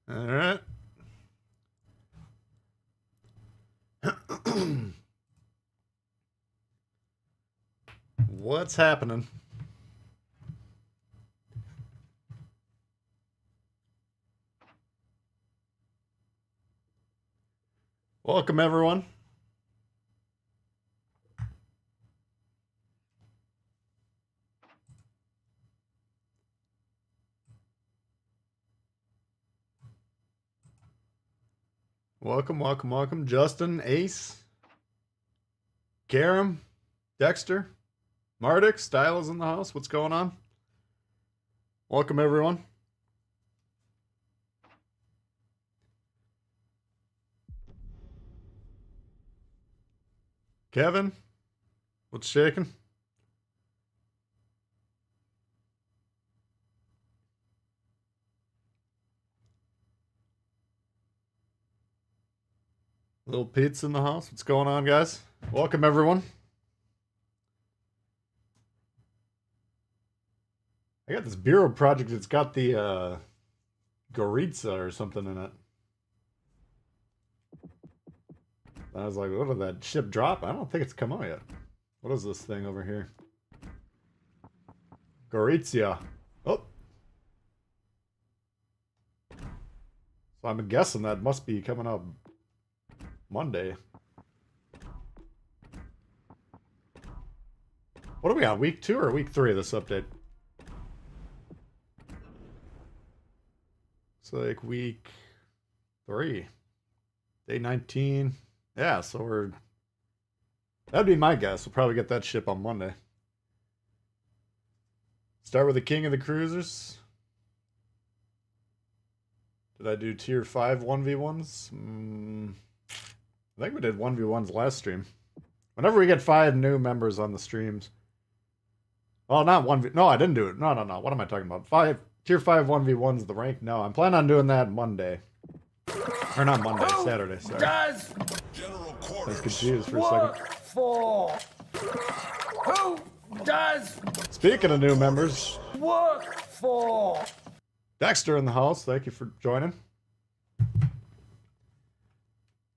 All right. What's happening? Welcome, everyone. Welcome, welcome, welcome. Justin, Ace, Karam, Dexter, Mardix, Style is in the house. What's going on? Welcome, everyone. Kevin, what's shaking? Little Pete's in the house. What's going on, guys? Welcome, everyone. I got this bureau project. It's got the Goritza or something in it. I was like, what did that ship drop? I don't think it's come out yet. What is this thing over here? Gorizia. Oh. So I'm guessing that must be coming up Monday. What do we got? Week 2 or week 3 of this update? It's like week 3. Day 19. Yeah, so we're... That'd be my guess. We'll probably get that ship on Monday. Start with the King of the Cruisers. Did I do tier 5 1v1s? I think we did 1v1s last stream. Whenever we get 5 new members on the streams. Well, not 1v... No, I didn't do it. No. What am I talking about? Tier 5 1v1s, the rank? No, I'm planning on doing that Monday. Or not Monday, Saturday, sorry. Does I was confused for a second. for? Who does Speaking of new members, work for? Dexter in the house. Thank you for joining.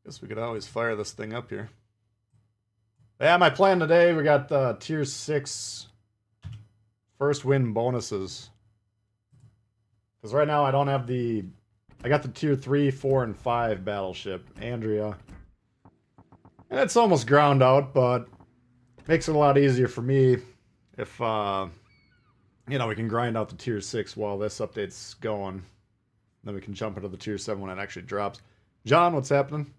Guess we could always fire this thing up here. Yeah, my plan today, we got tier 6 first win bonuses. Because right now I don't have the... I got the tier 3, 4, and 5 battleship, Andrea. And it's almost ground out, but makes it a lot easier for me if, you know, we can grind out the tier 6 while this update's going. Then we can jump into the tier 7 when it actually drops. John, what's happening?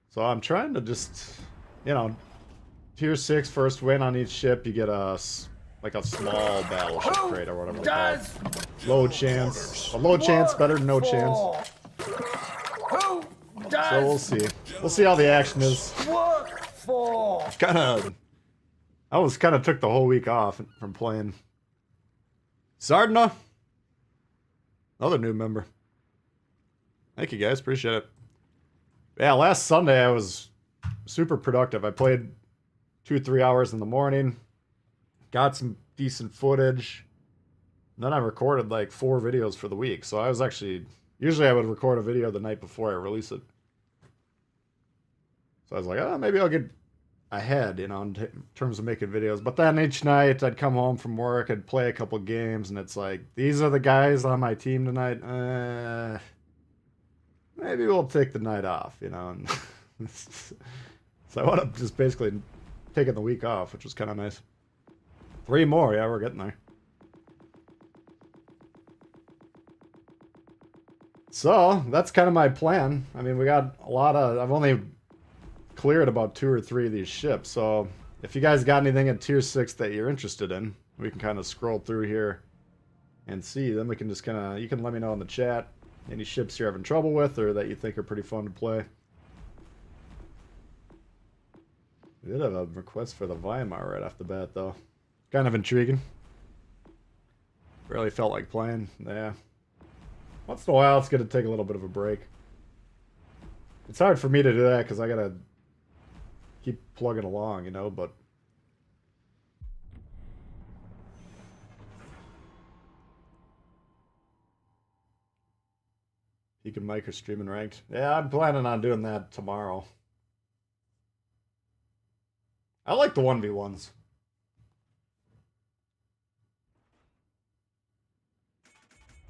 So I'm trying to just, you know, tier 6 first win on each ship. You get a, like a small battleship crate or whatever they call it. Low chance. A low chance better than no chance. Who does So we'll see. We'll see how the action is. work for? I was kind of took the whole week off from playing. Sardna, another new member. Thank you guys, appreciate it. Yeah, last Sunday I was super productive. I played 2-3 hours in the morning, got some decent footage. And then I recorded like 4 videos for the week. So I was actually, usually I would record a video the night before I release it. So I was like, oh, maybe I'll get ahead, you know, in terms of making videos. But then each night I'd come home from work, I'd play a couple games, and it's like, these are the guys on my team tonight. Maybe we'll take the night off, you know. And so I wound up just basically taking the week off, which was kind of nice. 3 more, yeah, we're getting there. So, that's kind of my plan. I mean, we got a lot of... I've only cleared about 2 or 3 of these ships, so if you guys got anything at tier 6 that you're interested in, we can kind of scroll through here and see. Then we can just kind of... You can let me know in the chat any ships you're having trouble with or that you think are pretty fun to play. We did have a request for the Weimar right off the bat, though. Kind of intriguing. Really felt like playing. Yeah. Once in a while, it's going to take a little bit of a break. It's hard for me to do that because I got to keep plugging along, you know, but... You can micro stream and ranked. Yeah, I'm planning on doing that tomorrow. I like the 1v1s.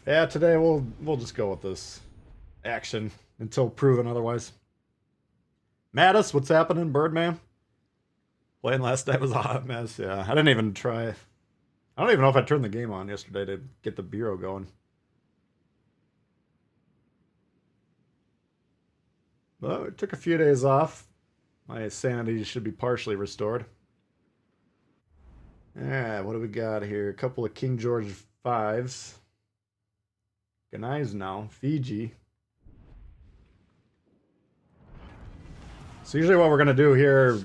Yeah, today we'll just go with this action until proven otherwise. Mattis, what's happening, Birdman? Playing last night was a hot mess. Yeah, I didn't even try. I don't even know if I turned the game on yesterday to get the bureau going. Well, it took a few days off. My sanity should be partially restored. Alright, what do we got here? A couple of King George 5s. Ganais now. Fiji. So usually what we're going to do here...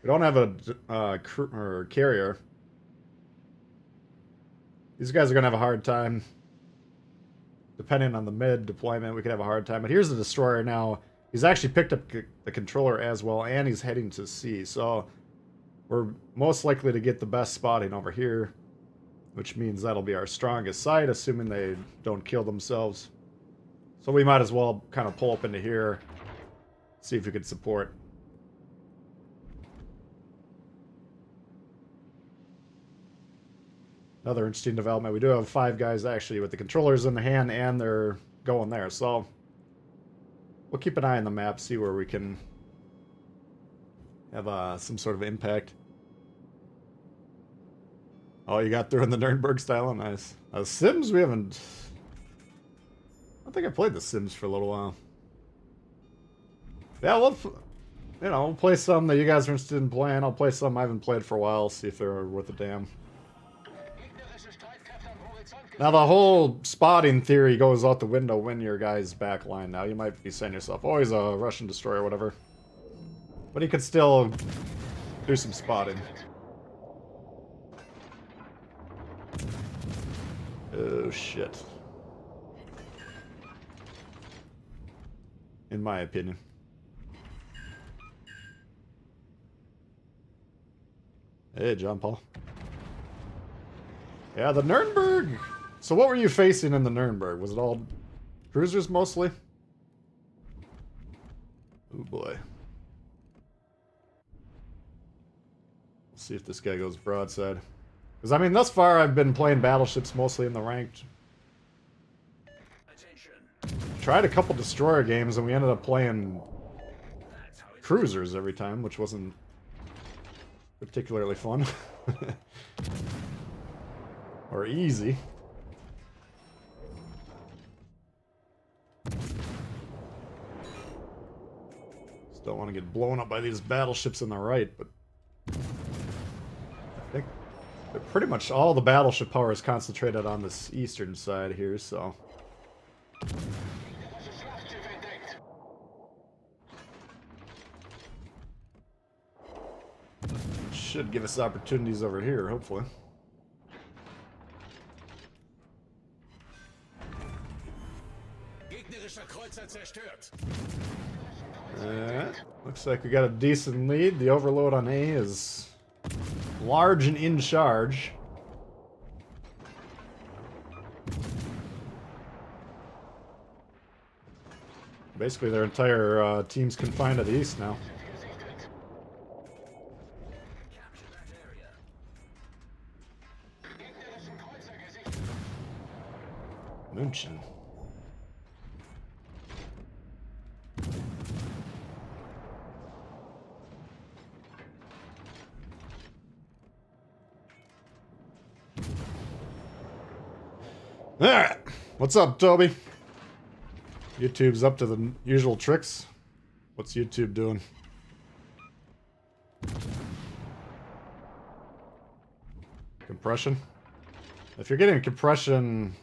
We don't have a carrier. These guys are going to have a hard time. Depending on the mid deployment, we could have a hard time. But here's the destroyer now. He's actually picked up the controller as well, and he's heading to sea. So we're most likely to get the best spotting over here, which means that'll be our strongest side, assuming they don't kill themselves. So we might as well kind of pull up into here, see if we can support. Another interesting development. We do have 5 guys actually with the controllers in the hand, and they're going there. So we'll keep an eye on the map, see where we can have some sort of impact. Oh, you got through in the Nuremberg style? Nice. Sims, we haven't... I think I played the Sims for a little while. Yeah, we'll play some that you guys are interested in playing. I'll play some I haven't played for a while, see if they're worth a damn. Now the whole spotting theory goes out the window when your guy's backline. Now you might be saying to yourself, oh, he's a Russian destroyer or whatever. But he could still do some spotting. Oh, shit. In my opinion. Hey, John Paul. Yeah, the Nuremberg. So what were you facing in the Nuremberg? Was it all cruisers mostly? Oh boy. Let's see if this guy goes broadside. Because, I mean, thus far I've been playing battleships mostly in the ranked. Tried a couple destroyer games and we ended up playing cruisers every time, which wasn't particularly fun. Or easy. Just don't want to get blown up by these battleships in the right, but I think pretty much all the battleship power is concentrated on this eastern side here, so. Should give us opportunities over here, hopefully. Looks like we got a decent lead. The overload on A is large and in charge. Basically, their entire team's confined to the east now. München. Alright, what's up, Toby? YouTube's up to the usual tricks. What's YouTube doing? Compression? If you're getting compression...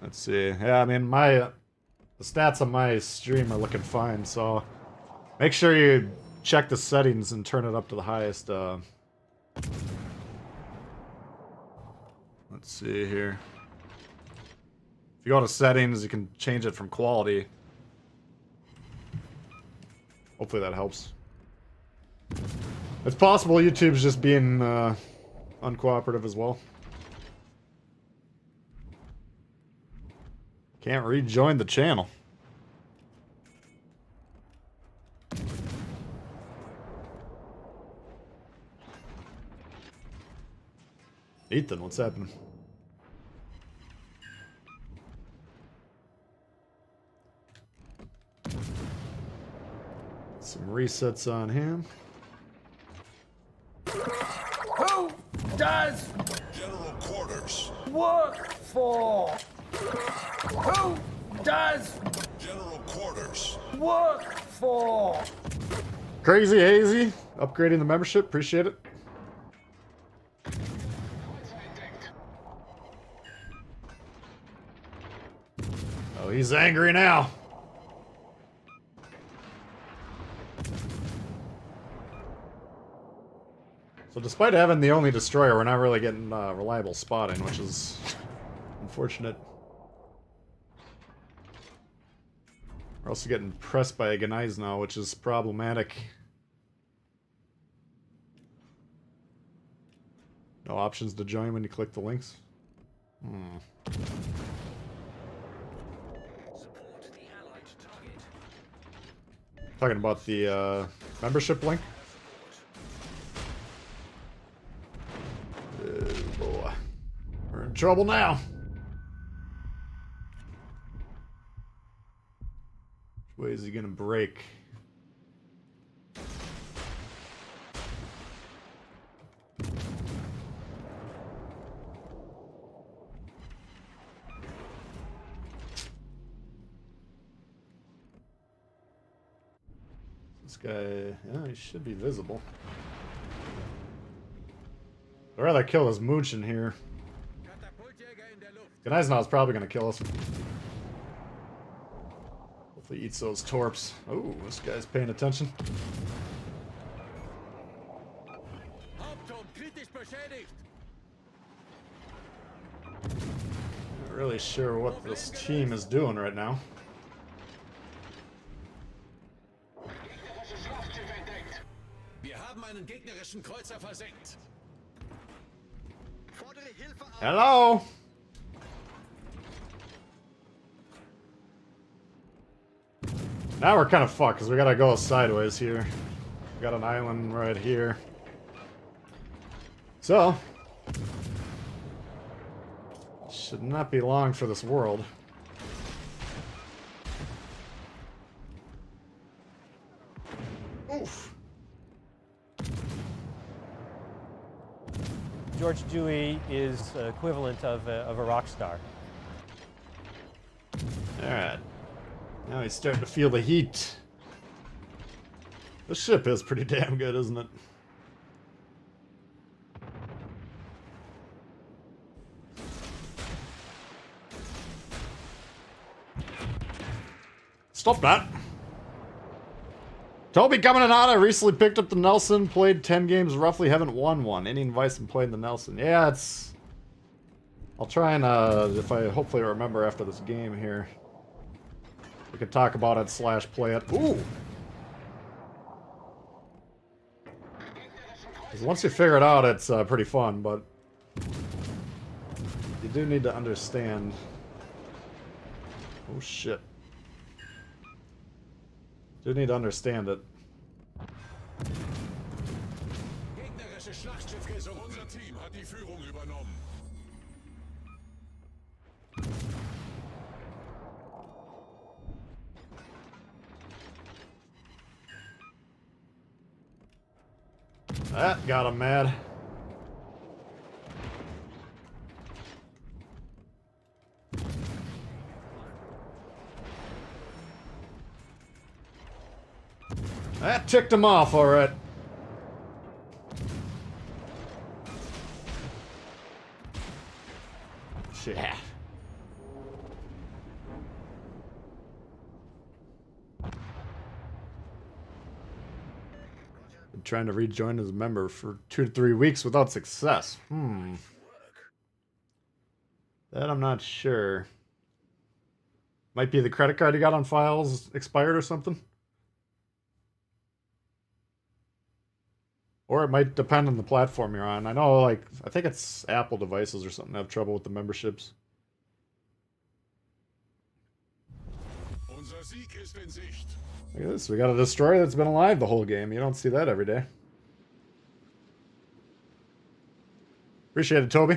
Let's see. Yeah, I mean, the stats on my stream are looking fine, so make sure you check the settings and turn it up to the highest. Let's see here. If you go to settings, you can change it from quality. Hopefully that helps. It's possible YouTube's just being uncooperative as well. Can't rejoin the channel. Ethan, what's happening? Some resets on him. Who does General quarters. work for? Who does General quarters. work for? Crazy Hazy, upgrading the membership. Appreciate it. Oh, he's angry now. So despite having the only destroyer, we're not really getting reliable spotting, which is unfortunate. We're also getting pressed by a Gneiss now, which is problematic. No options to join when you click the links. Talking about the membership link. Oh boy. We're in trouble now. Which way is he gonna break? This guy, yeah, he should be visible. I'd rather kill this mooch in here. Gneisenau is probably going to kill us. Hopefully eats those torps. Oh, this guy's paying attention. Not really sure what this team is doing right now. Hello? Now we're kind of fucked because we gotta go sideways here. We got an island right here. So, should not be long for this world. Oof. George Dewey is equivalent of a rock star. Alright. Now he's starting to feel the heat. This ship is pretty damn good, isn't it? Stop that. Toby coming in hot. I recently picked up the Nelson, played 10 games roughly, haven't won one. Any advice in playing the Nelson? Yeah, it's... I'll try and, if I hopefully remember after this game here. We can talk about it / play it. Ooh! 'Cause once you figure it out, it's pretty fun, but... You do need to understand... Oh shit. Do need to understand it. Gegnerische Schlachtschiff, unser Team hat die Führung übernommen. That got him mad. That ticked him off, alright. Shit. Been trying to rejoin as a member for 2 to 3 weeks without success. That I'm not sure. Might be the credit card you got on files expired or something. Or it might depend on the platform you're on. I know, like, I think it's Apple devices or something that have trouble with the memberships. Unser Sieg ist in Sicht. Look at this. We got a destroyer that's been alive the whole game. You don't see that every day. Appreciate it, Toby.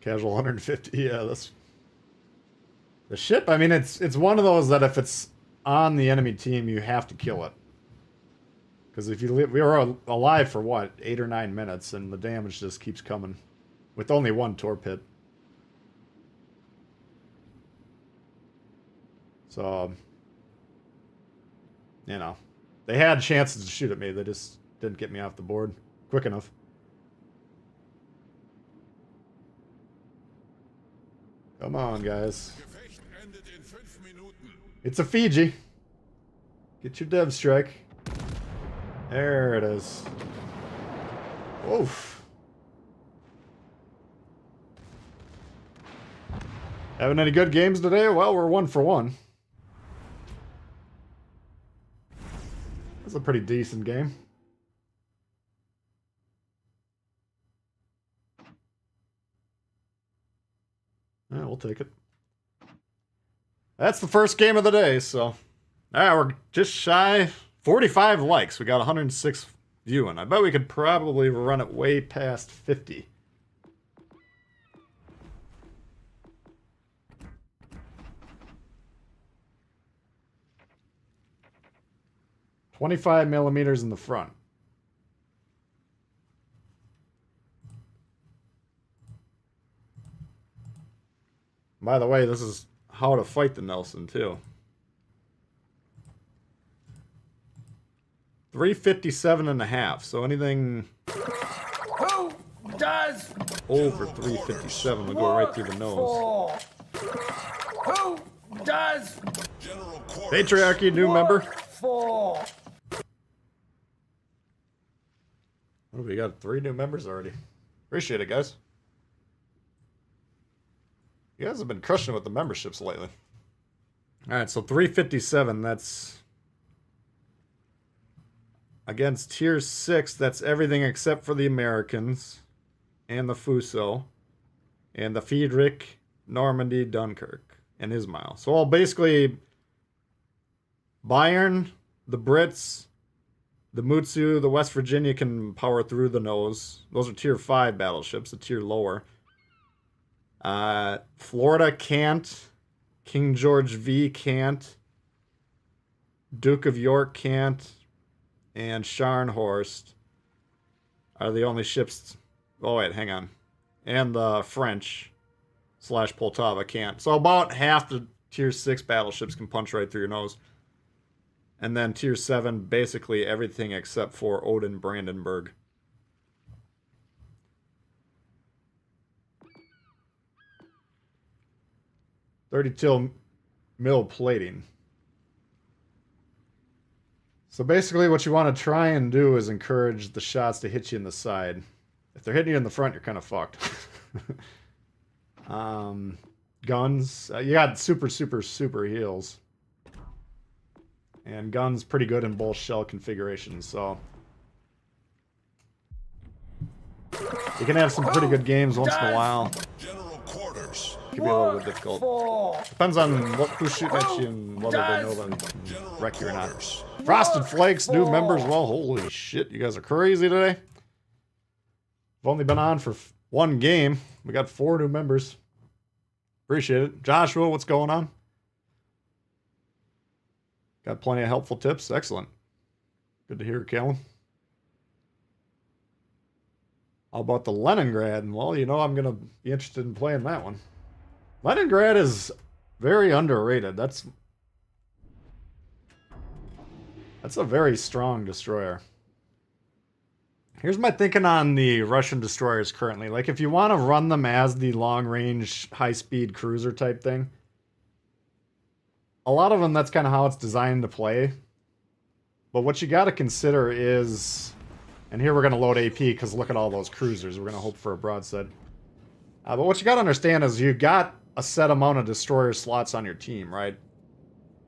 Casual 150. Yeah, that's... The ship, I mean, it's one of those that if it's on the enemy team, you have to kill it. Because if you live... We were alive for, what, 8 or 9 minutes, and the damage just keeps coming. With only one torpid. So... You know, they had chances to shoot at me. They just didn't get me off the board quick enough. Come on, guys. Gefecht endet in 5 Minuten. It's a Fiji. Get your dev strike. There it is. Oof. Having any good games today? Well, we're 1 for 1. That's a pretty decent game. Yeah, we'll take it. That's the first game of the day, so... Alright, we're just shy. 45 likes. We got 106 viewing. I bet we could probably run it way past 50. $25mm in the front. By the way, this is how to fight the Nelson, too. 357.5, so anything Who does over 357 will go right through the nose. Who does General Quarters. Patriarchy, new member. for? Oh, we got 3 new members already. Appreciate it, guys. You guys have been crushing it with the memberships lately. Alright, so 357, that's... Against tier 6, that's everything except for the Americans. And the Fuso. And the Friedrich, Normandy, Dunkirk. And Ismail. So all basically... Bayern, the Brits... The Mutsu, the West Virginia can power through the nose. Those are tier 5 battleships, a tier lower. Florida can't. King George V can't. Duke of York can't. And Scharnhorst are the only ships... Oh, wait, hang on. And the French / Poltava can't. So about half the tier 6 battleships can punch right through your nose. And then tier 7, basically everything except for Odin Brandenburg. $32 mil plating. So basically what you want to try and do is encourage the shots to hit you in the side. If they're hitting you in the front, you're kind of fucked. Guns. You got super heals. And guns pretty good in both shell configurations, so... You can have some pretty good games once in a while. General Quarters. It can be a little bit difficult. Depends on who's shooting at you and whether they know them wreck you or not. Frosted Flakes, new members. Well, holy shit, you guys are crazy today. I've only been on for 1 game. We got 4 new members. Appreciate it. Joshua, what's going on? Got plenty of helpful tips. Excellent. Good to hear, Kellen. How about the Leningrad? Well, you know I'm going to be interested in playing that one. Leningrad is very underrated. That's a very strong destroyer. Here's my thinking on the Russian destroyers currently. Like, if you want to run them as the long-range, high-speed cruiser type thing, a lot of them, that's kind of how it's designed to play. But what you got to consider is... And here we're going to load AP, because look at all those cruisers. We're going to hope for a broadside. But what you got to understand is you got a set amount of destroyer slots on your team, right?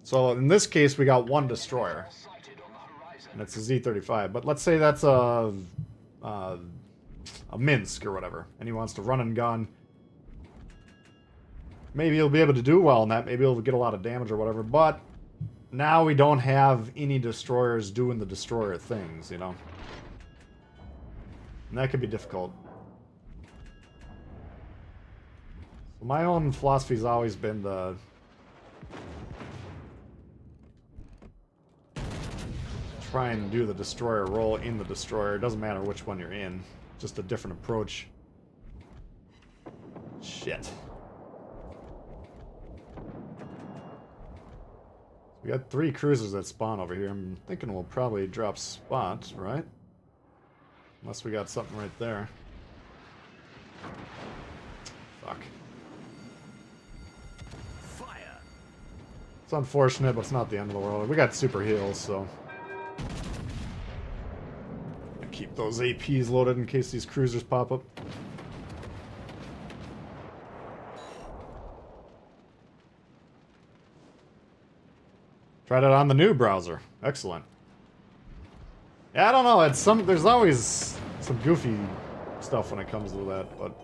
So in this case, we got 1 destroyer. And it's a Z-35. But let's say that's a Minsk or whatever. And he wants to run and gun maybe he'll be able to do well in that. Maybe he'll get a lot of damage or whatever. But now we don't have any destroyers doing the destroyer things, you know. And that could be difficult. So my own philosophy's always been the try and do the destroyer role in the destroyer. It doesn't matter which one you're in. Just a different approach. Shit. We got 3 cruisers that spawn over here. I'm thinking we'll probably drop spots, right? Unless we got something right there. Fuck. Fire. It's unfortunate, but it's not the end of the world. We got super heals, so... keep those APs loaded in case these cruisers pop up. Tried it on the new browser. Excellent. Yeah, I don't know. It's there's always some goofy stuff when it comes to that, but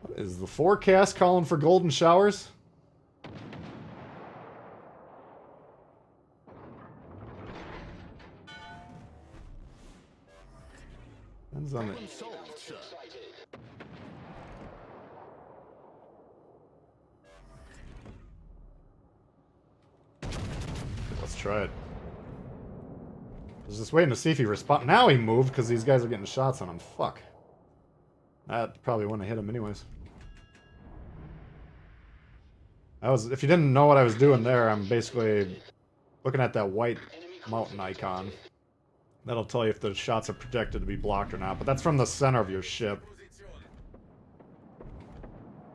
what is the forecast calling for golden showers? Depends on it. Let's try it. I was just waiting to see if he respawned. Now he moved because these guys are getting shots on him. Fuck. That probably wouldn't have hit him anyways. If you didn't know what I was doing there, I'm basically looking at that white mountain icon. That'll tell you if the shots are projected to be blocked or not, but that's from the center of your ship.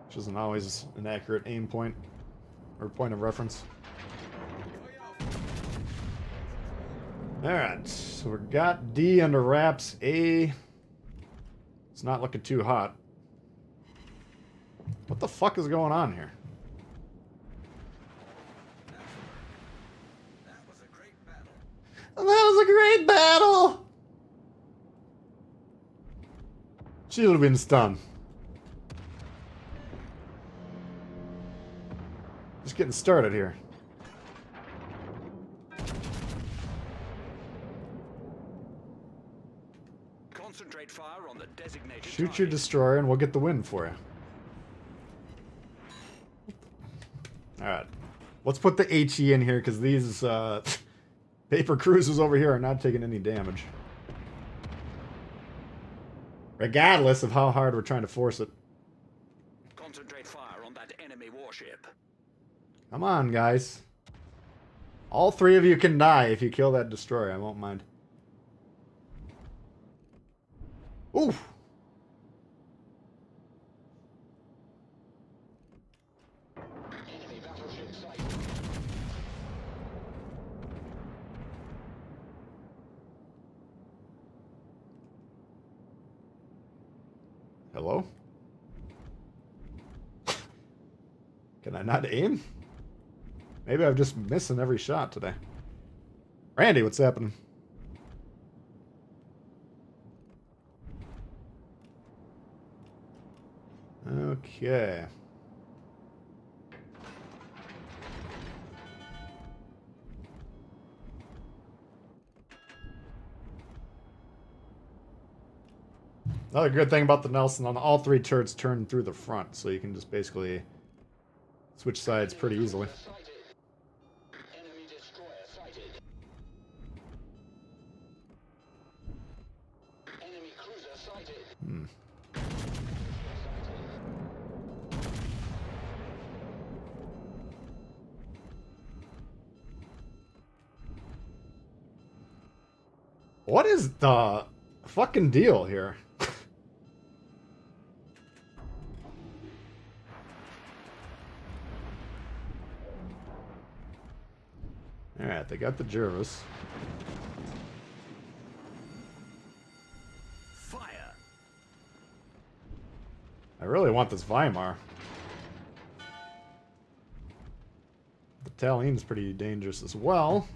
Which isn't always an accurate aim point, or point of reference. Alright, so we got D under wraps. A... it's not looking too hot. What the fuck is going on here? That was a great battle! She would have been stunned. Just getting started here. Concentrate fire on the designated Shoot your target. destroyer and we'll get the win for you. Alright. Let's put the HE in here because these paper cruisers over here are not taking any damage. Regardless of how hard we're trying to force it. Concentrate fire on that enemy warship. Come on, guys. All 3 of you can die if you kill that destroyer. I won't mind. Ooh. Enemy battleship sighted. Hello? Can I not aim? Maybe I'm just missing every shot today. Randy, what's happening? Okay. Another good thing about the Nelson, on all 3 turrets turn through the front, so you can just basically switch sides pretty easily. Enemy destroyer sighted. Enemy cruiser sighted. What is the fucking deal here? Alright, they got the Jervis. Fire. I really want this Weimar. The Talline's pretty dangerous as well.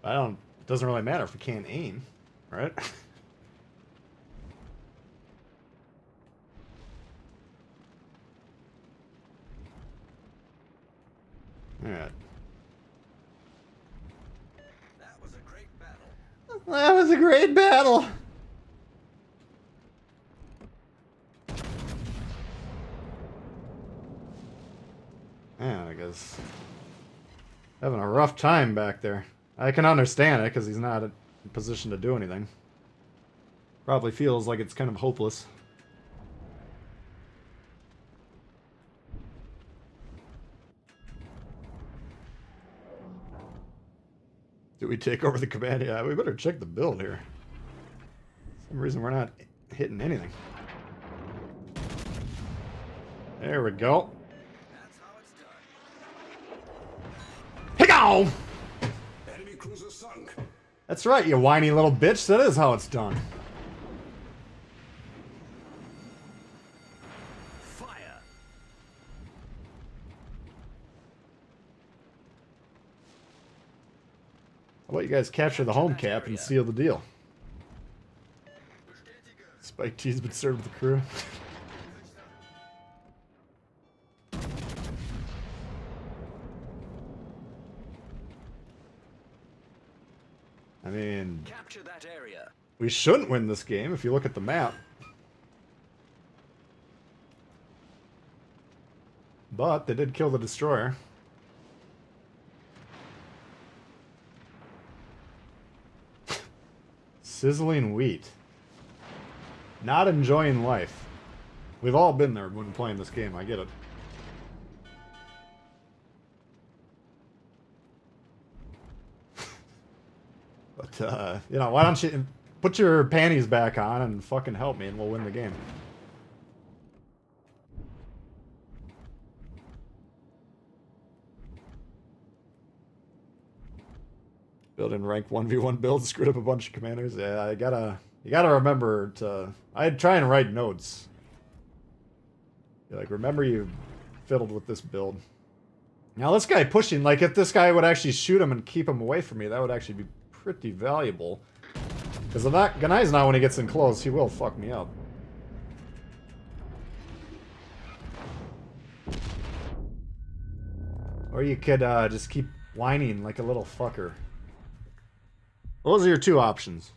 I don't doesn't really matter if we can't aim, right? Alright. That was a great battle. That was a great battle! Man, I guess having a rough time back there. I can understand it because he's not in a position to do anything. Probably feels like it's kind of hopeless. Do we take over the command? Yeah, we better check the build here. For some reason we're not hitting anything. There we go. That's how it's done. Hey go! Enemy cruiser sunk. That's right, you whiny little bitch. That is how it's done. Fire. How about you guys capture the home cap and seal the deal? Spike tea's been served with the crew. I mean, Capture that area. we shouldn't win this game if you look at the map. But they did kill the destroyer. Sizzling wheat. Not enjoying life. We've all been there when playing this game, I get it. But, you know, why don't you put your panties back on and fucking help me and we'll win the game. Building rank 1v1 builds, screwed up a bunch of commanders. Yeah, you gotta remember to... I'd try and write notes. You're like, remember you fiddled with this build. Now this guy pushing, like if this guy would actually shoot him and keep him away from me, that would actually be pretty valuable. Because if that Ganai's now when he gets in close, he will fuck me up. Or you could just keep whining like a little fucker. Those are your two options.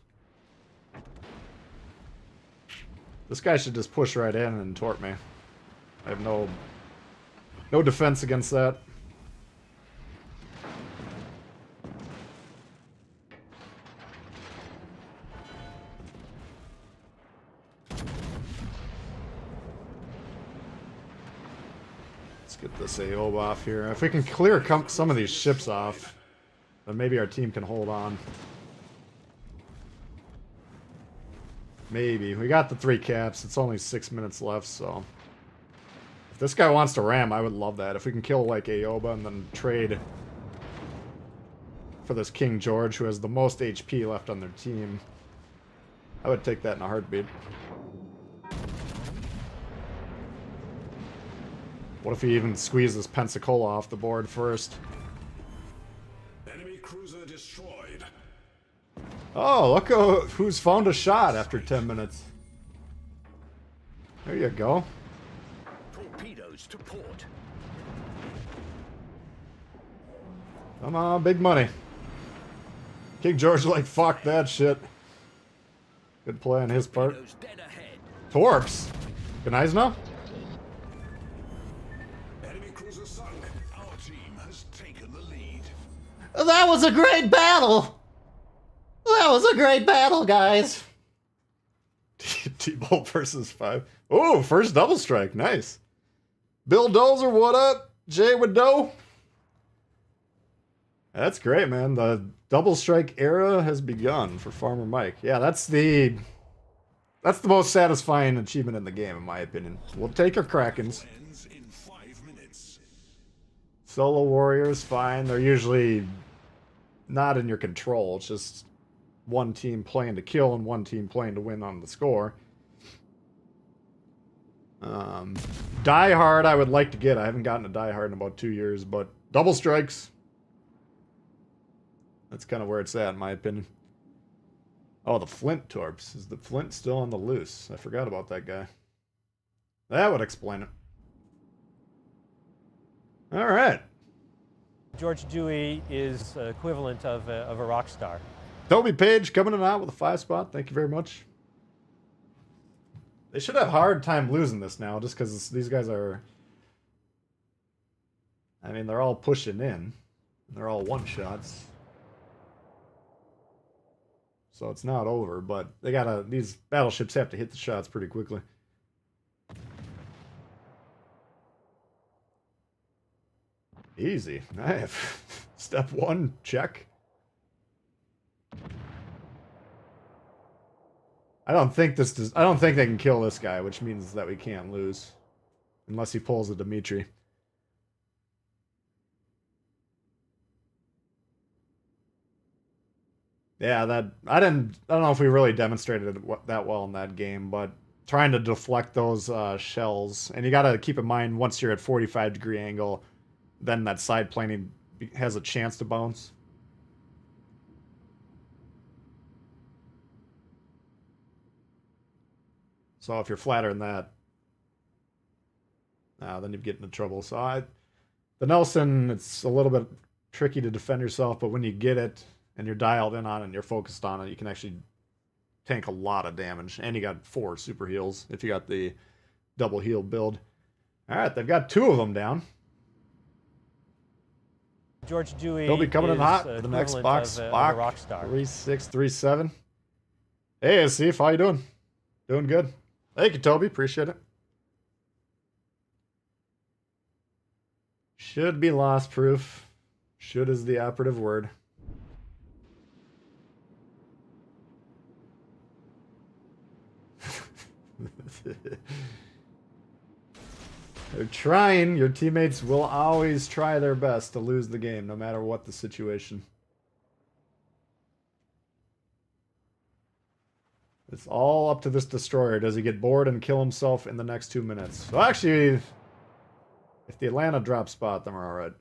This guy should just push right in and tort me. I have no defense against that. Let's get this AO off here. If we can clear some of these ships off, then maybe our team can hold on. Maybe. We got the 3 caps. It's only 6 minutes left, so... If this guy wants to ram, I would love that. If we can kill, like, Aoba and then trade for this King George, who has the most HP left on their team, I would take that in a heartbeat. What if he even squeezes Pensacola off the board first? Enemy cruiser destroyed. Oh, look who's found a shot after 10 minutes. There you go. Torpedoes to port. Come on, big money. King George like, fuck that shit. Good play on his part. Torpedoes dead ahead. Torps. Good night now. Enemy cruiser sunk. Our team has taken the lead. That was a great battle. That was a great battle, guys. Tbull versus 5. Oh, first double strike. Nice. Bill Dozer, what up? Jay with Doe. That's great, man. The double strike era has begun for Farmer Mike. Yeah, that's the most satisfying achievement in the game, in my opinion. We'll take our Krakens. Ends in 5 minutes. Solo warriors, fine. They're usually not in your control. It's just one team playing to kill and one team playing to win on the score. Die Hard I would like to get. I haven't gotten a Die Hard in about 2 years, but double strikes. That's kind of where it's at, in my opinion. Oh, the Flint torps. Is the Flint still on the loose? I forgot about that guy. That would explain it. All right. George Dewey is equivalent of a rock star. Toby Page coming in out with a 5 spot. Thank you very much. They should have a hard time losing this now, just because these guys are... I mean, they're all pushing in. They're all one-shots. So it's not over, but they gotta... These battleships have to hit the shots pretty quickly. Easy. Nice. Step 1, check. I don't think they can kill this guy, which means that we can't lose. Unless he pulls a Dimitri. Yeah, I don't know if we really demonstrated it that well in that game, but trying to deflect those shells, and you got to keep in mind once you're at 45-degree angle, then that side planing has a chance to bounce. So if you're flatter than that, then you get into trouble. So the Nelson, it's a little bit tricky to defend yourself, but when you get it and you're dialed in on it and you're focused on it, you can actually tank a lot of damage. And you got 4 super heals if you got the double heal build. All right, they've got 2 of them down. George Dewey He'll be coming in hot for the next box. of Spock, a rock star. 3637. Hey, Asif, how you doing? Doing good. Thank you, Toby. Appreciate it. Should be loss proof. Should is the operative word. They're trying. Your teammates will always try their best to lose the game, no matter what the situation. It's all up to this destroyer. Does he get bored and kill himself in the next 2 minutes? Well, actually, if the Atlanta drops spot, then we're all right.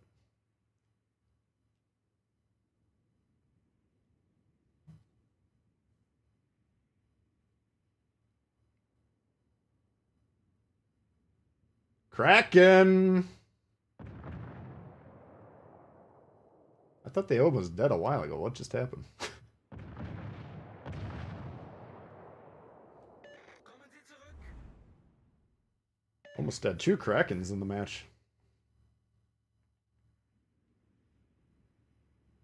Kraken! I thought the Oba was dead a while ago. What just happened? Almost had 2 Krakens in the match.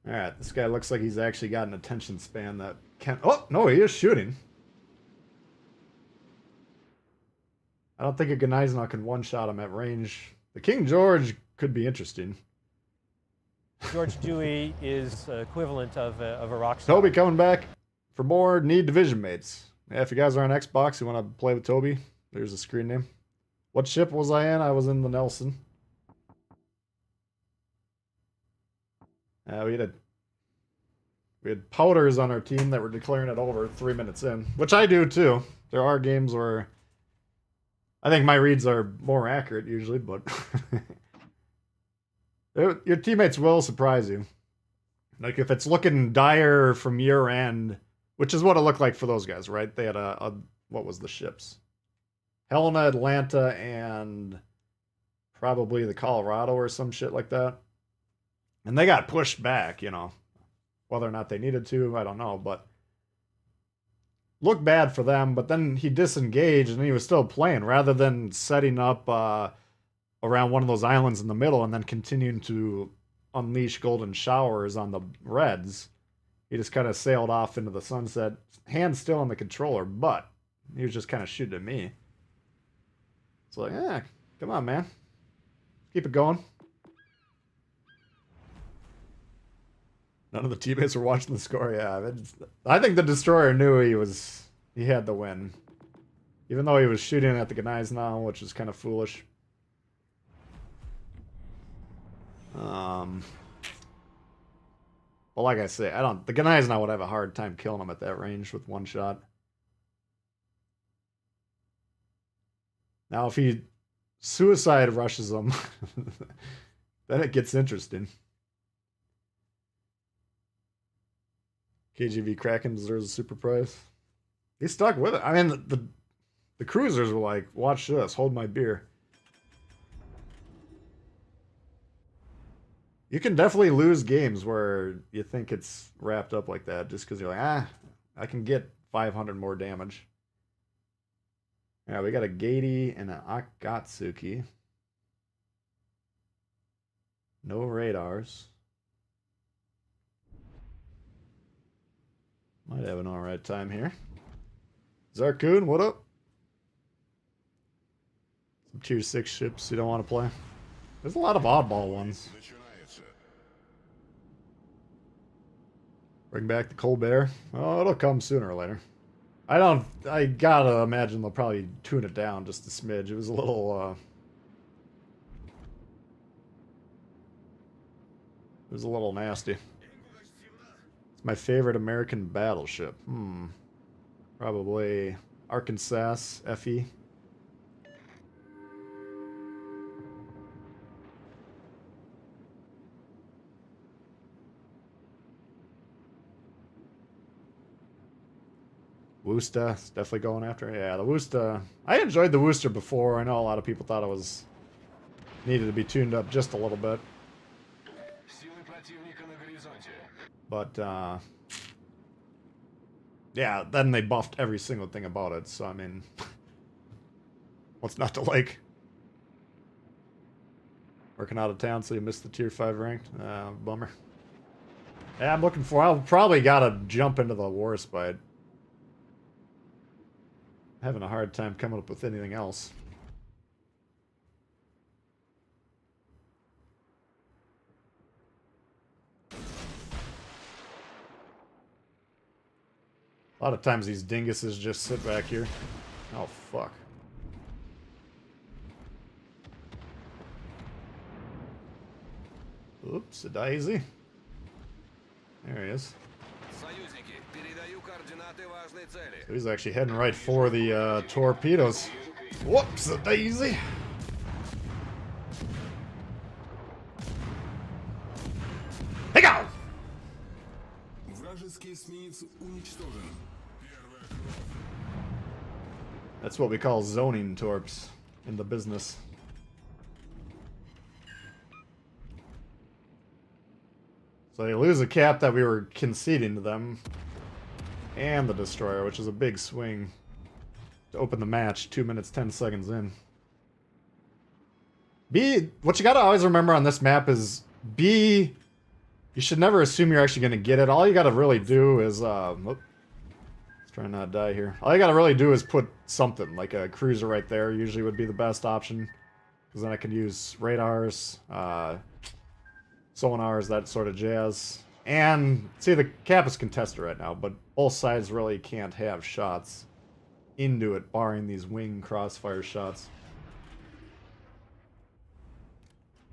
Alright, this guy looks like he's actually got an attention span that can... Oh, no, he is shooting. I don't think a Gneisenau can one-shot him at range. The King George could be interesting. George Dewey is equivalent of a rock star. Toby coming back for more Need Division mates. Yeah, if you guys are on Xbox, you want to play with Toby, there's a screen name. What ship was I in? I was in the Nelson. We had powders on our team that were declaring it over 3 minutes in, which I do too. There are games where I think my reads are more accurate usually, but your teammates will surprise you. Like if it's looking dire from your end, which is what it looked like for those guys, right? They had what was the ships? Helena, Atlanta, and probably the Colorado or some shit like that. And they got pushed back, you know. Whether or not they needed to, I don't know, but looked bad for them. But then he disengaged and he was still playing rather than setting up around one of those islands in the middle and then continuing to unleash golden showers on the Reds. He just kind of sailed off into the sunset, hand still on the controller, but he was just kind of shooting at me. It's like, yeah, come on, man. Keep it going. None of the teammates were watching the score. Yeah, I think the destroyer knew he had the win, even though he was shooting at the Gneisenau, which is kind of foolish. Well, like I say, the Gneisenau would have a hard time killing him at that range with one shot. Now, if he suicide rushes him, then it gets interesting. KGV Kraken deserves a super prize. He stuck with it. I mean, the cruisers were like, watch this, hold my beer. You can definitely lose games where you think it's wrapped up like that just because you're like, I can get 500 more damage. Yeah, we got a Gady and an Akatsuki. No radars. Might have an alright time here. Zarkoon, what up? Some tier 6 ships you don't want to play. There's a lot of oddball ones. Начинается. Bring back the Colbert. Oh, it'll come sooner or later. I gotta imagine they'll probably tune it down just a smidge. It was a little, it was a little nasty. It's my favorite American battleship. Probably Arkansas FE. Worcester, it's definitely going after. Yeah, the Worcester. I enjoyed the Worcester before. I know a lot of people thought it was needed to be tuned up just a little bit. Силы противника на горизонте. But, yeah, then they buffed every single thing about it, so I mean, what's not to like? Working out of town, so you missed the tier 5 ranked? Bummer. Yeah, I'm looking for, I'll probably gotta jump into the war spite. Having a hard time coming up with anything else. A lot of times these dinguses just sit back here. Oh, fuck. Oops, a daisy. There he is. Союзники, передаю координаты важной цели. So he's actually heading right for the torpedoes. Whoops, a daisy. Hey, go! Вражеский эсминец уничтожен. That's what we call zoning torps in the business. So they lose a cap that we were conceding to them. And the destroyer, which is a big swing to open the match 2 minutes 10 seconds in. What you gotta always remember on this map is you should never assume you're actually gonna get it. All you gotta really do is let's try not to die here. All you gotta really do is put something, like a cruiser right there, usually would be the best option. Because then I can use radars, sonars, that sort of jazz. And, see, the cap is contested right now, but both sides really can't have shots into it, barring these wing crossfire shots.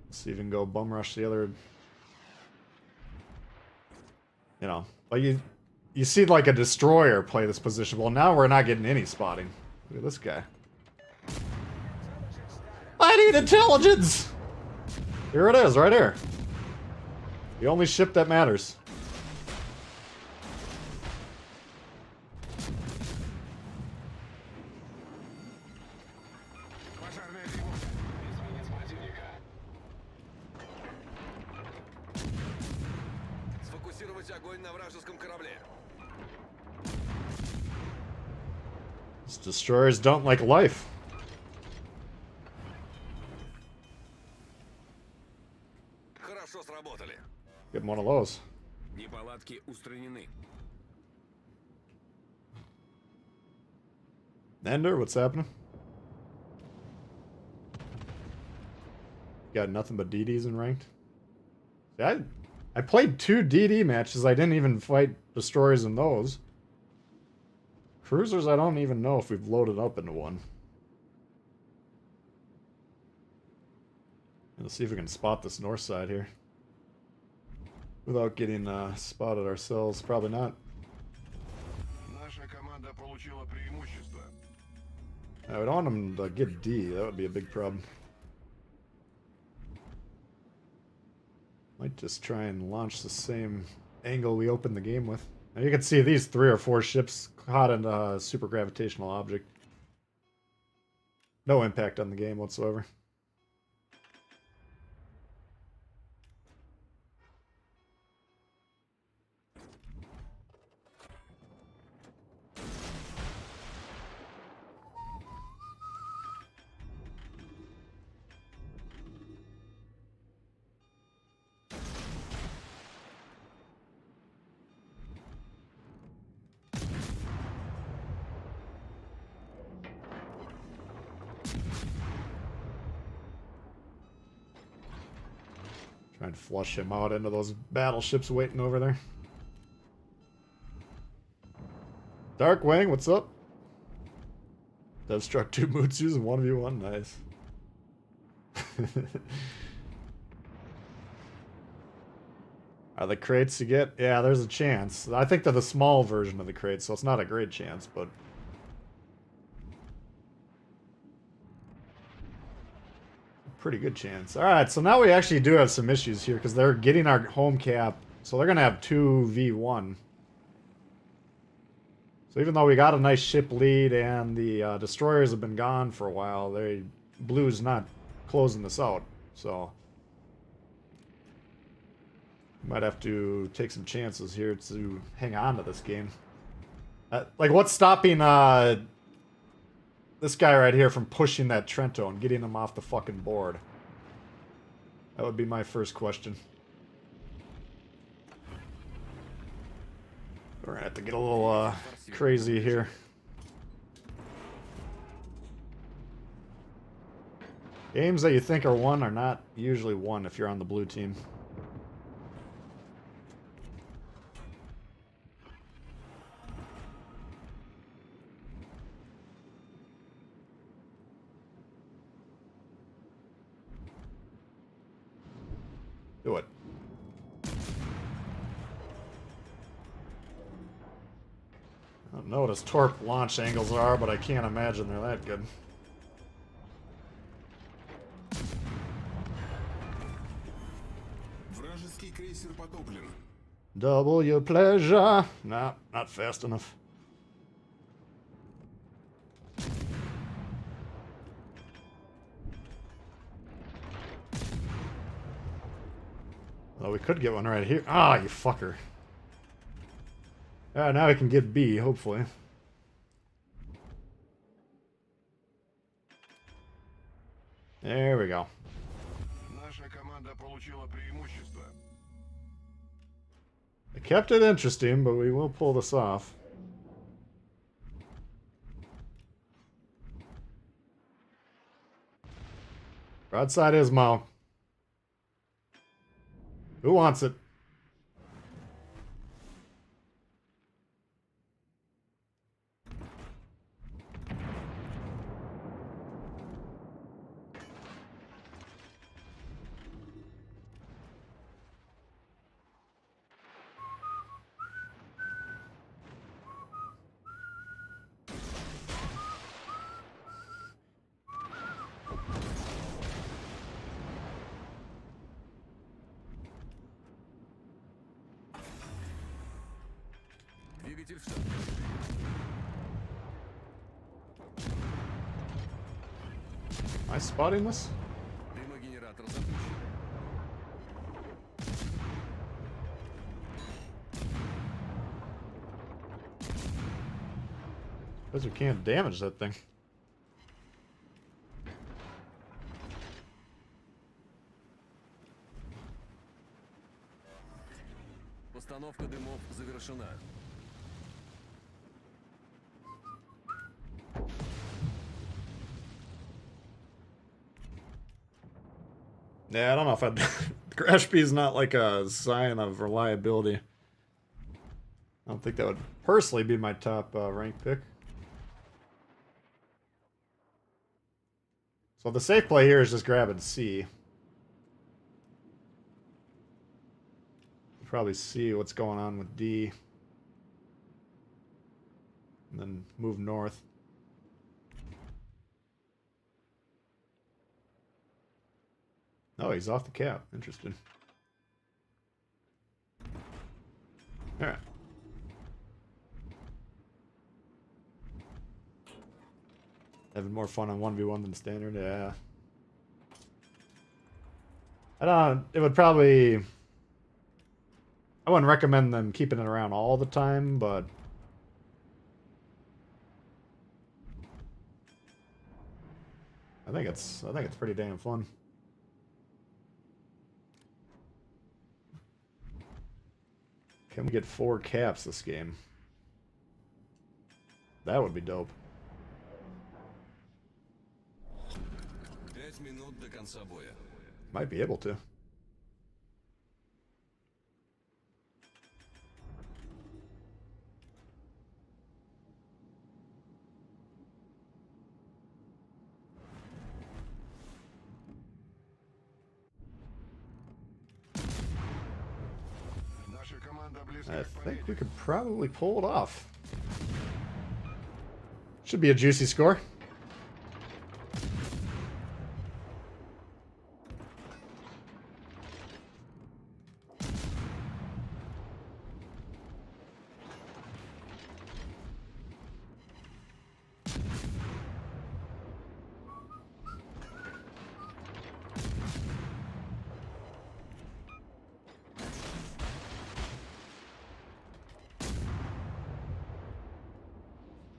Let's see if we can go bum rush the other... You know, but you see like a destroyer play this position. Well, now we're not getting any spotting. Look at this guy. I need intelligence! Here it is, right here. The only ship that matters. Пожарная тревога. Эсминец противника. Сфокусировать огонь на вражеском корабле. These destroyers don't like life. Хорошо сработали. Get one of those. Неполадки устранены. Ender, what's happening? Got nothing but DDs in ranked. See, I played 2 DD matches. I didn't even fight destroyers in those. Cruisers, I don't even know if we've loaded up into one. Let's see if we can spot this north side here. Without getting spotted ourselves. Probably not. Наша команда получила преимущество. I would want them to get D. That would be a big problem. Might just try and launch the same angle we opened the game with. Now you can see these 3 or 4 ships caught in a super gravitational object. No impact on the game whatsoever. Trying to flush him out into those battleships waiting over there. Darkwing, what's up? Dev struck 2 Mutsus and 1v1, nice. Are the crates you get? Yeah, there's a chance. I think they're the small version of the crates, so it's not a great chance, but... pretty good chance. Alright, so now we actually do have some issues here, because they're getting our home cap, so they're going to have 2v1. So even though we got a nice ship lead and the destroyers have been gone for a while, Blue's not closing this out, so... might have to take some chances here to hang on to this game. Like, what's stopping this guy right here from pushing that Trento and getting him off the fucking board? That would be my first question. We're gonna have to get a little crazy here. Games that you think are won are not usually won if you're on the blue team. Do it. I don't know what his torp launch angles are, but I can't imagine they're that good. Вражеский крейсер потоплен. Double your pleasure. Nah, not fast enough. Well, we could get one right here. Ah, you fucker. Now we can get B, hopefully. There we go. Наша команда получила преимущество. I kept it interesting, but we will pull this off. Broadside Ismo. Who wants it? Двигатель в штат. Am I spotting this? Дымогенератор запущен. Because we can't damage that thing. Постановка дымов завершена. Yeah, I don't know if I'd... Crash B is not like a sign of reliability. I don't think that would personally be my top rank pick. So the safe play here is just grabbing C. Probably see what's going on with D. And then move north. Oh, he's off the cap. Interesting. Alright. Having more fun on 1v1 than standard, yeah. I don't. It would probably. I wouldn't recommend them keeping it around all the time, but I think it's pretty damn fun. Can we get 4 caps this game? That would be dope. 5 минут до конца боя. Might be able to. Наша команда близко I к think победе. we could probably pull it off. Should be a juicy score.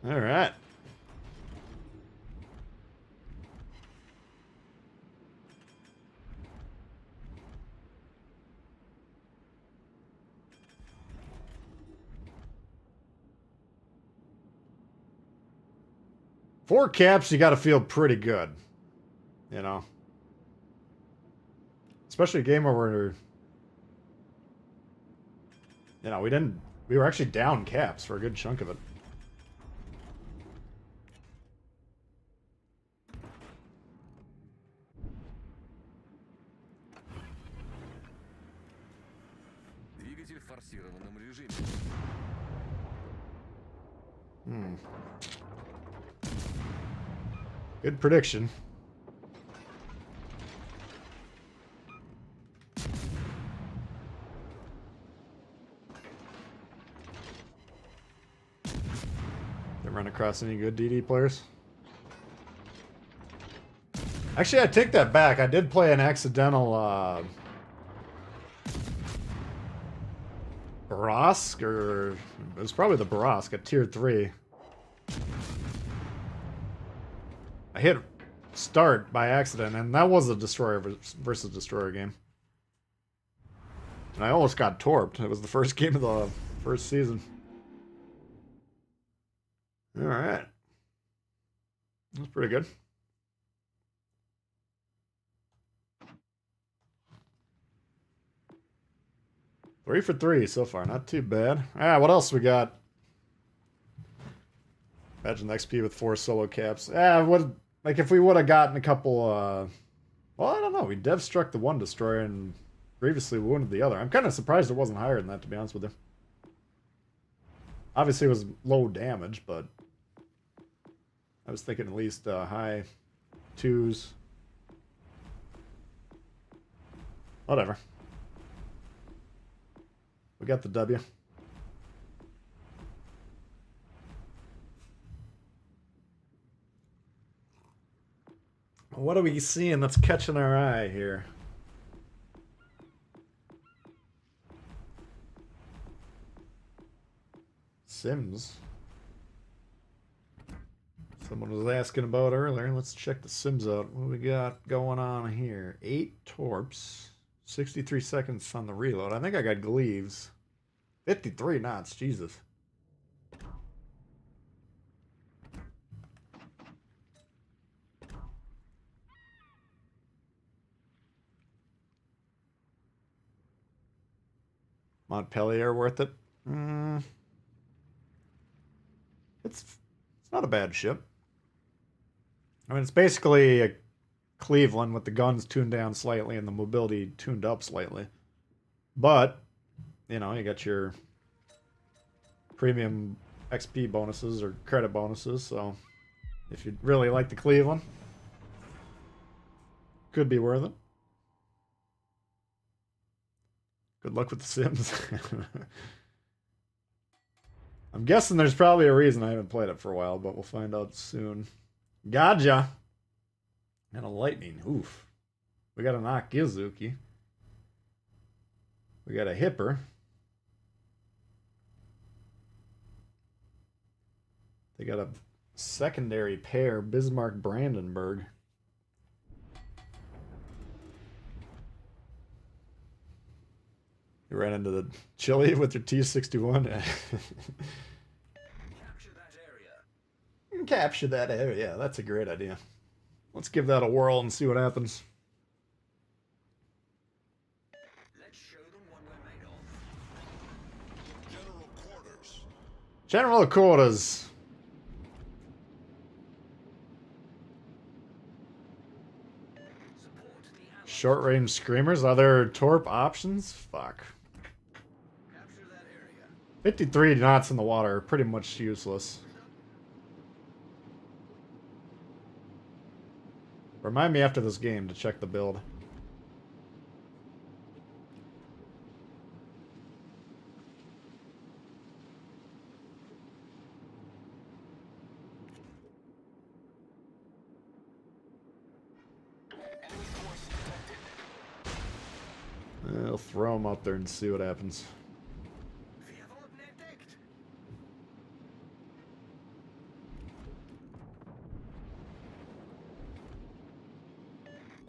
All right. Four caps, you got to feel pretty good, you know. Especially a game where we're, you know, we were actually down caps for a good chunk of it. Двигатель в форсированном режиме. Good prediction. Didn't run across any good DD players. Actually, I take that back. I did play an accidental Barask, or it was probably the Barask at tier 3. I hit start by accident, and that was a destroyer versus destroyer game. And I almost got torped. It was the first game of the first season. All right. That's pretty good. Three for 3 so far. Not too bad. Ah, what else we got? Imagine XP with 4 solo caps. Like if we would have gotten a couple, well, I don't know. We dev struck the one destroyer and grievously wounded the other. I'm kind of surprised it wasn't higher than that, to be honest with you. Obviously, it was low damage, but I was thinking at least high 2s. Whatever. We got the W. What are we seeing that's catching our eye here? Sims. Someone was asking about earlier. Let's check the Sims out. What do we got going on here? 8 torps. 63 seconds on the reload. I think I got Gleaves. 53 knots. Jesus. Montpellier worth it? It's not a bad ship. I mean, it's basically a Cleveland with the guns tuned down slightly and the mobility tuned up slightly. But, you know, you got your premium XP bonuses or credit bonuses, so if you really like the Cleveland, could be worth it. Good luck with the Sims. I'm guessing there's probably a reason I haven't played it for a while, but we'll find out soon. Gotcha. And a lightning. Oof. We got an Akizuki. We got a Hipper. They got a secondary pair, Bismarck Brandenburg. You ran into the Chile with your T-61. Capture that area. That's a great idea. Let's give that a whirl and see what happens. Let's show them what we're made of. General quarters. General quarters. Support the Allies. Short range screamers. Are there torp options? Fuck. Capture that area. 53 knots in the water are pretty much useless. Remind me after this game to check the build. I'll throw them up there and see what happens. Wir wurden entdeckt.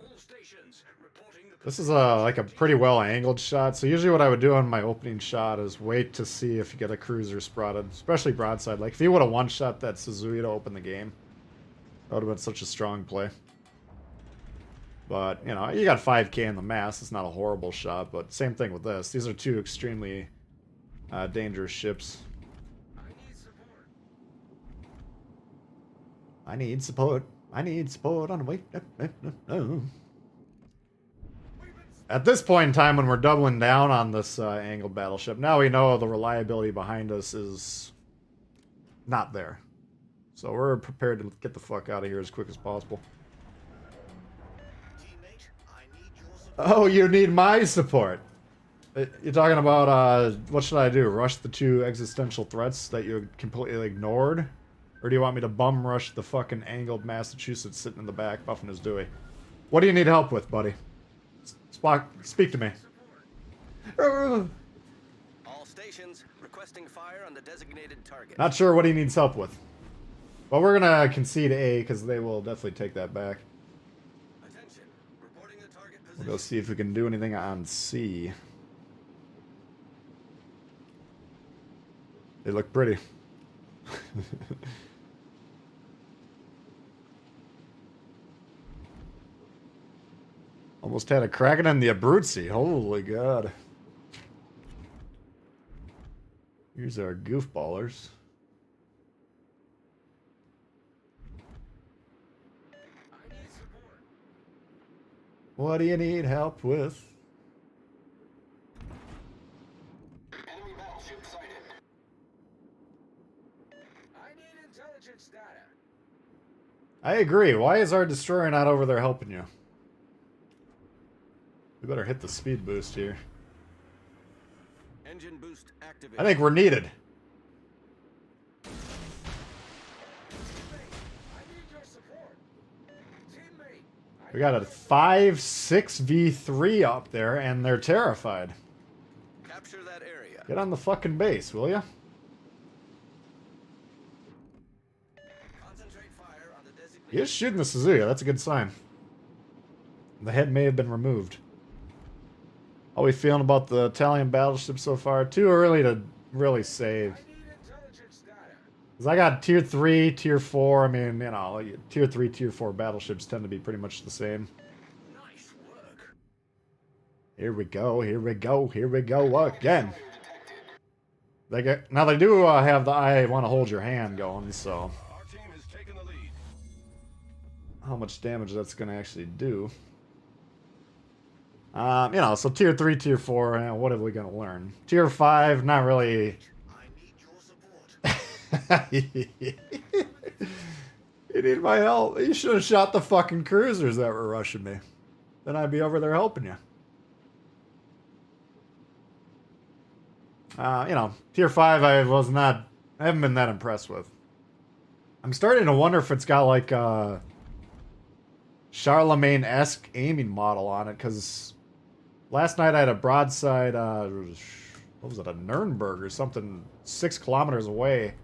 All stations reporting the This is like a pretty well angled shot. So usually what I would do on my opening shot is wait to see if you get a cruiser spotted, especially broadside. Like if you would have one shot that Suzuki to open the game, that would have been such a strong play. But, you know, you got 5K in the mass. It's not a horrible shot, but same thing with this. These are two extremely dangerous ships. I need support. I need support. I need support on the way. No. At this point in time, when we're doubling down on this angled battleship, now we know the reliability behind us is not there. So we're prepared to get the fuck out of here as quick as possible. Teammate, I need your support. Oh, you need my support. You're talking about, what should I do? Rush the two existential threats that you completely ignored? Or do you want me to bum rush the fucking angled Massachusetts sitting in the back buffing his Dewey? What do you need help with, buddy? Spock, speak to me. All stations requesting fire on the designated target. Not sure what he needs help with. But we're gonna concede A, because they will definitely take that back. Attention. Reporting the target We'll position. go see if we can do anything on C. They look pretty. Almost had a Kraken in the Abruzzi. Holy God. Here's our goofballers. I need support. What do you need help with? Enemy battleship sighted. I need intelligence data. I agree. Why is our destroyer not over there helping you? We better hit the speed boost here. Engine boost activated. I think we're needed. I need your support. Teammate. We got a 5-6v3 up there, and they're terrified. Capture that area. Get on the fucking base, will ya? Concentrate fire on the designated. He is shooting the Suzuki. That's a good sign. The head may have been removed. How we feeling about the Italian battleship so far? Too early to really say. I need intelligence data. Because I got tier 3, tier 4. I mean, you know, tier 3, tier 4 battleships tend to be pretty much the same. Nice work. Here we go, here we go, here we go again. They get, now they do have the I want to hold your hand going, so Our team has taken the lead. how much damage that's going to actually do. You know, so tier 3, tier 4, what are we going to learn? Tier 5, not really. I need your support. You need my help. You should have shot the fucking cruisers that were rushing me. Then I'd be over there helping you. You know, tier 5 I haven't been that impressed with. I'm starting to wonder if it's got like a Charlemagne-esque aiming model on it, because last night I had a broadside, what was it, a Nuremberg or something, 6 kilometers away.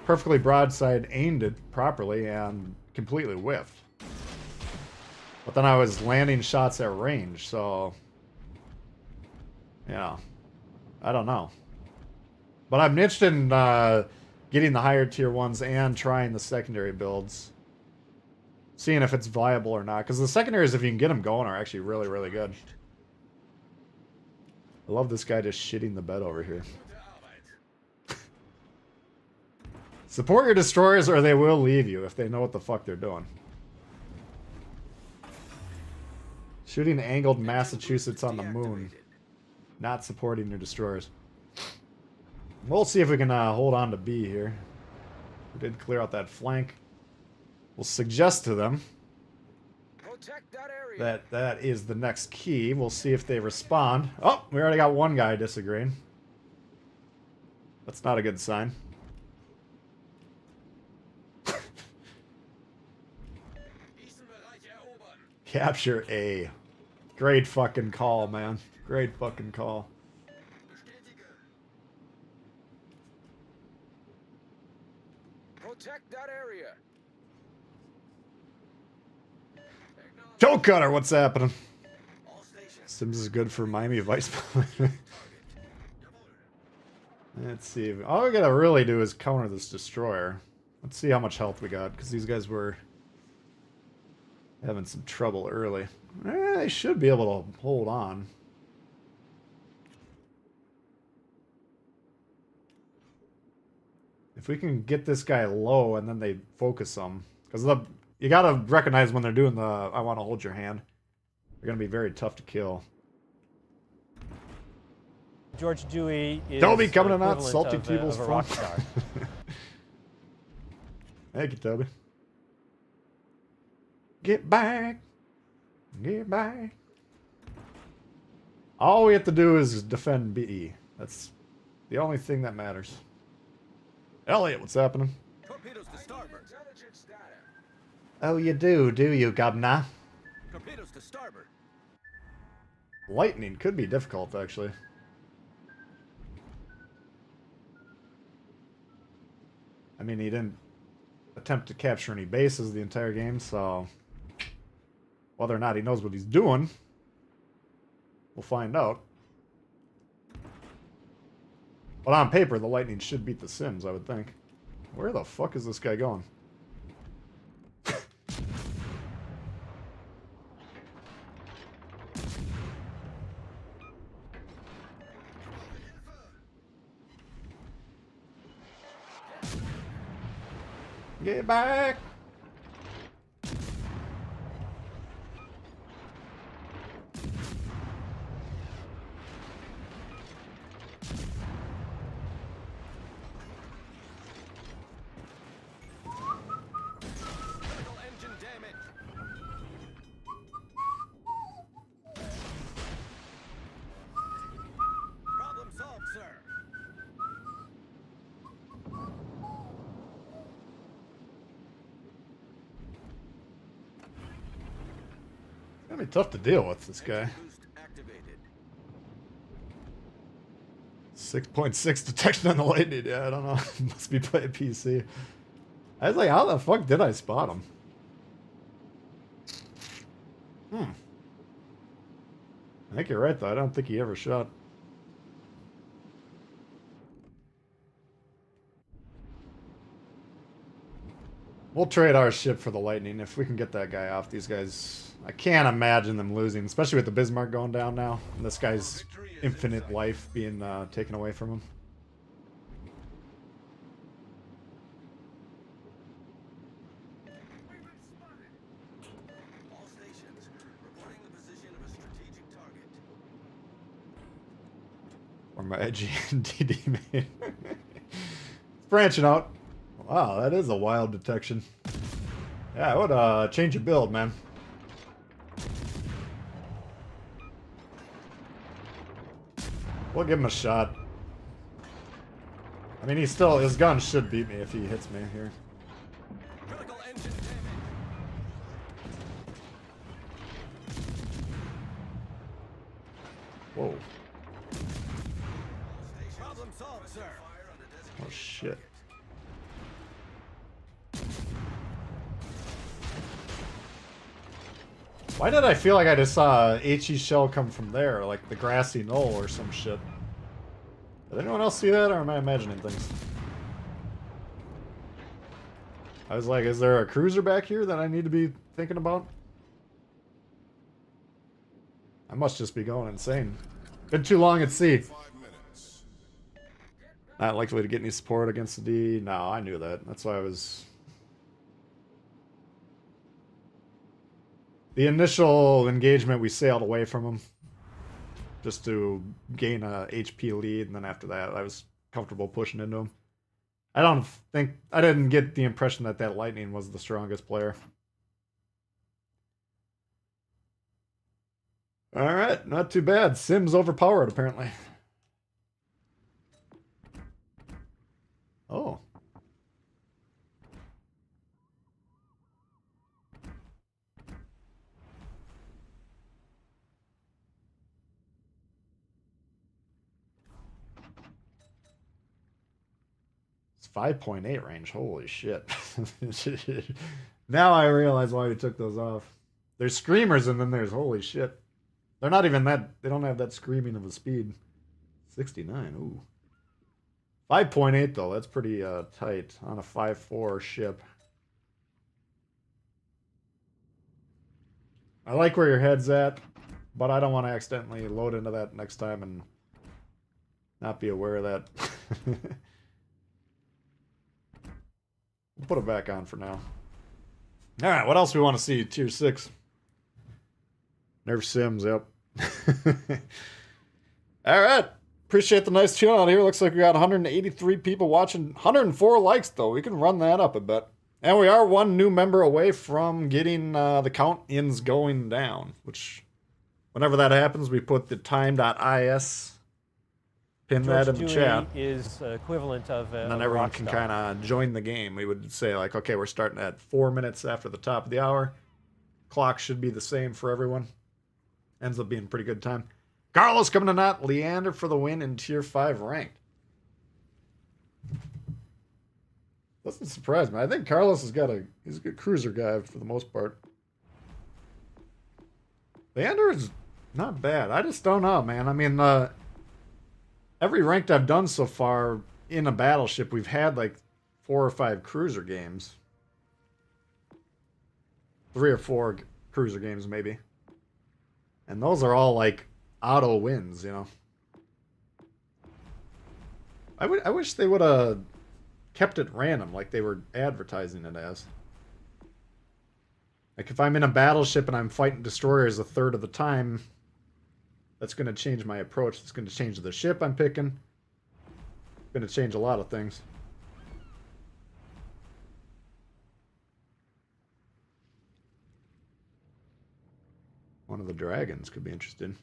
Perfectly broadside aimed it properly and completely whiffed. But then I was landing shots at range, so... yeah. I don't know. But I'm interested in getting the higher tier ones and trying the secondary builds. Seeing if it's viable or not. Because the secondaries, if you can get them going, are actually really, really good. I love this guy just shitting the bed over here. Support your destroyers or they will leave you if they know what the fuck they're doing. Shooting angled Massachusetts on the moon. Not supporting your destroyers. We'll see if we can hold on to B here. We did clear out that flank. We'll suggest to them Protect that area. that is the next key. We'll see if they respond. Oh, we already got one guy disagreeing. That's not a good sign. Capture A. Great fucking call, man. Great fucking call. Protect that area. Toe cutter, what's happening? All stations. Sims is good for Miami Vice. Let's see. All we gotta really do is counter this destroyer. Let's see how much health we got, because these guys were having some trouble early. They should be able to hold on. If we can get this guy low and then they focus him, because you gotta recognize when they're doing the I want to hold your hand. They're gonna be very tough to kill. George Dewey is Toby coming in hot, equivalent salty of, Tbull's of a rock fun. star. Thank you, Toby. Get back. Get back. All we have to do is defend BE. That's the only thing that matters. Elliot, what's happening? Torpedoes to starboard. Intelligence data. Oh, you do you, Governor? Torpedoes to starboard. Lightning could be difficult, actually. I mean, he didn't attempt to capture any bases the entire game, so whether or not he knows what he's doing, we'll find out. But on paper, the Lightning should beat the Sims, I would think. Where the fuck is this guy going? Get back! Critical engine damage. Problem solved, sir. It's gonna be tough to deal with, this guy. Engine boost activated. 6.6 detection on the Lightning. Yeah, I don't know. Must be playing PC. I was like, how the fuck did I spot him? I think you're right, though. I don't think he ever shot. We'll trade our ship for the Lightning if we can get that guy off. These guys, I can't imagine them losing, especially with the Bismarck going down now. And this guy's infinite life being taken away from him. All stations reporting the position of a strategic target. Or my edgy DD man. It's branching out. Wow, that is a wild detection. Yeah, I would change your build, man. We'll give him a shot. I mean, he's still, his gun should beat me if he hits me here. Oh shit. Why did I feel like I just saw a HE shell come from there, like the grassy knoll or some shit? Did anyone else see that, or am I imagining things? I was like, is there a cruiser back here that I need to be thinking about? I must just be going insane. Been too long at sea. 5 minutes. Not likely to get any support against the D. No, I knew that. That's why I was... The initial engagement, we sailed away from them. Just to gain a HP lead, and then after that, I was comfortable pushing into them. I didn't get the impression that that Lightning was the strongest player. Alright, not too bad. Sim's overpowered, apparently. Oh. It's 5.8 range. Holy shit. Now I realize why we took those off. There's screamers and then there's holy shit. They're not even that, they don't have that screaming of a speed. 69, ooh. 5.8 though, that's pretty tight on a 5.4 ship. I like where your head's at, but I don't want to accidentally load into that next time and not be aware of that. We'll put it back on for now. Alright, what else we want to see? Tier 6. Nerf Sims, yep. Alright. Appreciate the nice tune out here. Looks like we got 183 people watching. 104 likes, though. We can run that up a bit. And we are one new member away from getting the count-ins going down. Which, whenever that happens, we put the time.is. Pin that in the chat. Is equivalent of and then everyone can kind of join the game. We would say, like, okay, we're starting at 4 minutes after the top of the hour. Clock should be the same for everyone. Ends up being a pretty good time. Carlos coming to knot. Leander for the win in Tier 5 ranked. Doesn't surprise me. I think Carlos he's a good cruiser guy for the most part. Leander is not bad. I just don't know, man. I mean, every ranked I've done so far in a battleship, we've had like 4 or 5 cruiser games. 3 or 4 cruiser games, maybe. And those are all like auto wins, you know. I wish they would have kept it random like they were advertising it as. Like if I'm in a battleship and I'm fighting destroyers a third of the time, that's going to change my approach. It's going to change the ship I'm picking. It's going to change a lot of things. One of the dragons could be interested.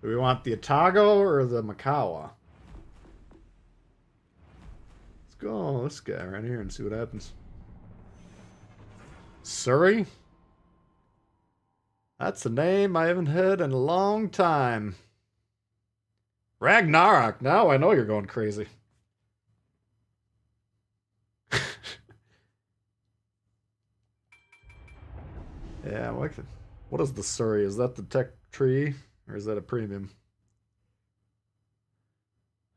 Do we want the Otago or the Makawa? Let's go this guy right here and see what happens. Surrey? That's a name I haven't heard in a long time. Ragnarok. Now I know you're going crazy. Yeah, I like it. What is the Surrey? Is that the tech tree? Or is that a premium?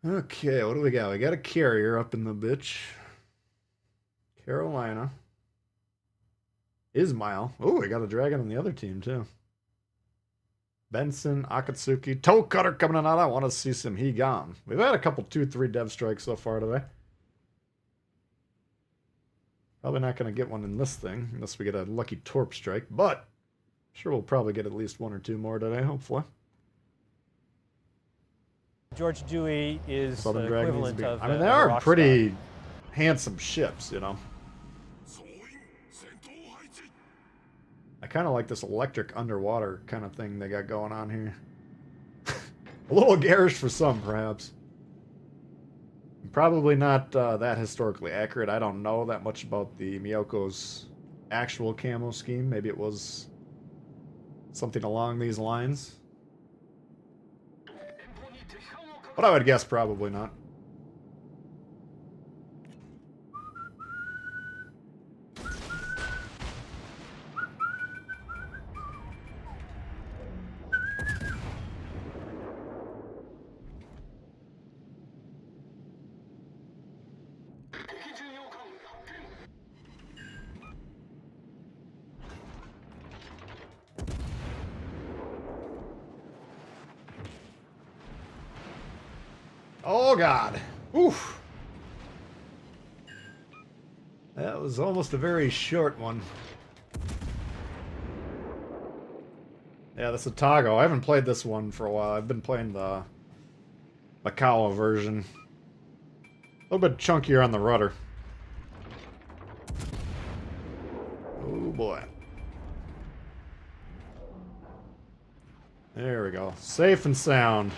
Okay, what do we got? We got a carrier up in the bitch. Carolina. Ismail. Oh, we got a dragon on the other team, too. Benson, Akatsuki. Toe Cutter coming on out. I want to see some Higam. We've had a couple 2-3 dev strikes so far today. Probably not going to get one in this thing, unless we get a lucky Torp strike, but sure we'll probably get at least 1 or 2 more today, hopefully. George Dewey is Southern Dragon equivalent of I mean, they are pretty Rockstar. handsome ships, you know. I kind of like this electric underwater kind of thing they got going on here. A little garish for some, perhaps. Probably not that historically accurate. I don't know that much about the Miyoko's actual camo scheme. Maybe it was something along these lines. But I would guess probably not. Oh god. Oof. That was almost a very short one. Yeah, that's a Tago. I haven't played this one for a while. I've been playing the Macau version. A little bit chunkier on the rudder. Oh boy. There we go. Safe and sound.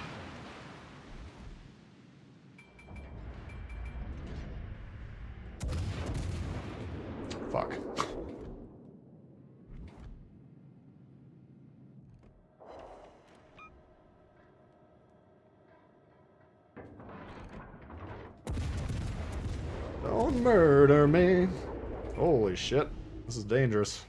Fuck. Don't murder me. Holy shit. This is dangerous.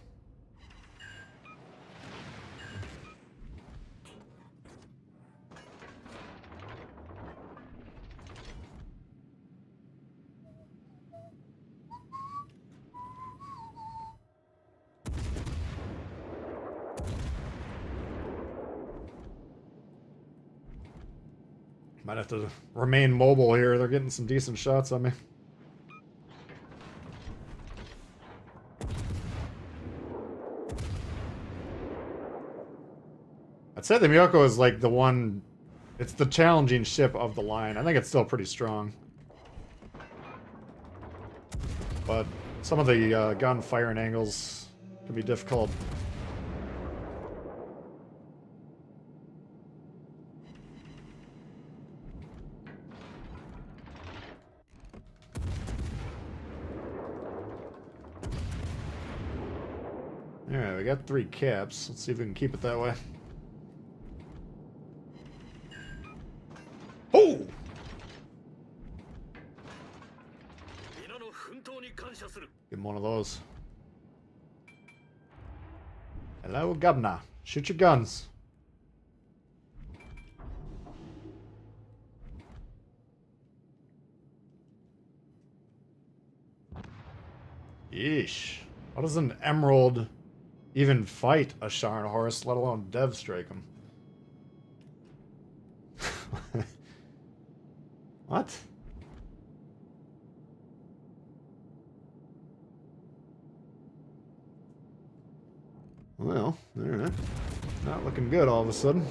Might have to remain mobile here. They're getting some decent shots on me. I'd say the Miyoko is like the one... It's the challenging ship of the line. I think it's still pretty strong. But some of the gun firing angles can be difficult. Alright, we got 3 caps. Let's see if we can keep it that way. Oh! Give him one of those. Hello, governor. Shoot your guns. Yeesh. How does an emerald even fight a Sharn horse, let alone dev strike him? What? Well, alright. Not looking good all of a sudden.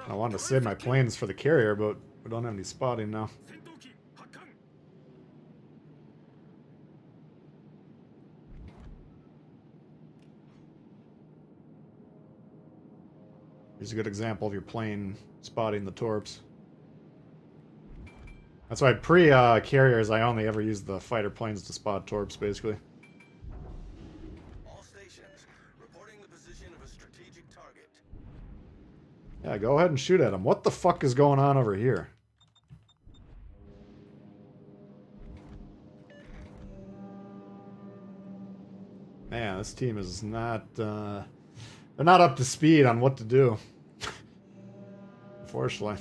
I wanted to save my planes for the carrier, but we don't have any spotting now. Here's a good example of your plane spotting the torps. That's why pre-carriers, I only ever use the fighter planes to spot torps, basically. All stations, reporting the position of a strategic target. Yeah, go ahead and shoot at them. What the fuck is going on over here? Man, this team is not, they're not up to speed on what to do. Unfortunately.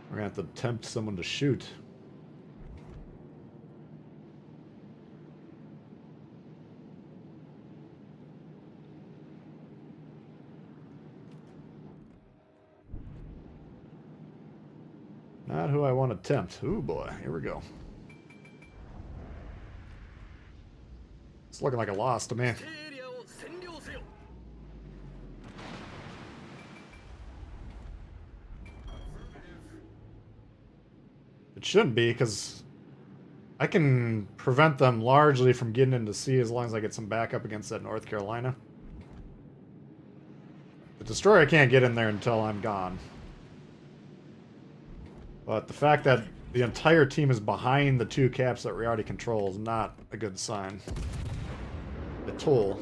We're gonna have to tempt someone to shoot. Not who I want to tempt. Ooh boy, here we go. It's looking like a loss to me. It shouldn't be, because I can prevent them largely from getting into sea as long as I get some backup against that North Carolina. The destroyer can't get in there until I'm gone. But the fact that the entire team is behind the 2 caps that we already control is not a good sign. The Tbull.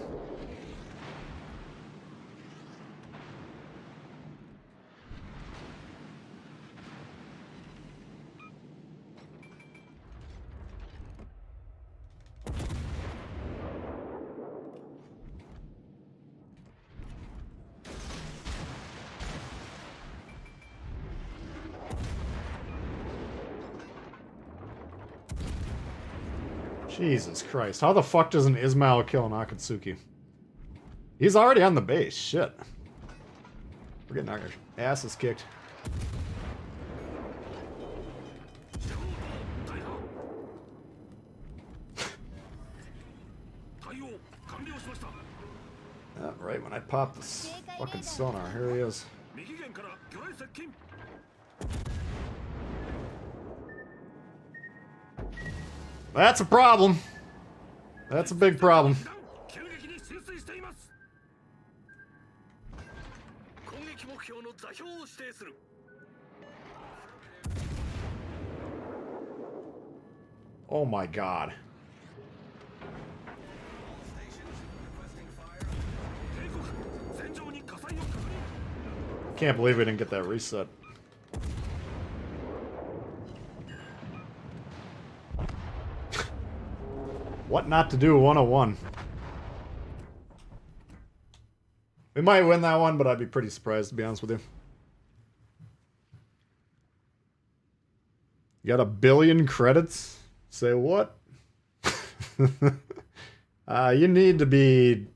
Jesus Christ. How the fuck doesn't Ismail kill an Akatsuki? He's already on the base. Shit. We're getting our asses kicked. Oh, right when I pop this fucking sonar, here he is. That's a problem. That's a big problem. Oh my god. Can't believe we didn't get that reset. What not to do 101. We might win that one, but I'd be pretty surprised, to be honest with you. You got 1 billion credits? Say what? You need to be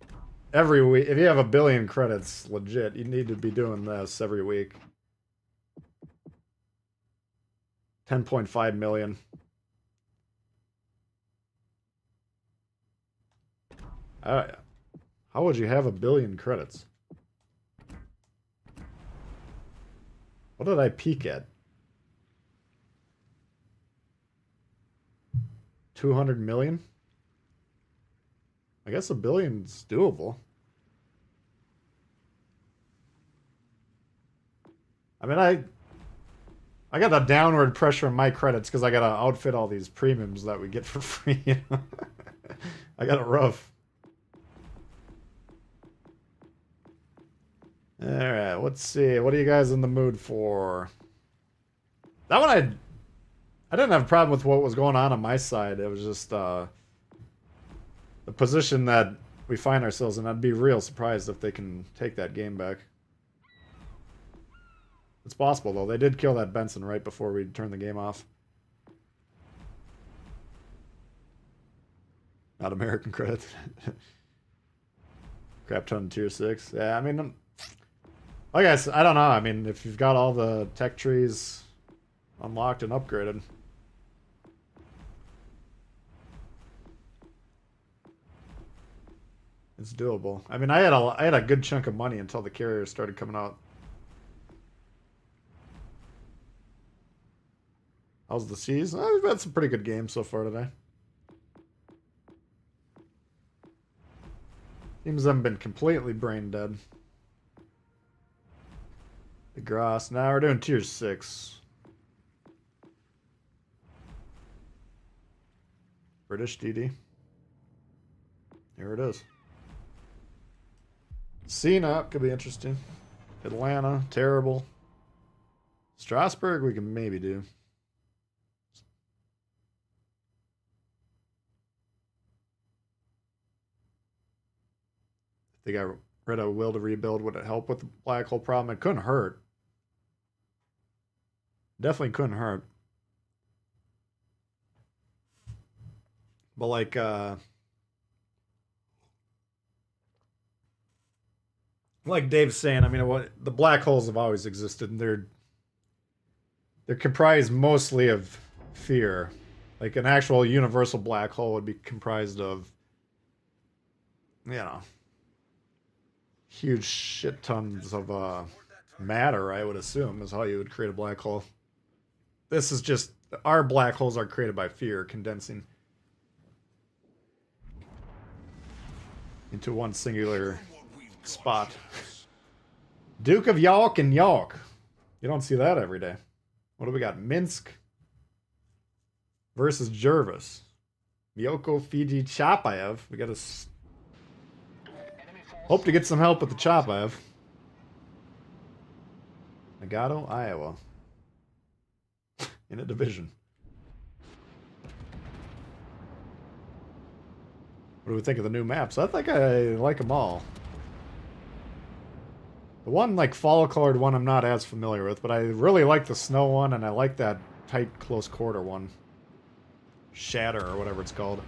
every week. If you have 1 billion credits, legit, you need to be doing this every week. 10.5 million. How would you have 1 billion credits? What did I peak at? 200 million? I guess 1 billion's doable. I mean, I got a downward pressure on my credits because I gotta outfit all these premiums that we get for free. You know? I got it rough. Alright, let's see. What are you guys in the mood for? That one I didn't have a problem with what was going on my side. It was just the position that we find ourselves in. I'd be real surprised if they can take that game back. It's possible, though. They did kill that Benson right before we turned the game off. Not American credit. Crap ton tier 6. Yeah, I mean, like I said, I don't know. I mean, if you've got all the tech trees unlocked and upgraded. It's doable. I mean, I had a good chunk of money until the carriers started coming out. How's the seas? We've had some pretty good games so far today. Teams haven't been completely brain dead. The Gross. Now we're doing tier 6. British DD. Here it is. Cena could be interesting. Atlanta, terrible. Strasbourg, we can maybe do. If they got rid of will to rebuild, would it help with the black hole problem? It couldn't hurt. Definitely couldn't hurt. But like Dave's saying, I mean, what the black holes have always existed, and they're comprised mostly of fear. Like an actual universal black hole would be comprised of, you know, huge shit tons of matter, I would assume, is how you would create a black hole. This is just, our black holes are created by fear, condensing into one singular spot. Duke of York and York. You don't see that every day. What do we got? Minsk versus Jervis. Myoko, Fiji, Chapayev. We got to hope to get some help with the Chapayev. Nagato, Iowa. In a division. What do we think of the new maps? I think I like them all. The one, like, fall-colored one I'm not as familiar with, but I really like the snow one, and I like that tight, close quarter one. Shatter, or whatever it's called.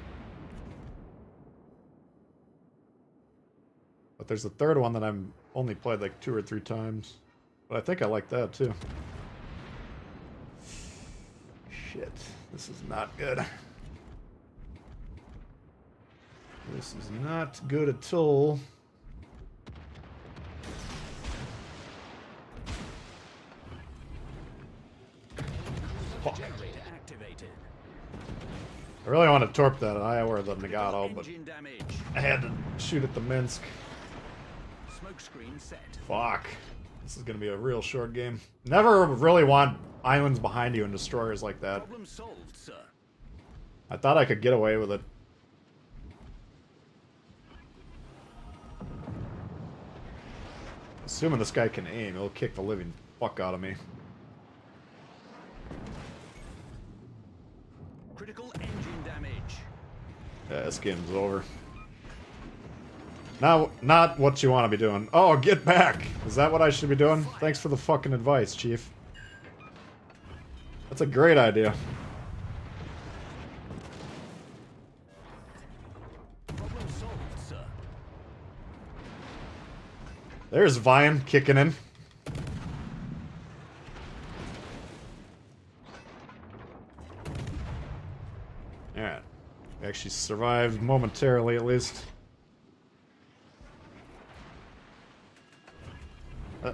But there's a third one that I'm only played like 2 or 3 times. But I think I like that too. Shit, this is not good. This is not good at all. Fuck. Generator activated. I really want to torp that Iowa or the Nagato, but Engine damage. I had to shoot at the Minsk. Smoke screen set. Fuck. This is gonna be a real short game. Never really want islands behind you and destroyers like that. Problem solved, sir. I thought I could get away with it. Assuming this guy can aim, he'll kick the living fuck out of me. Critical engine damage. Yeah, this game's over. Now, not what you want to be doing. Oh, get back! Is that what I should be doing? Thanks for the fucking advice, Chief. That's a great idea. Problem solved, sir. There's Vine kicking in. Alright. We actually survived momentarily, at least.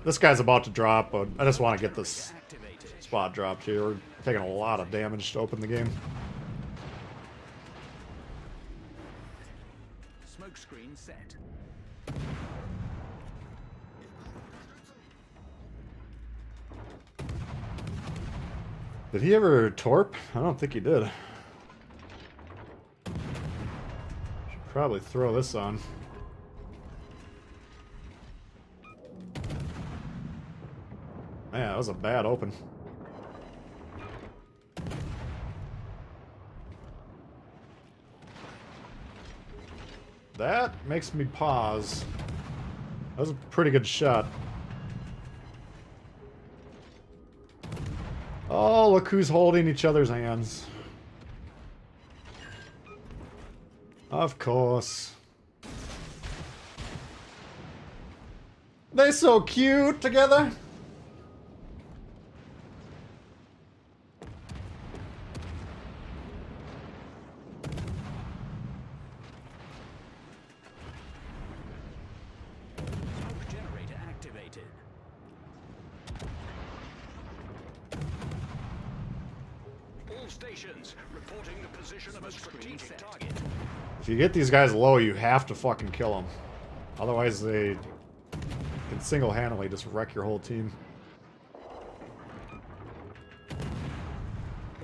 This guy's about to drop, but I just want to get this Activated. spot dropped here. We're taking a lot of damage to open the game. Smoke screen set. Did he ever torp? I don't think he did. Should probably throw this on. Man, that was a bad open. That makes me pause. That was a pretty good shot. Oh, look who's holding each other's hands. Of course. They're so cute together. Smoke generator activated. All stations reporting the position of a strategic target. If you get these guys low, you have to fucking kill them. Otherwise, they can single-handedly just wreck your whole team.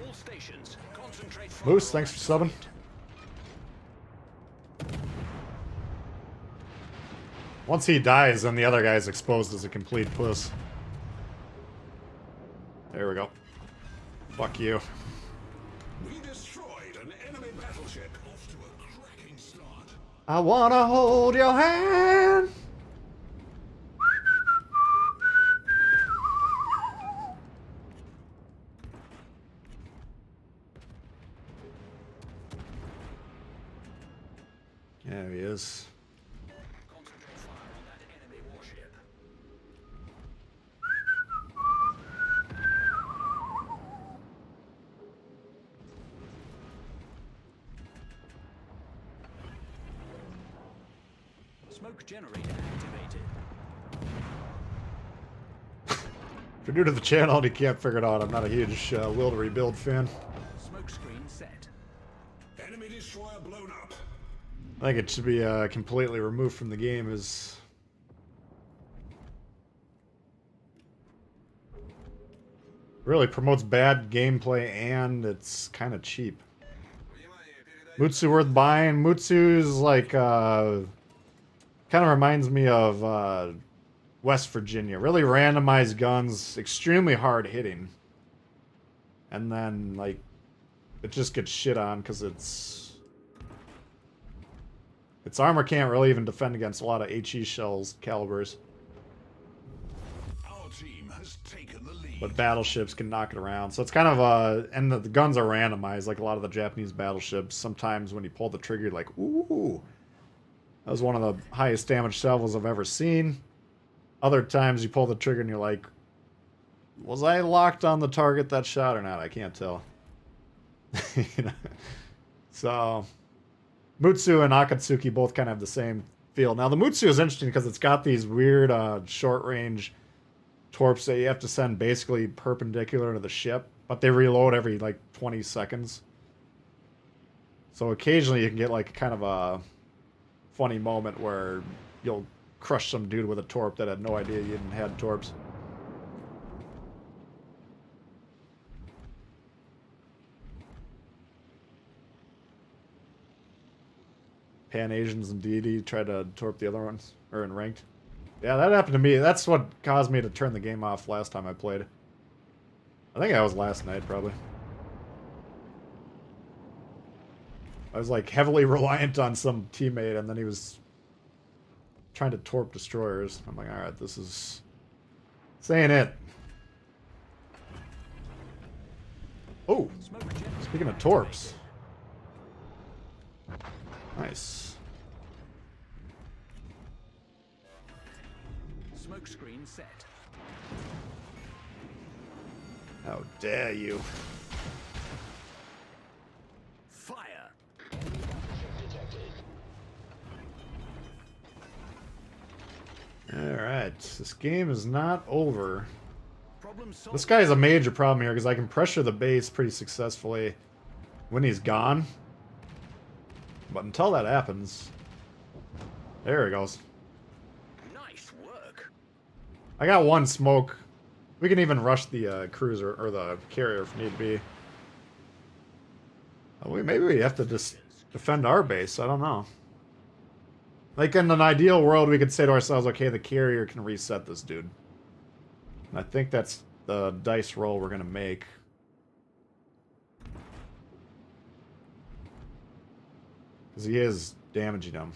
All stations concentrate. Moose, thanks for subbing. Once he dies, then the other guy's exposed as a complete puss. There we go. Fuck you. We destroyed an enemy battleship. Off to a cracking start. I wanna hold your hand. There he is. Concentrate fire on that enemy warship. Smoke generator activated. If you're new to the channel and you can't figure it out, I'm not a huge Will to Rebuild fan. Smoke screen set. Enemy destroyer blown up. I think it should be completely removed from the game. Is really promotes bad gameplay and it's kind of cheap. Mutsu worth buying. Mutsu's like kind of reminds me of West Virginia. Really randomized guns, extremely hard hitting, and then like it just gets shit on because its armor can't really even defend against a lot of HE shells calibers. Our team has taken the lead. But battleships can knock it around. So it's kind of and the guns are randomized like a lot of the Japanese battleships. Sometimes when you pull the trigger, you're like, ooh. That was one of the highest damage salvos I've ever seen. Other times you pull the trigger and you're like, was I locked on the target that shot or not? I can't tell. You know? So, Mutsu and Akatsuki both kind of have the same feel. Now, the Mutsu is interesting because it's got these weird short-range torps that you have to send basically perpendicular to the ship, but they reload every, like, 20 seconds. So occasionally you can get, like, kind of a funny moment where you'll crush some dude with a torp that had no idea you even had torps. Pan-Asians and DD tried to torp the other ones, or in ranked. Yeah, that happened to me. That's what caused me to turn the game off last time I played. I think that was last night, probably. I was, like, heavily reliant on some teammate, and then he was trying to torp destroyers. I'm like, alright, this is... saying it. Oh, speaking of torps. Nice. Smoke screen set. How dare you. Fire. Alright, this game is not over. Problem solved. This guy is a major problem here because I can pressure the base pretty successfully when he's gone. But until that happens... There he goes. Nice work. I got one smoke. We can even rush the cruiser, or the carrier if need be. Maybe we have to just defend our base, I don't know. Like, in an ideal world, we could say to ourselves, okay, the carrier can reset this dude. And I think that's the dice roll we're going to make. Because he is damaging him.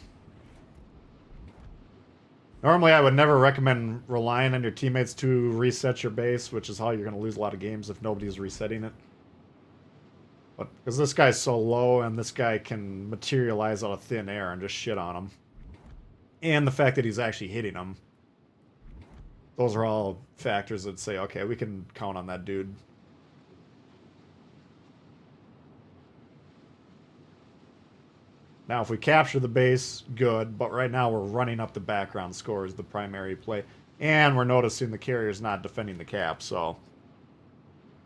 Normally, I would never recommend relying on your teammates to reset your base, which is how you're going to lose a lot of games if nobody's resetting it. But because this guy's so low, and this guy can materialize out of thin air and just shit on him. And the fact that he's actually hitting him. Those are all factors that say, okay, we can count on that dude. Now, if we capture the base, good. But right now, we're running up the background score as the primary play. And we're noticing the carrier's not defending the cap, so...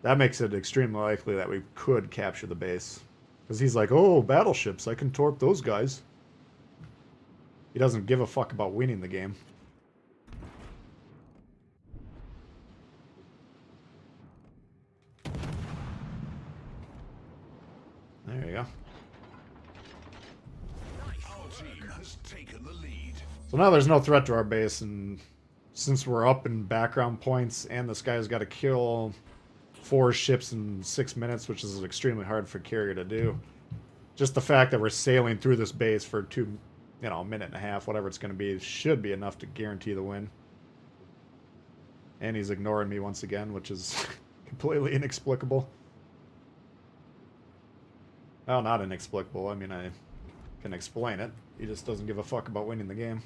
that makes it extremely likely that we could capture the base. Because he's like, oh, battleships, I can torp those guys. He doesn't give a fuck about winning the game. There you go. Our team has taken the lead. So now there's no threat to our base, and since we're up in background points, and this guy's got to kill 4 ships in 6 minutes, which is extremely hard for carrier to do. Just the fact that we're sailing through this base for a minute and a half, whatever it's going to be, should be enough to guarantee the win. And he's ignoring me once again, which is completely inexplicable. Well, not inexplicable. I mean, I can explain it. He just doesn't give a fuck about winning the game.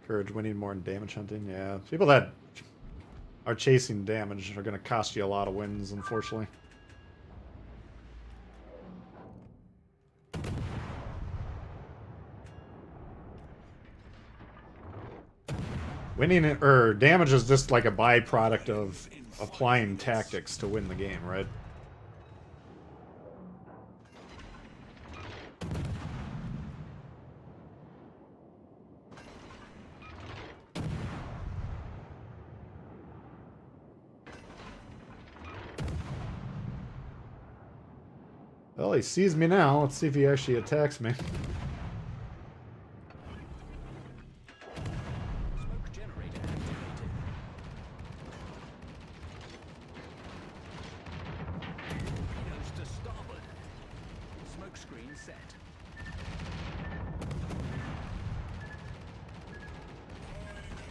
Courage winning more in damage hunting. Yeah, people that are chasing damage are going to cost you a lot of wins, unfortunately. Winning or damage is just like a byproduct of applying tactics to win the game, right? Well, he sees me now. Let's see if he actually attacks me. Smoke generator activated. Torpedoes to starboard. Smoke screen set.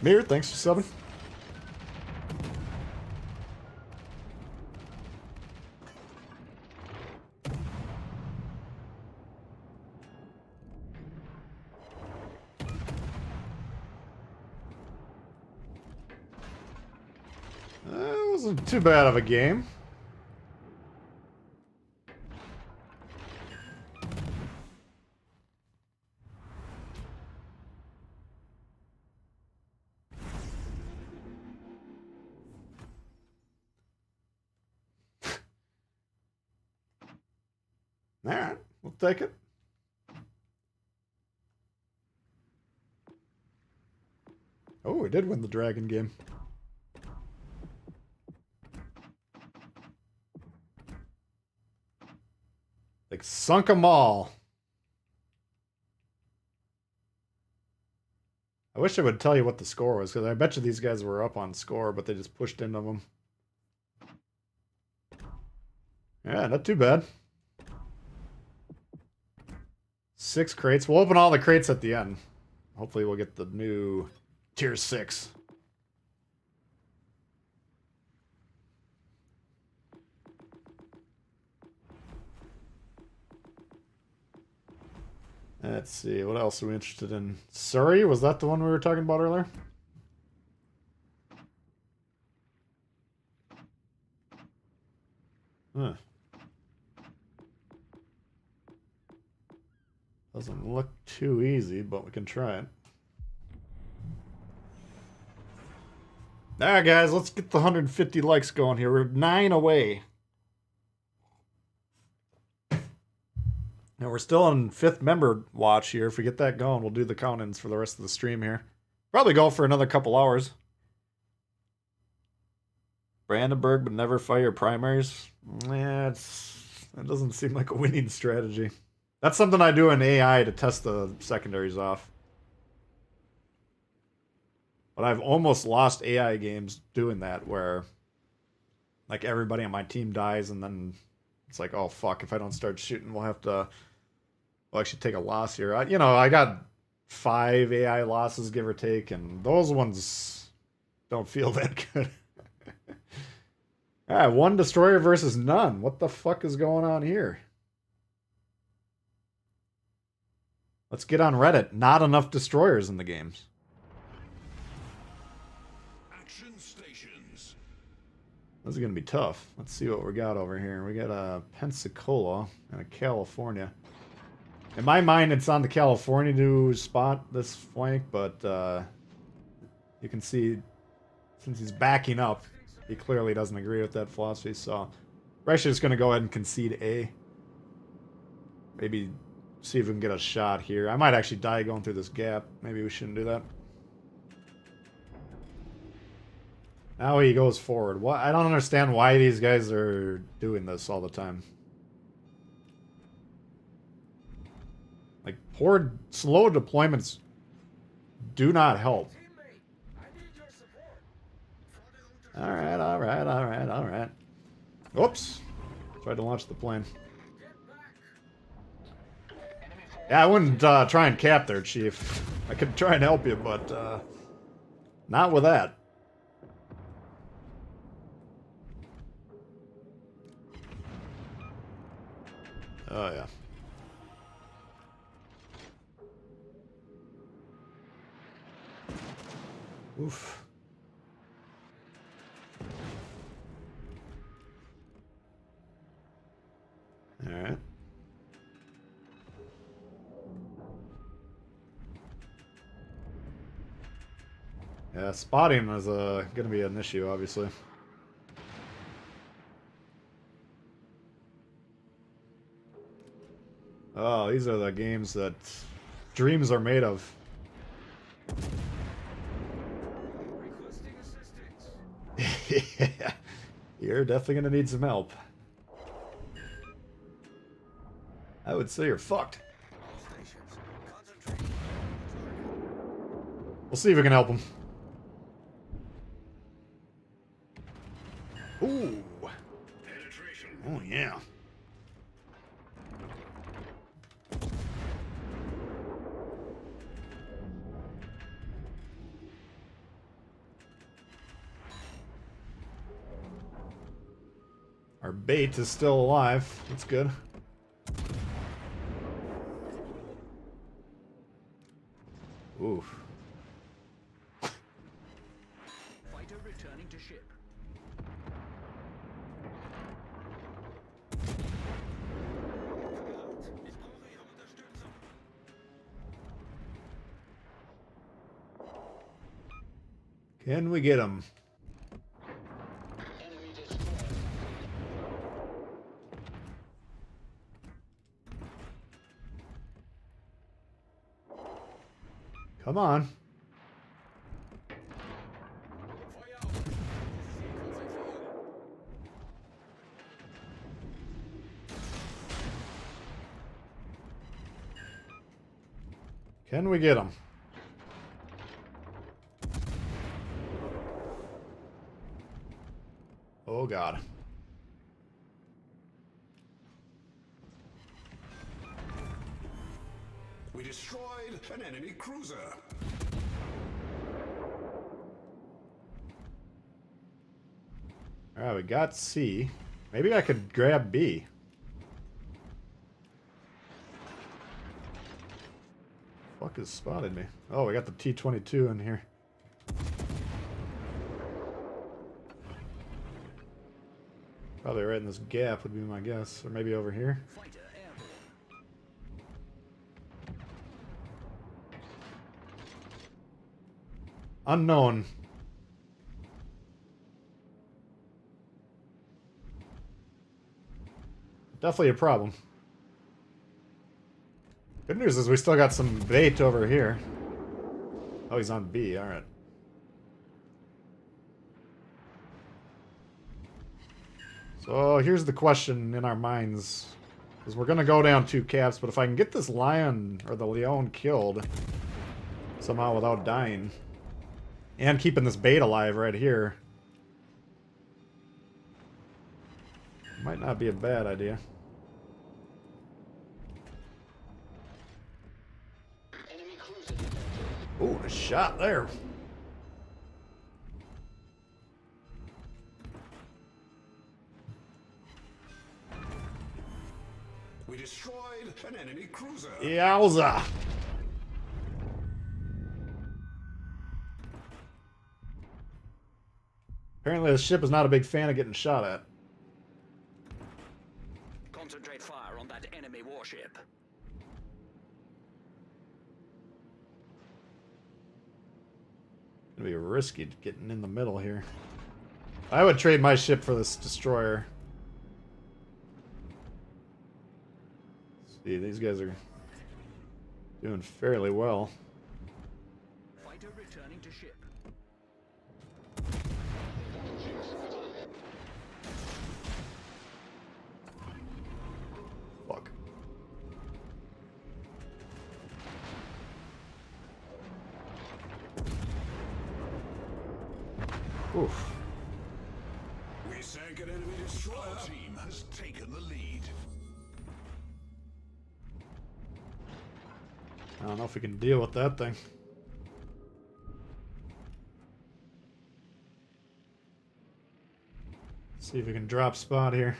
Mirror, thanks for subbing. Wasn't too bad of a game. Alright, we'll take it. Oh, we did win the dragon game. Like, sunk 'em all. I wish I would tell you what the score was, because I bet you these guys were up on score, but they just pushed into them. Yeah, not too bad. 6 crates. We'll open all the crates at the end. Hopefully we'll get the new tier 6. Let's see, what else are we interested in? Surrey, was that the one we were talking about earlier? Huh. Doesn't look too easy, but we can try it. Alright guys, let's get the 150 likes going here. We're 9 away. Now we're still on 5th member watch here. If we get that going, we'll do the count-ins for the rest of the stream here. Probably go for another couple hours. Brandenburg would never fire primaries. Yeah, that doesn't seem like a winning strategy. That's something I do in AI to test the secondaries off. But I've almost lost AI games doing that, where like everybody on my team dies and then it's like, oh fuck, if I don't start shooting, we'll actually take a loss here. I got 5 AI losses, give or take, and those ones don't feel that good. Alright, 1 destroyer versus none. What the fuck is going on here? Let's get on Reddit. Not enough destroyers in the games. Action stations. This is going to be tough. Let's see what we got over here. We got a Pensacola and a California. In my mind, it's on the California to spot this flank, but you can see, since he's backing up, he clearly doesn't agree with that philosophy, so we're actually just going to go ahead and concede A. Maybe see if we can get a shot here. I might actually die going through this gap. Maybe we shouldn't do that. Now he goes forward. What? I don't understand why these guys are doing this all the time. Like, poor, slow deployments do not help. Alright, alright, alright, alright. Oops. Tried to launch the plane. Yeah, I wouldn't try and cap there, Chief. I could try and help you, but not with that. Oh, yeah. Oof. Alright. Yeah, spotting is going to be an issue, obviously. Oh, these are the games that dreams are made of. Requesting assistance. Yeah, you're definitely going to need some help. I would say you're fucked. All stations, concentrate on the target. We'll see if we can help him. Ooh. Penetration. Oh, yeah. Our bait is still alive. That's good. Oof. Fighter returning to ship. Can we get him? Enemy destroyed. Come on. Can we get him? Oh God. We destroyed an enemy cruiser. Alright, we got C. Maybe I could grab B. Fuck has spotted me. Oh, we got the T-22 in here. Probably right in this gap would be my guess. Or maybe over here. Fighter airborne. Unknown. Definitely a problem. Good news is we still got some bait over here. Oh, he's on B. Alright. So here's the question in our minds. Because we're going to go down 2 caps, but if I can get this lion or the Leon killed somehow without dying and keeping this bait alive right here, might not be a bad idea. Enemy cruiser detected. Ooh, a shot there. We destroyed an enemy cruiser. Yowza. Apparently the ship is not a big fan of getting shot at. Concentrate fire on that enemy warship. It'd be risky getting in the middle here. I would trade my ship for this destroyer. See, these guys are doing fairly well. Fighter returning to ship. Fuck. Oof. We sank an enemy destroyer. Our team has taken the lead. I don't know if we can deal with that thing. See if we can drop spot here.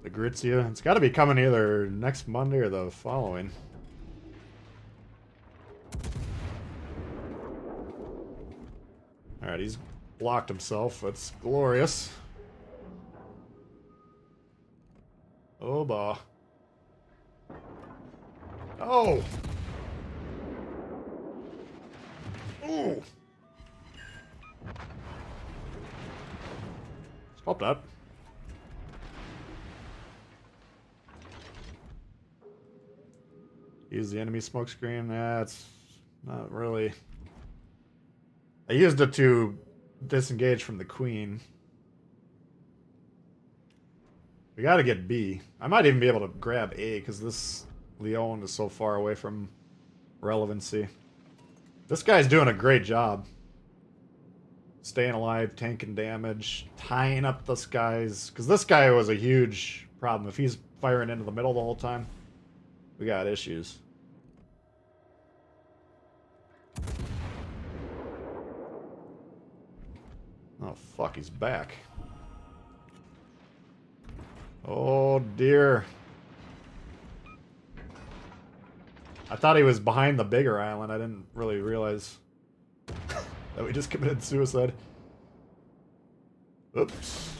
The Gritzia. It's got to be coming either next Monday or the following. Alright, he's blocked himself. That's glorious. Oh, bah. Oh! Ooh! Stop that. Use the enemy smoke screen. That's not really... I used it to disengage from the queen. We gotta get B. I might even be able to grab A, because this Leon is so far away from relevancy. This guy's doing a great job. Staying alive, tanking damage, tying up this guy's... Because this guy was a huge problem. If he's firing into the middle the whole time, we got issues. Oh, fuck, he's back. Oh, dear. I thought he was behind the bigger island. I didn't really realize that we just committed suicide. Oops.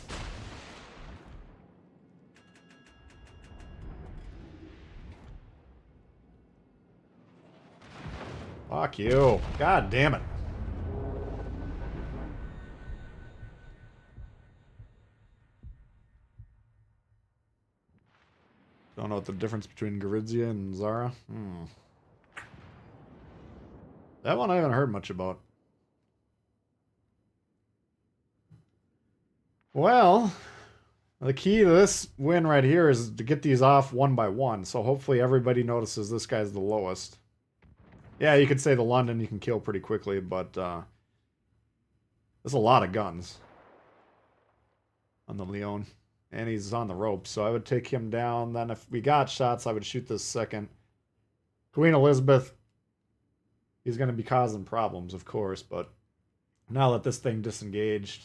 Fuck you. God damn it. Don't know what the difference between Gorizia and Zara. That one I haven't heard much about. Well, the key to this win right here is to get these off one by one. So hopefully everybody notices this guy's the lowest. Yeah, you could say the London you can kill pretty quickly, but there's a lot of guns on the Leon. And he's on the rope, so I would take him down. Then if we got shots, I would shoot this second. Queen Elizabeth, he's going to be causing problems, of course, but now that this thing disengaged,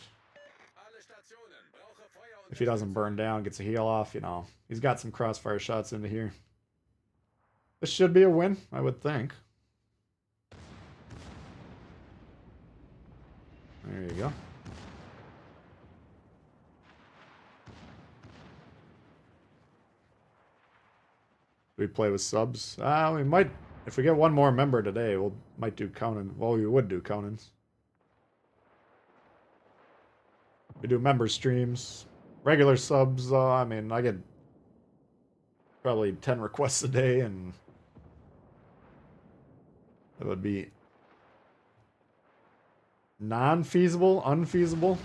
if he doesn't burn down, gets a heal off, you know, he's got some crossfire shots into here. This should be a win, I would think. There you go. We play with subs. We might, if we get one more member today, might do Conan. Well, we would do Conan's. We do member streams, regular subs. I mean, I get probably 10 requests a day, and that would be non-feasible, unfeasible.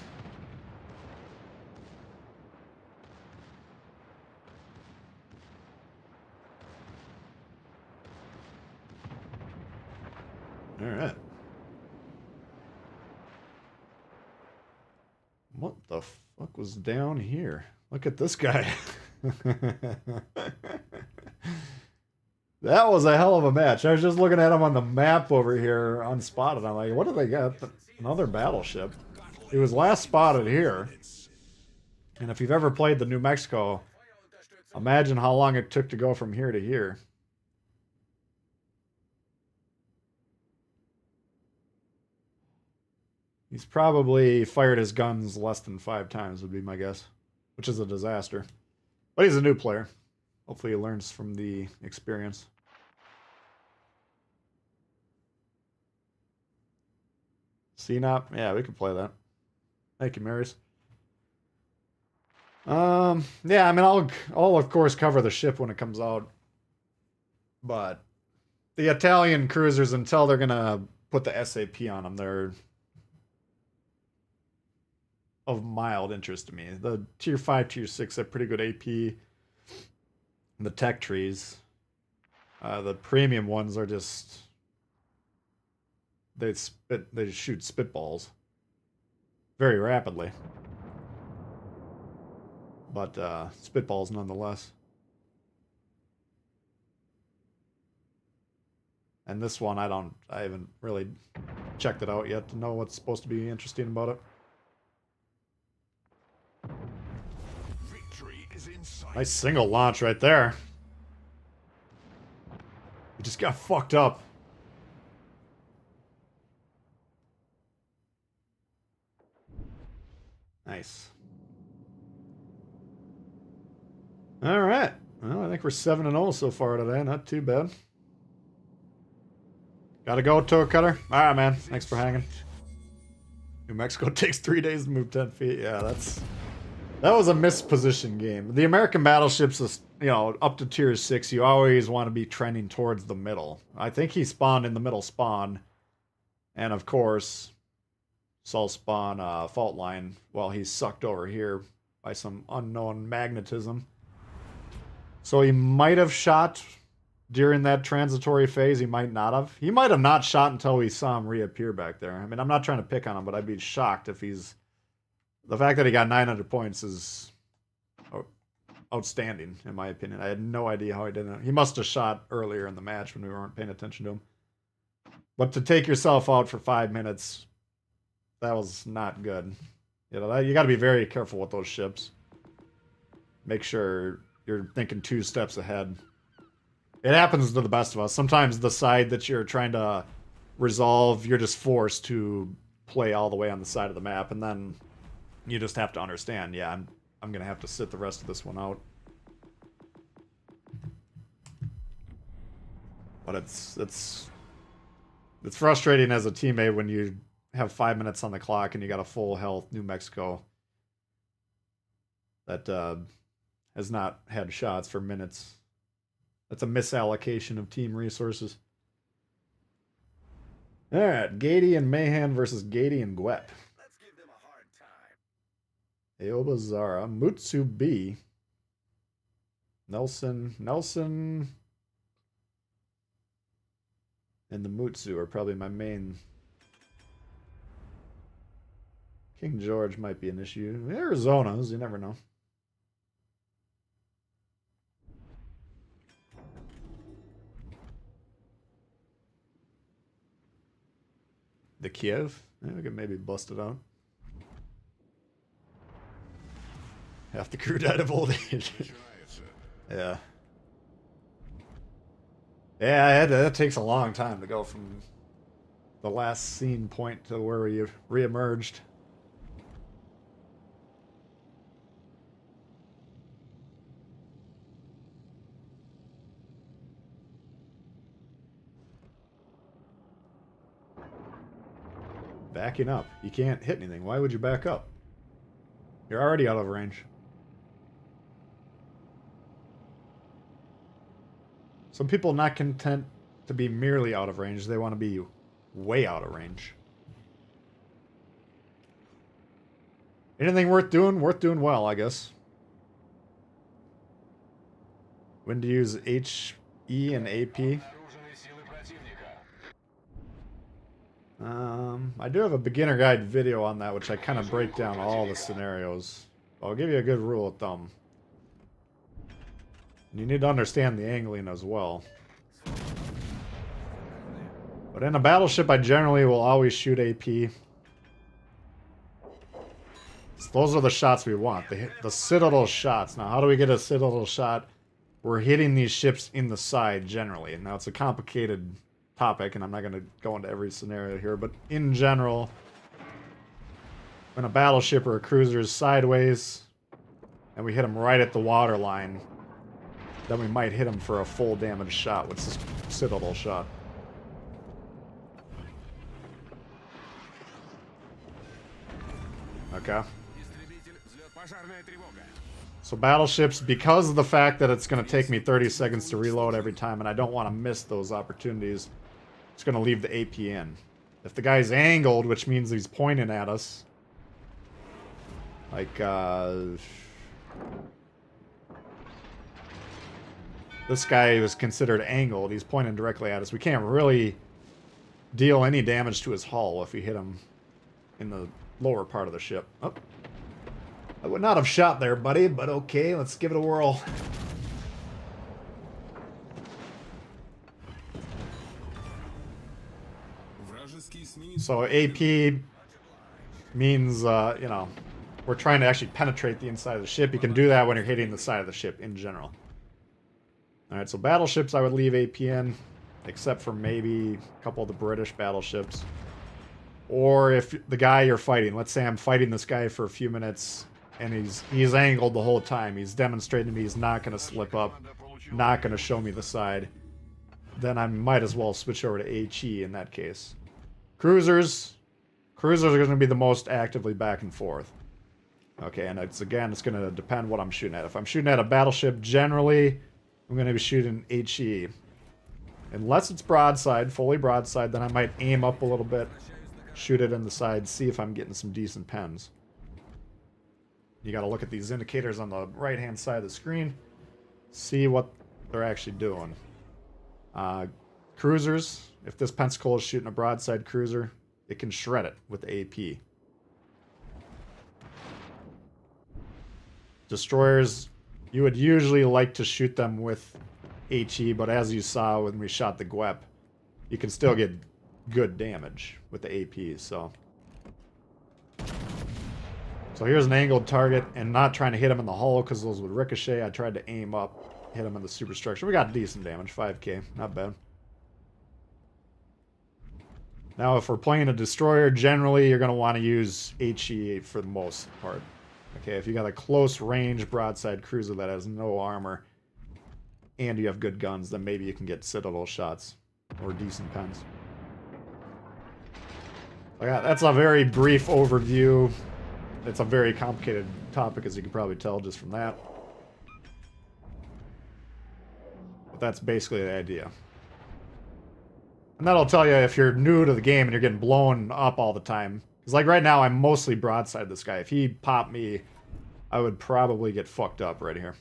Alright. What the fuck was down here? Look at this guy. That was a hell of a match. I was just looking at him on the map over here, unspotted. I'm like, what do they got? Another battleship. He was last spotted here. And if you've ever played the New Mexico, imagine how long it took to go from here to here. He's probably fired his guns less than 5 times, would be my guess. Which is a disaster. But he's a new player. Hopefully he learns from the experience. CNOP? Yeah, we could play that. Thank you, Maris. Yeah, I mean, I'll of course cover the ship when it comes out. But the Italian cruisers, until they're gonna put the SAP on them, they're of mild interest to me. The tier 5, tier 6 have pretty good AP. The tech trees. The premium ones are just, they shoot spitballs very rapidly. But spitballs nonetheless. And this one I haven't really checked it out yet to know what's supposed to be interesting about it. Nice single launch right there. It just got fucked up. Nice. All right. Well, I think we're 7-0 so far today. Not too bad. Gotta go, toe cutter. All right, man. Thanks for hanging. New Mexico takes 3 days to move 10 feet. Yeah, that was a mispositioned game. The American battleships, you know, up to tier 6, you always want to be trending towards the middle. I think he spawned in the middle spawn. And of course, saw spawn fault line while he's sucked over here by some unknown magnetism. So he might have shot during that transitory phase. He might not have. He might have not shot until we saw him reappear back there. I mean, I'm not trying to pick on him, but I'd be shocked if he's... The fact that he got 900 points is outstanding, in my opinion. I had no idea how he did it. He must have shot earlier in the match when we weren't paying attention to him. But to take yourself out for 5 minutes, that was not good. You know, you got to be very careful with those ships. Make sure you're thinking 2 steps ahead. It happens to the best of us. Sometimes the side that you're trying to resolve, you're just forced to play all the way on the side of the map, and then You just have to understand, yeah, I'm gonna have to sit the rest of this one out. But it's frustrating as a teammate when you have 5 minutes on the clock and you got a full health New Mexico that has not had shots for minutes. That's a misallocation of team resources. Alright, Gady and Mahan versus Gady and Gwep. Let's give them a hard time. Aoba Zara, Mutsu B. Nelson, and the Mutsu are probably my main. King George might be an issue. Arizona's, you never know. The Kiev? Yeah, we could maybe bust it out. Half the crew died of old age. Yeah. Yeah, that takes a long time to go from the last scene point to where we re-emerged. Backing up. You can't hit anything. Why would you back up? You're already out of range. Some people not content to be merely out of range. They want to be way out of range. Anything worth doing? Worth doing well, I guess. When to use HE and AP? I do have a beginner guide video on that, which I kind of break down all the scenarios. I'll give you a good rule of thumb. You need to understand the angling as well. But in a battleship, I generally will always shoot AP. So those are the shots we want. The Citadel shots. Now, how do we get a Citadel shot? We're hitting these ships in the side, generally. Now, it's a complicated topic, and I'm not going to go into every scenario here, but in general, when a battleship or a cruiser is sideways, and we hit them right at the water line, then we might hit them for a full damage shot with this Citadel shot. Okay. So battleships, because of the fact that it's going to take me 30 seconds to reload every time, and I don't want to miss those opportunities, it's going to leave the AP in. If the guy's angled, which means he's pointing at us, like, this guy was considered angled. He's pointing directly at us. We can't really deal any damage to his hull if we hit him in the lower part of the ship. Oh. I would not have shot there, buddy, but okay, let's give it a whirl. So AP means, you know, we're trying to actually penetrate the inside of the ship. You can do that when you're hitting the side of the ship in general. Alright, so battleships I would leave AP in, except for maybe a couple of the British battleships. Or if the guy you're fighting, let's say I'm fighting this guy for a few minutes, and he's angled the whole time. He's demonstrating to me he's not going to slip up, not going to show me the side. Then I might as well switch over to HE in that case. Cruisers are going to be the most actively back and forth. Okay, and it's going to depend what I'm shooting at. If I'm shooting at a battleship, generally, I'm going to be shooting HE. Unless it's broadside, fully broadside, then I might aim up a little bit, shoot it in the side, see if I'm getting some decent pens. You got to look at these indicators on the right-hand side of the screen, see what they're actually doing. Cruisers, if this Pensacola is shooting a broadside cruiser, it can shred it with the AP. Destroyers, you would usually like to shoot them with HE, but as you saw when we shot the Gwep, you can still get good damage with the AP, so here's an angled target, and not trying to hit him in the hull because those would ricochet. I tried to aim up, hit him in the superstructure. We got decent damage, 5k, not bad. Now, if we're playing a destroyer, generally you're going to want to use HE for the most part. Okay, if you got a close range broadside cruiser that has no armor and you have good guns, then maybe you can get Citadel shots or decent pens. Yeah, that's a very brief overview. It's a very complicated topic, as you can probably tell just from that. But that's basically the idea. And that'll tell you if you're new to the game and you're getting blown up all the time. Because like right now, I'm mostly broadside this guy. If he popped me, I would probably get fucked up right here.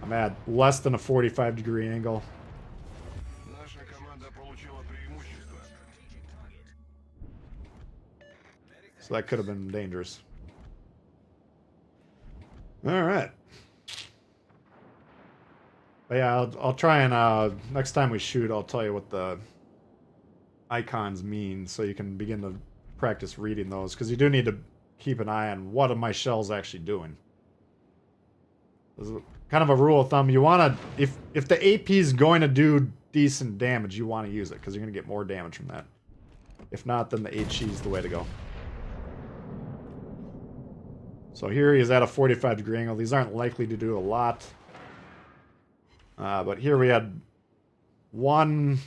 I'm at less than a 45-degree angle. Наша команда получила преимущество. So that could have been dangerous. Alright. But yeah, I'll try and, next time we shoot, I'll tell you what the icons mean so you can begin to practice reading those. Because you do need to keep an eye on what are my shells actually doing. There's kind of a rule of thumb. You want to, if the AP is going to do decent damage, you want to use it. Because you're going to get more damage from that. If not, then the HE is the way to go. So here he's at a 45-degree angle. These aren't likely to do a lot. But here we had 1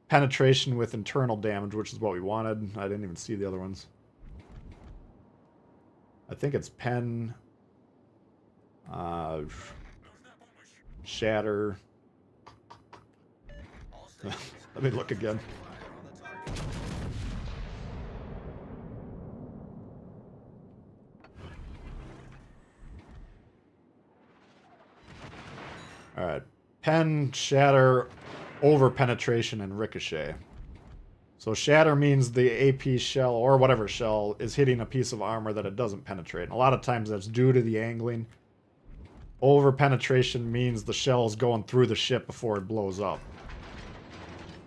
penetration with internal damage, which is what we wanted. I didn't even see the other ones. I think it's pen, shatter. Let me look again. All right. Pen, shatter, over penetration, and ricochet. So shatter means the AP shell, or whatever shell, is hitting a piece of armor that it doesn't penetrate. And a lot of times that's due to the angling. Over penetration means the shell is going through the ship before it blows up.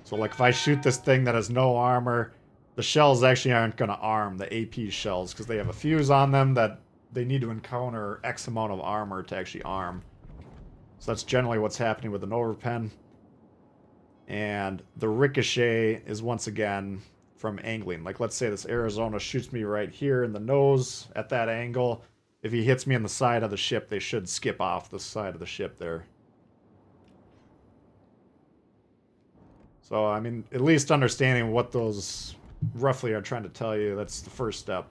So like if I shoot this thing that has no armor, the shells actually aren't going to arm the AP shells because they have a fuse on them that they need to encounter X amount of armor to actually arm. So that's generally what's happening with an overpen. And the ricochet is once again from angling. Like let's say this Arizona shoots me right here in the nose at that angle. If he hits me on the side of the ship, they should skip off the side of the ship there. So, I mean, at least understanding what those roughly are trying to tell you, that's the first step.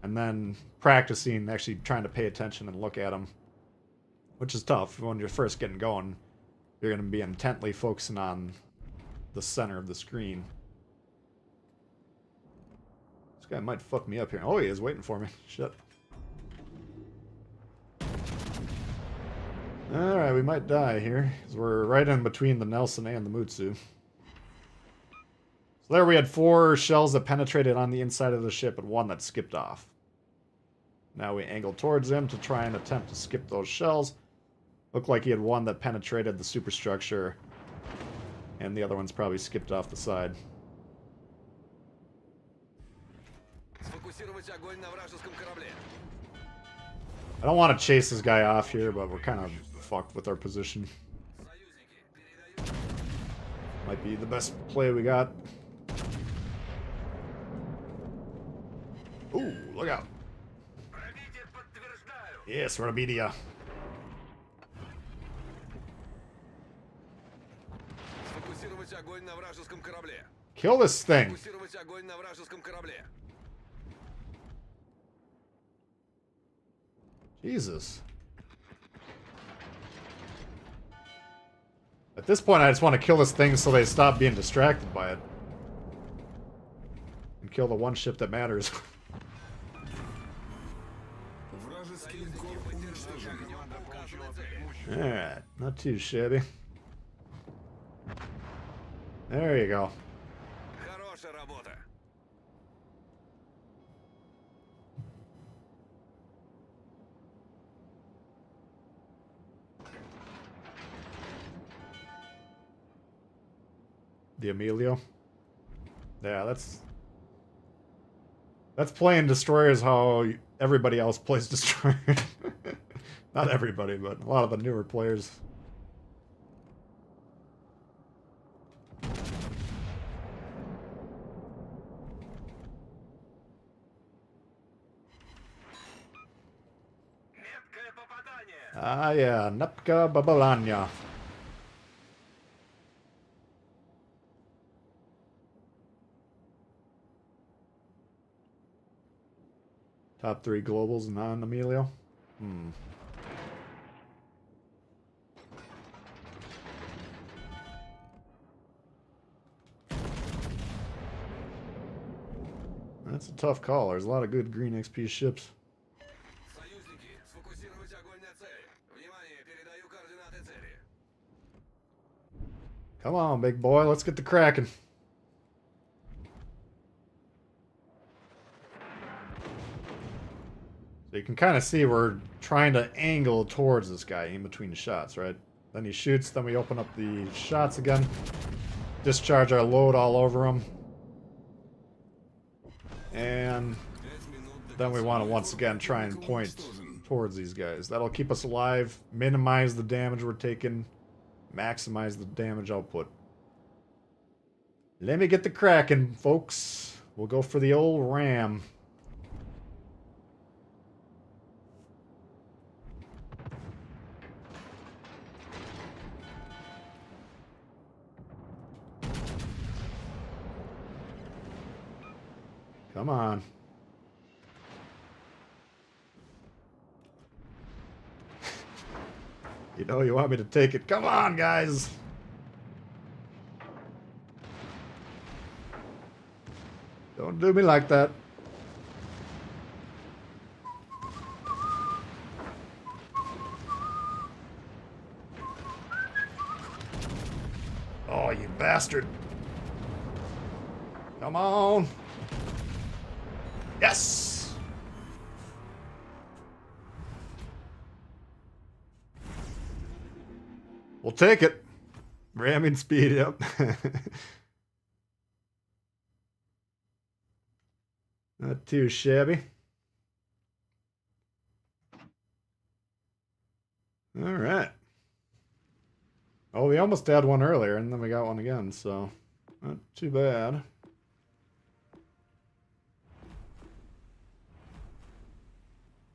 And then practicing, actually trying to pay attention and look at them. Which is tough. When you're first getting going, you're going to be intently focusing on the center of the screen. This guy might fuck me up here. Oh, he is waiting for me. Shit. Alright, we might die here. Because we're right in between the Nelson and the Mutsu. So there we had 4 shells that penetrated on the inside of the ship and 1 that skipped off. Now we angle towards him to try and attempt to skip those shells. Looked like he had 1 that penetrated the superstructure. And the other one's probably skipped off the side. Сфокусировать огонь на вражеском корабле. I don't want to chase this guy off here, but we're kind of fucked with our position. Союзники, передаю. Might be the best play we got. Ooh, look out. Пробитие подтверждаю. Yes, Rabidia. Сфокусировать огонь на вражеском корабле. Kill this thing. Сфокусировать огонь на вражеском корабле. Jesus. At this point, I just want to kill this thing so they stop being distracted by it. And kill the one ship that matters. Вражеский линкор уничтожен. Команда получила преимущество. Alright, not too shabby. There you go. Хорошая работа. The Emilio. Yeah, that's playing destroyers how everybody else plays destroyers. Not everybody, but a lot of the newer players. Ah, yeah, Napka Babalanya. Top 3 globals, non-Emilio. That's a tough call. There's a lot of good green XP ships. Союзники, сфокусировать огонь на цели. Внимание, передаю координаты цели. Come on, big boy. Let's get the cracking. So you can kind of see we're trying to angle towards this guy in between shots, right? Then he shoots, then we open up the shots again. Discharge our load all over him. And 5 минут до then we конца want to боя once again try and противник point уничтожен. towards these guys. That'll keep us alive, minimize the damage we're taking, maximize the damage output. Let me get the cracking, folks. We'll go for the old ram. Come on. You know you want me to take it. Come on, guys. Don't do me like that. Oh, you bastard. Come on. Yes. We'll take it. Ramming speed, yep. Not too shabby. All right. Oh, we almost had one earlier, and then we got one again, so not too bad.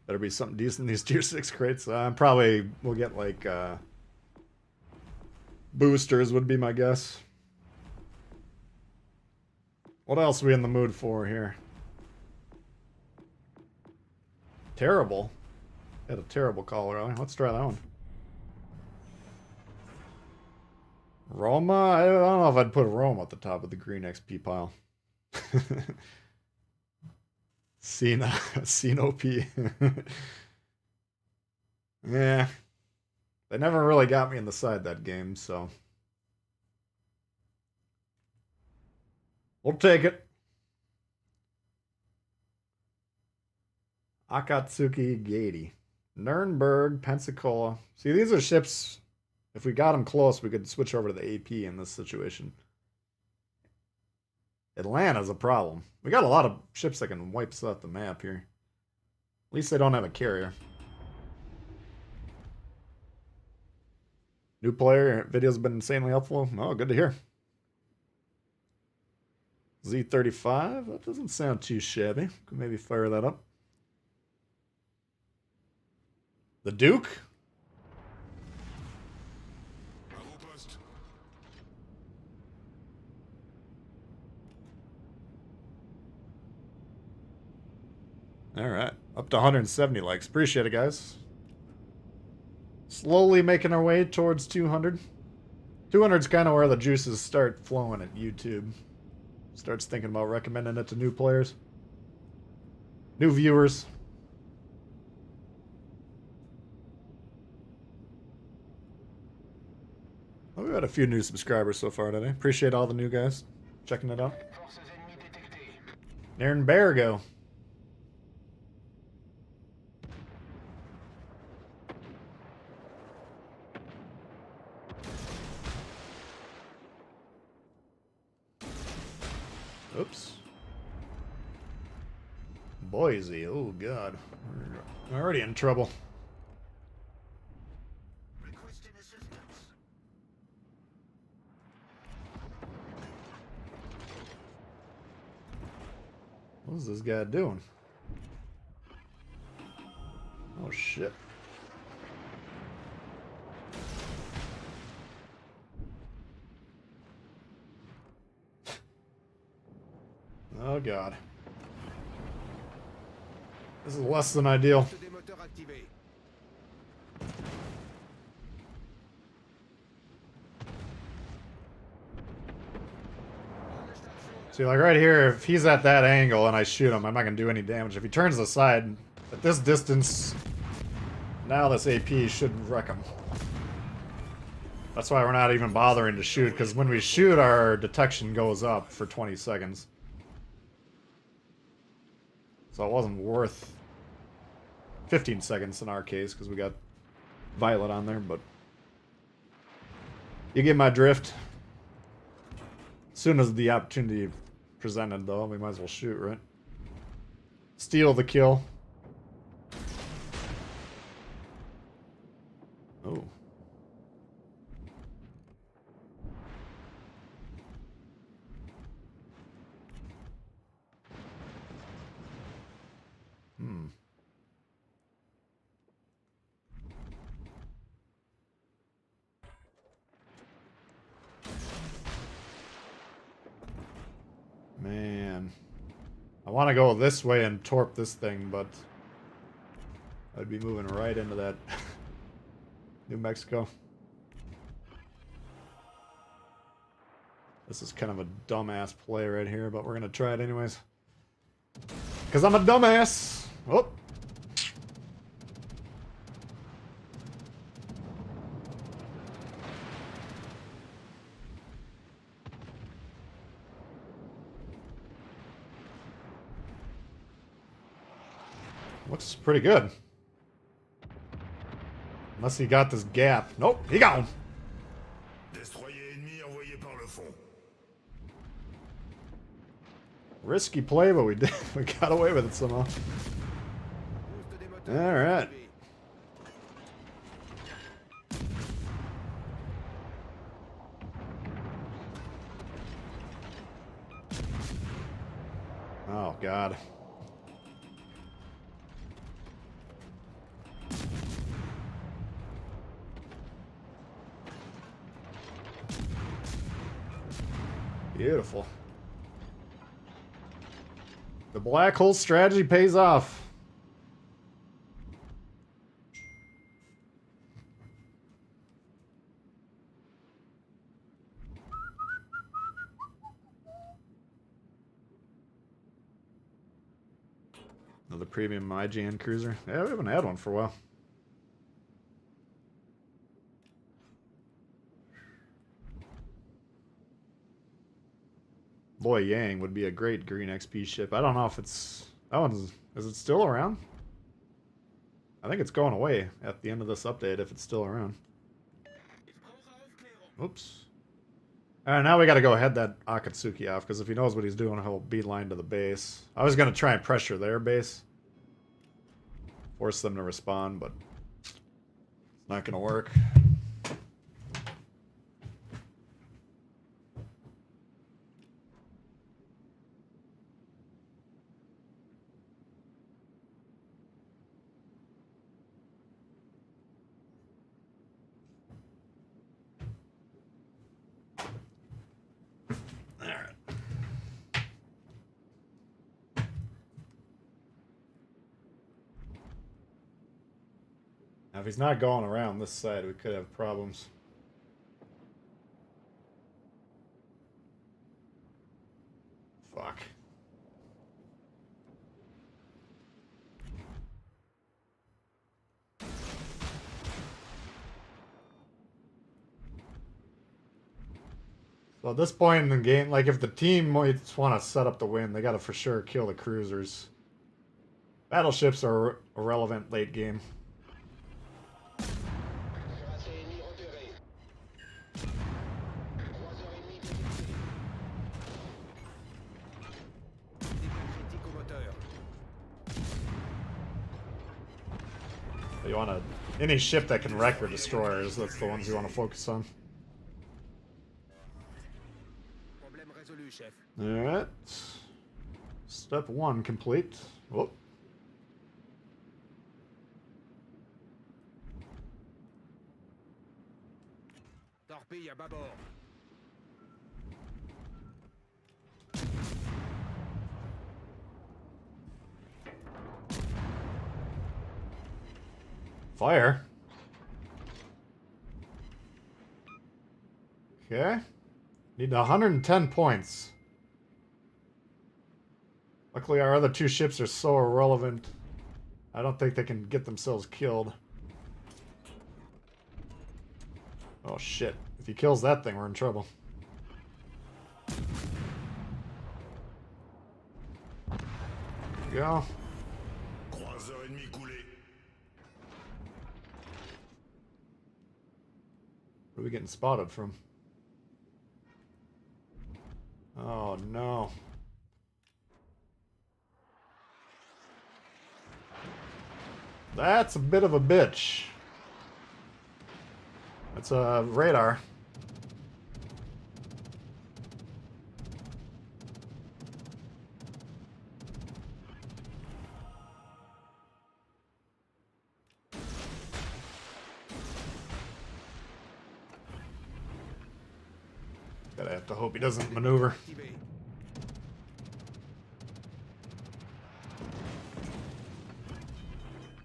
Better be something decent in these tier 6 crates. Probably we'll get like boosters would be my guess. What else are we in the mood for here? Terrible. Had a terrible call earlier. Let's try that one. Roma? I don't know if I'd put Roma at the top of the green XP pile. Cena P. Yeah. They never really got me in the side that game, so. We'll take it. Akatsuki Gady. Nuremberg, Pensacola. See, these are ships. If we got them close, we could switch over to the AP in this situation. Atlanta's a problem. We got a lot of ships that can wipe us off the map here. At least they don't have a carrier. New player, video's been insanely helpful. Oh, good to hear. Z35, that doesn't sound too shabby. Could maybe fire that up. The Duke? Авупаст. All right, up to 170 likes. Appreciate it, guys. Slowly making our way towards 200. 200 is kind of where the juices start flowing at YouTube. Starts thinking about recommending it to new players, new viewers. Well, we've had a few new subscribers so far today. Appreciate all the new guys checking it out. Forces ennemies détectées. Nurembergo. Oops. Boise. Oh, God. We're already in trouble. Requesting assistance. What is this guy doing? Oh, shit. Oh god. This is less than ideal. Des moteurs activés. See, like right here, if he's at that angle and I shoot him, I'm not gonna do any damage. If he turns aside, at this distance, now this AP should wreck him. That's why we're not even bothering to shoot, because when we shoot, our detection goes up for 20 seconds. So it wasn't worth 15 seconds in our case, because we got Violet on there, but you get my drift. As soon as the opportunity presented, though, we might as well shoot, right? Steal the kill. Oh. Man. I want to go this way and torp this thing, but I'd be moving right into that New Mexico. This is kind of a dumbass play right here, but we're going to try it anyways. Because I'm a dumbass! Oh! Looks pretty good. Unless he got this gap. Nope, he gone. Destroyer ennemi envoyé par le fond. Risky play, but we did. We got away with it somehow. Boost des moteurs All right. activés. Oh god. Beautiful. The black hole strategy pays off. Another premium IGN cruiser. Yeah, we haven't had one for a while. Boy Yang would be a great green XP ship. I don't know if it's... That one's... Is it still around? I think it's going away at the end of this update if it's still around. Oops. Alright, now we gotta go head that Akatsuki off, because if he knows what he's doing, he'll beeline to the base. I was gonna try and pressure their base. Force them to respond, but... It's not gonna work. Now, if he's not going around this side, we could have problems. Fuck. So at this point in the game, like if the team might want to set up the win, they gotta for sure kill the cruisers. Battleships are irrelevant late game. Cuirassé ennemi repéré. 3h30 détectées. Dégâts critiques au moteur. You want to any ship that can wreck your destroyers. That's the ones you want to focus on. Problème résolu, chef. All right. Step 1 complete. Whoop. Torpille à bâbord. Fire. Okay. Need 110 points. Luckily, our other two ships are so irrelevant. I don't think they can get themselves killed. Oh shit. If he kills that thing, we're in trouble. There we go. Croiseur ennemi coulé. Where are we getting spotted from? Oh no. That's a bit of a bitch. That's a radar. Gotta have to hope he doesn't maneuver. Activé.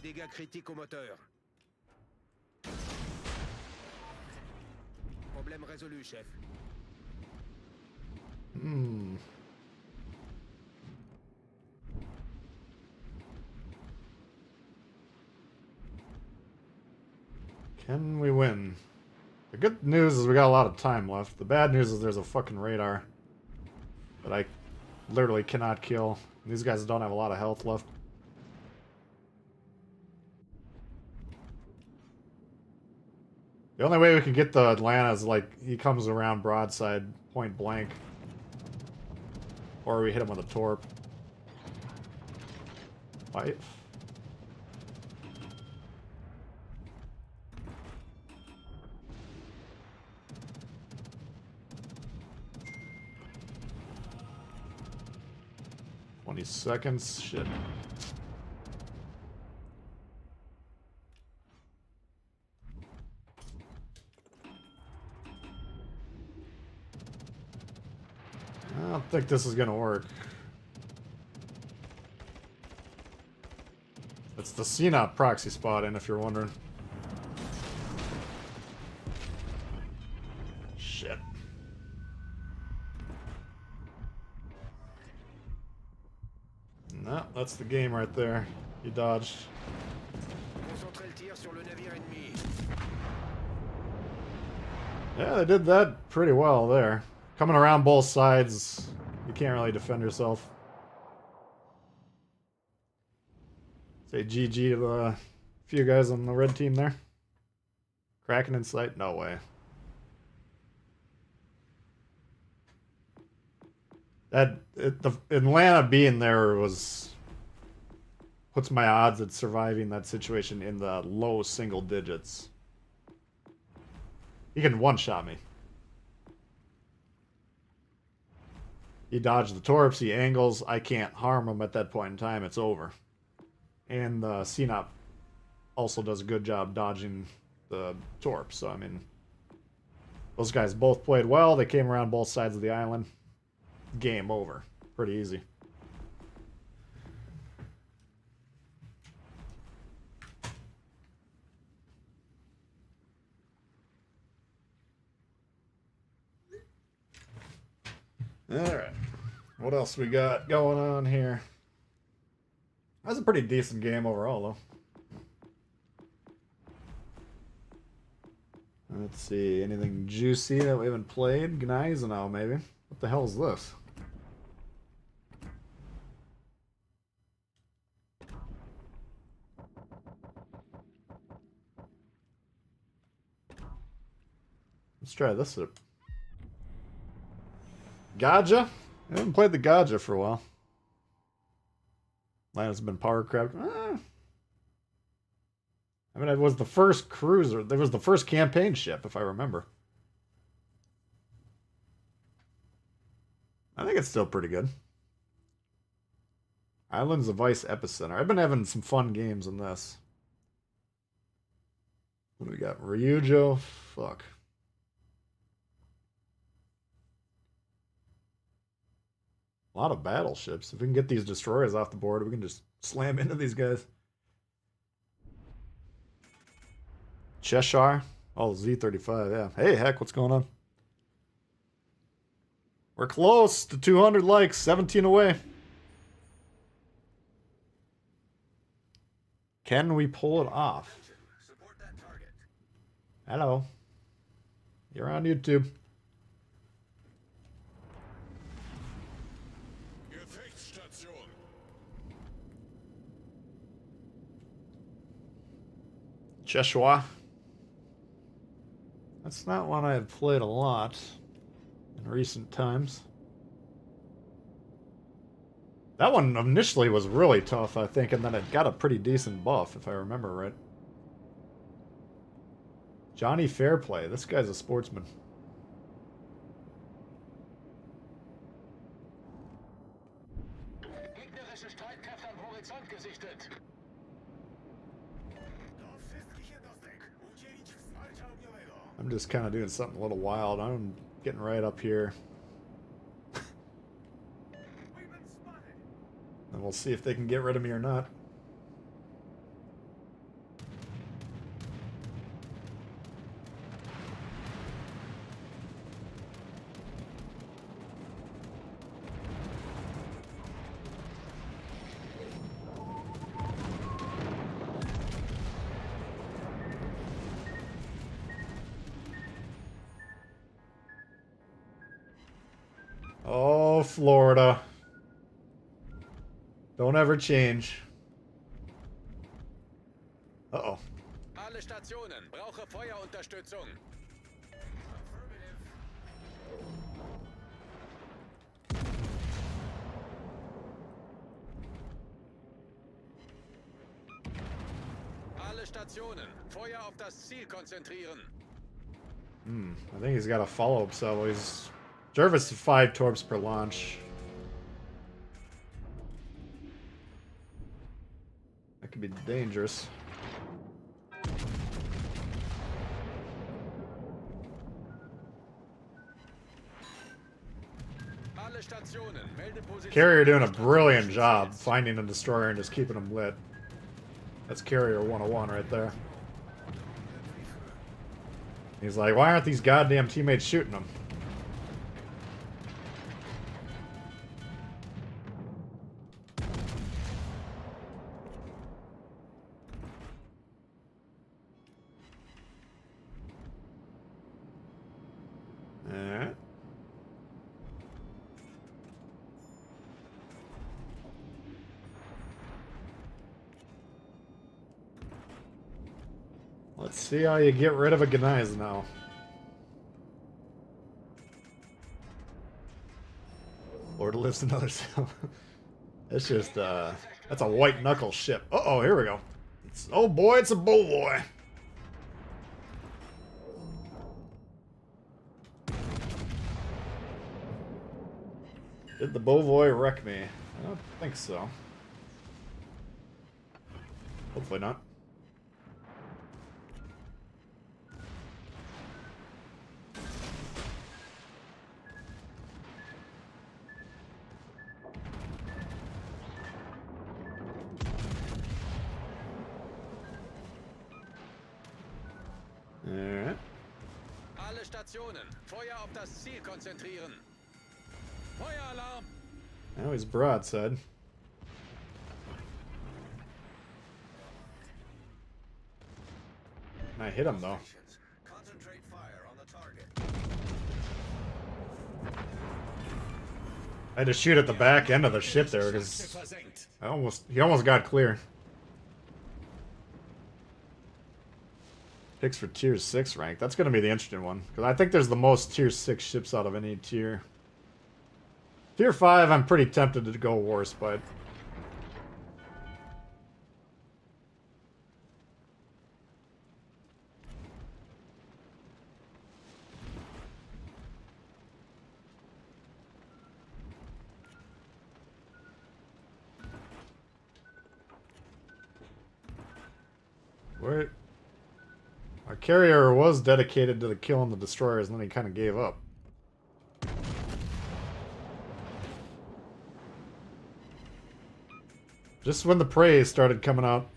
Dégâts critiques au moteur. Problème résolu, chef. Hmm. Can we win? The good news is we got a lot of time left. The bad news is there's a fucking radar that I literally cannot kill. These guys don't have a lot of health left. The only way we can get the Atlanta is like he comes around broadside, point blank. Or we hit him with a torp. Fight. Seconds. Shit. I don't think this is gonna work. It's the CNOP proxy spot in, if you're wondering. Shit. No, that's the game right there. You dodged. Concentrez le tir sur le navire ennemi. Yeah, they did that pretty well there. Coming around both sides, you can't really defend yourself. Say GG to the few guys on the red team there. Kraken in sight? No way. The Atlanta being there puts my odds at surviving that situation in the low single digits. He can one-shot me. He dodged the torps, he angles, I can't harm him at that point in time, it's over. And the CNOP also does a good job dodging the torps, so I mean, those guys both played well, they came around both sides of the island. Game over. Pretty easy. Alright. What else we got going on here? That's a pretty decent game overall, though. Let's see. Anything juicy that we haven't played? Gneisenau, maybe. What the hell is this? Let's try this up. Gaja? I haven't played the Gaja for a while. Atlanta's been power crabbed. I mean, it was the first cruiser. It was the first campaign ship, if I remember. I think it's still pretty good. Islands of Ice Epicenter. I've been having some fun games in this. What do we got? Ryujo? Fuck. A lot of battleships. If we can get these destroyers off the board, we can just slam into these guys. Cheshire? Oh, Z35, yeah. Hey, heck, what's going on? We're close to 200 likes, 17 away. Can we pull it off? Support that target. Hello. You're on YouTube. Gefechtsstation. Cheshire. That's not one I've played a lot in recent times. That one initially was really tough, I think, and then it got a pretty decent buff, if I remember right. Johnny Fairplay. This guy's a sportsman. Gegnerische Streitkräfte am Horizont gesichtet. I'm just kind of doing something a little wild. I'm getting right up here. And we'll see if they can get rid of me or not. Oh, Florida. Don't ever change. Uh-oh. Alle Stationen, brauche Feuerunterstützung. Alle Stationen, Feuer auf das Ziel konzentrieren. I think he's got a follow-up cell. He's Jervis 5 torps per launch. That could be dangerous. Alle Stationen, melde Position. Carrier doing a brilliant job finding a destroyer and just keeping them lit. That's Carrier 101 right there. He's like, why aren't these goddamn teammates shooting them? Alright. Let's see how you get rid of a Gneiss now. Lord lives another cell. It's just, that's a white knuckle ship. Uh-oh, here we go. Oh boy, it's a bull boy. Did the Bovoy wreck me? I don't think so. Hopefully not. Alright. Alle Stationen, Feuer auf das Ziel konzentrieren. Feueralarm! Now he's broadside. I hit him though. Concentrate fire on the target. I had to shoot at the back end of the ship there because he almost got clear. Picks for tier 6 rank. That's going to be the interesting one because I think there's the most tier 6 ships out of any tier. Tier 5, I'm pretty tempted to go Warspite. Where? Our carrier was dedicated to the killing the destroyers, and then he kind of gave up. Just when the praise started coming out.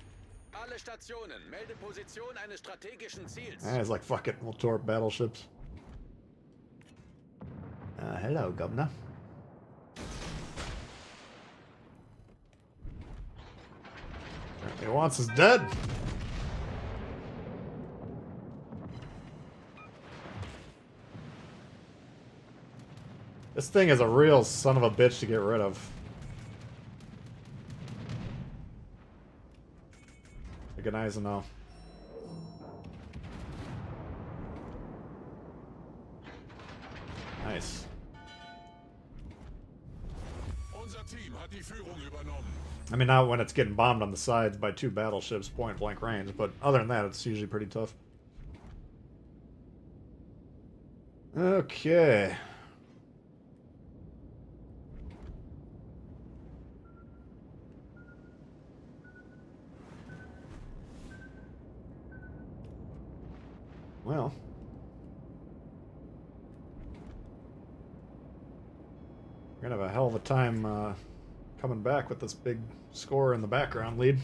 Alle alle Stationen. Melde Position eines strategischen Ziels. It's like, fuck it, we'll torp battleships. Hello, Governor. Apparently wants us dead. This thing is a real son of a bitch to get rid of. Organize now. Nice. Unser Team hat die Führung übernommen. I mean, not when it's getting bombed on the sides by 2 battleships point blank range, but other than that, it's usually pretty tough. Okay. Well. We're gonna have a hell of a time coming back with this big score in the background lead.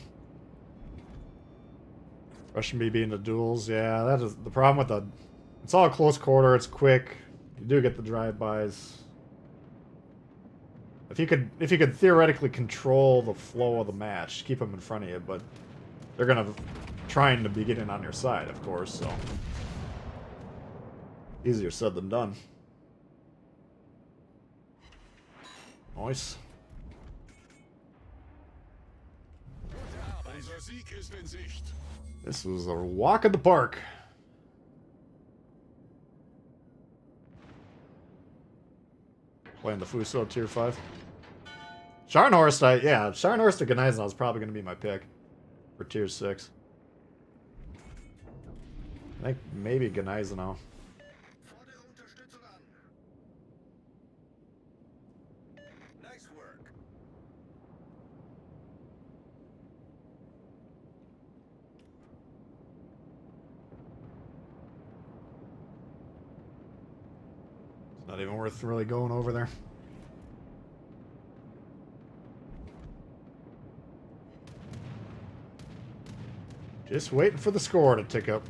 Russian B being the duels, yeah, that is the problem with the. It's all close quarter. It's quick. You do get the drive-bys. If you could theoretically control the flow of the match, keep them in front of you, but they're trying to be getting on your side, of course. So easier said than done. Nice. Unser Sieg ist in Sicht. This was a walk in the park. Playing the Fuso Tier 5. Scharnhorst, Scharnhorst to Gneisenau is probably going to be my pick for Tier 6. I think maybe Gneisenau. Fordere Unterstützung an. Nice work. It's not even worth really going over there. Just waiting for the score to tick up.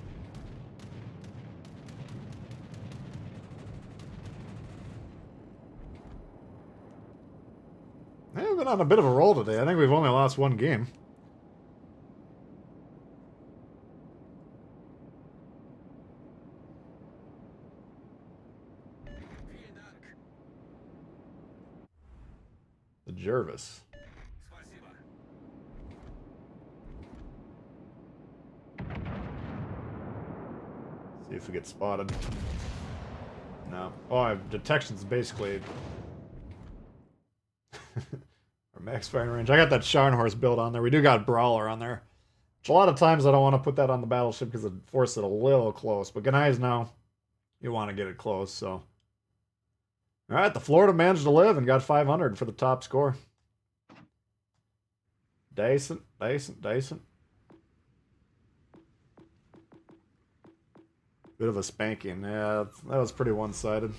We've been on a bit of a roll today. I think we've only lost 1 game. Vielen Dank. The Jervis. Спасибо. See if we get spotted. No. Oh, detection's basically our max firing range. I got that Scharnhorst build on there. We do got Brawler on there. Which a lot of times I don't want to put that on the battleship because it forces it a little close. But Gneisenau, you want to get it close, so. Alright, the Florida managed to live and got 500 for the top score. Decent, decent, decent. Bit of a spanking. Yeah, that was pretty one-sided.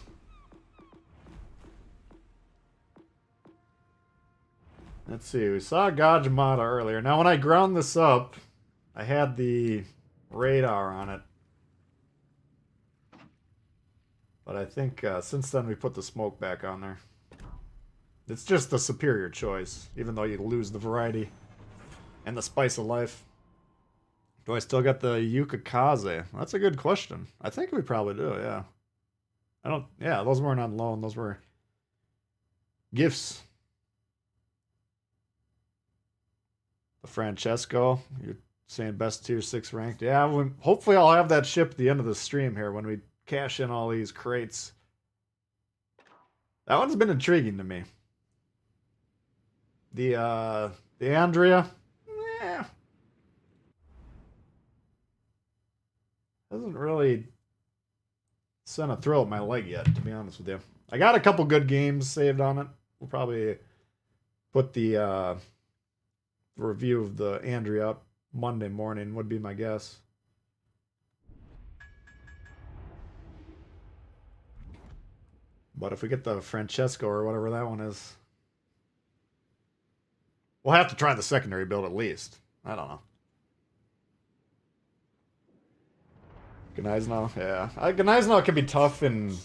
Let's see. We saw Gajimata earlier. Now, when I ground this up, I had the radar on it. But I think since then we put the smoke back on there. It's just the superior choice, even though you lose the variety and the spice of life. Do I still got the Yukikaze? That's a good question. I think we probably do, yeah. Yeah, those weren't on loan. Those were gifts. The Francesco, you're saying best tier 6 ranked. Yeah, hopefully I'll have that ship at the end of the stream here when we cash in all these crates. That one's been intriguing to me. The Andrea, hasn't really sent a thrill at my leg yet, to be honest with you. I got a couple good games saved on it. We'll probably put the review of the Andrea up Monday morning, would be my guess. But if we get the Francesco or whatever that one is, we'll have to try the secondary build at least. I don't know. Gneisenau, yeah. Gneisenau can be tough in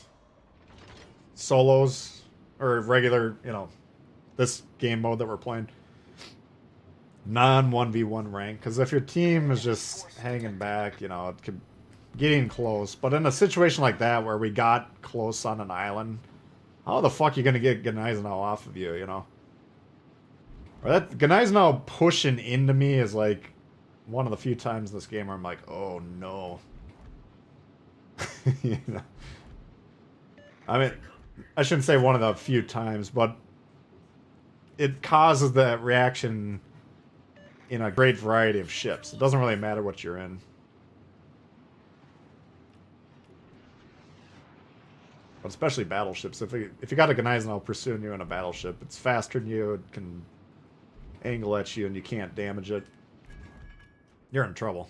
solos or regular, you know, this game mode that we're playing. Non 1v1 rank, because if your team is just hanging back, you know, it could getting close. But in a situation like that where we got close on an island, how the fuck are you gonna get Gneisenau off of you, you know? Or that Gneisenau pushing into me is like one of the few times in this game where I'm like, oh no. You know? I mean, I shouldn't say one of the few times, but it causes that reaction in a great variety of ships. It doesn't really matter what you're in. But especially battleships. If you got a Gneisenau pursuing you in a battleship, it's faster than you, it can angle at you, and you can't damage it. You're in trouble.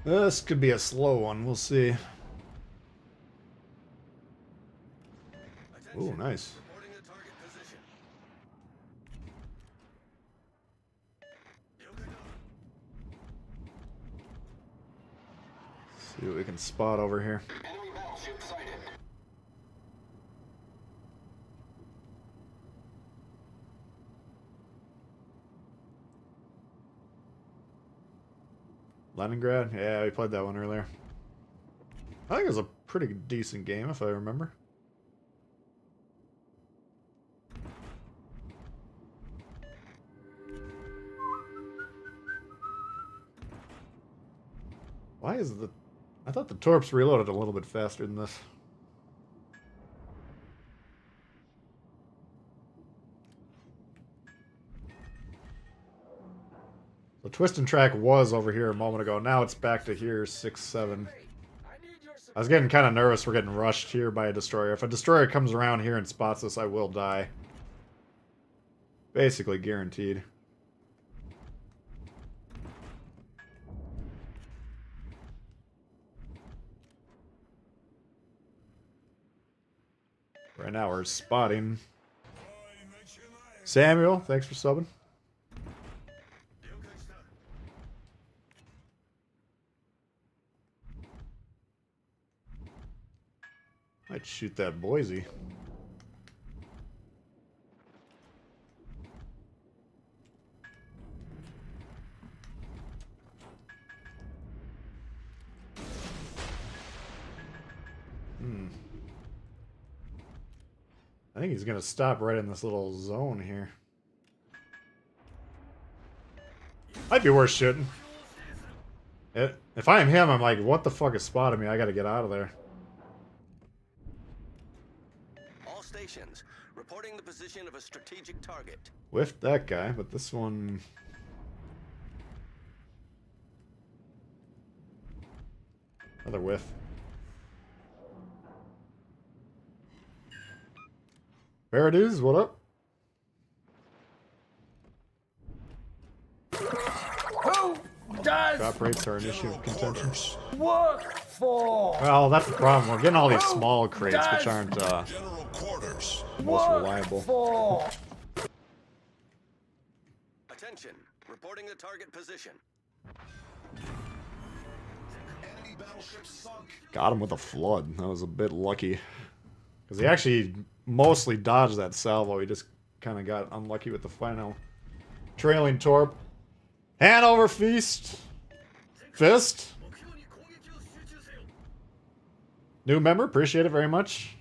This could be a slow one. We'll see. Ooh, nice. Reporting the target position. See what we can spot over here. Enemy battleship sighted. Leningrad? Yeah, we played that one earlier. I think it was a pretty decent game, if I remember. Why is the... I thought the torps reloaded a little bit faster than this. The twist and track was over here a moment ago. Now it's back to here, 6-7. I was getting kind of nervous we're getting rushed here by a destroyer. If a destroyer comes around here and spots us, I will die. Basically guaranteed. Right now we're spotting. Samuel, thanks for subbing. Might shoot that Boise. I think he's gonna stop right in this little zone here. Might be worth shooting. If I am him, I'm like, what the fuck is spotting me? I gotta get out of there. All stations reporting the position of a strategic target. Whiffed that guy, but this one... Another whiff. There it is, what up? Who does Drop rates are an issue of contention. work for? Well, that's the problem. We're getting all these small crates, which aren't General quarters. the most reliable. For Attention, reporting the target position. Enemy battleship sunk. Got him with a flood. That was a bit lucky. Because he actually mostly dodged that salvo. He just kind of got unlucky with the final trailing torp. Hanover feast. Fist. New member. Appreciate it very much.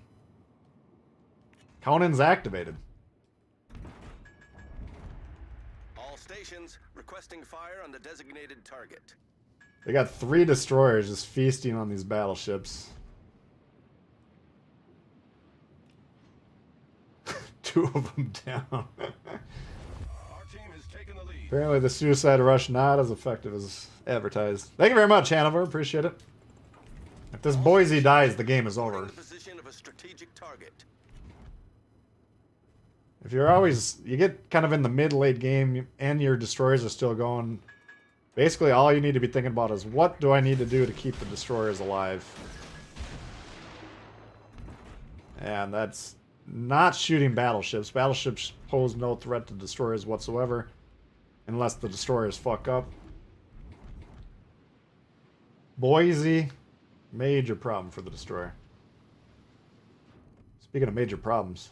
Conan's activated. All stations requesting fire on the designated target. They got 3 destroyers just feasting on these battleships. 2 of them down. Our team has taken the lead. Apparently the suicide rush not as effective as advertised. Thank you very much, Hanover. Appreciate it. If this Boise dies, the game is over. The position of a strategic target. If you're always... You get kind of in the mid-late game and your destroyers are still going... Basically, all you need to be thinking about is what do I need to do to keep the destroyers alive? And that's not shooting battleships. Battleships pose no threat to destroyers whatsoever. Unless the destroyers fuck up. Boise, major problem for the destroyer. Speaking of major problems.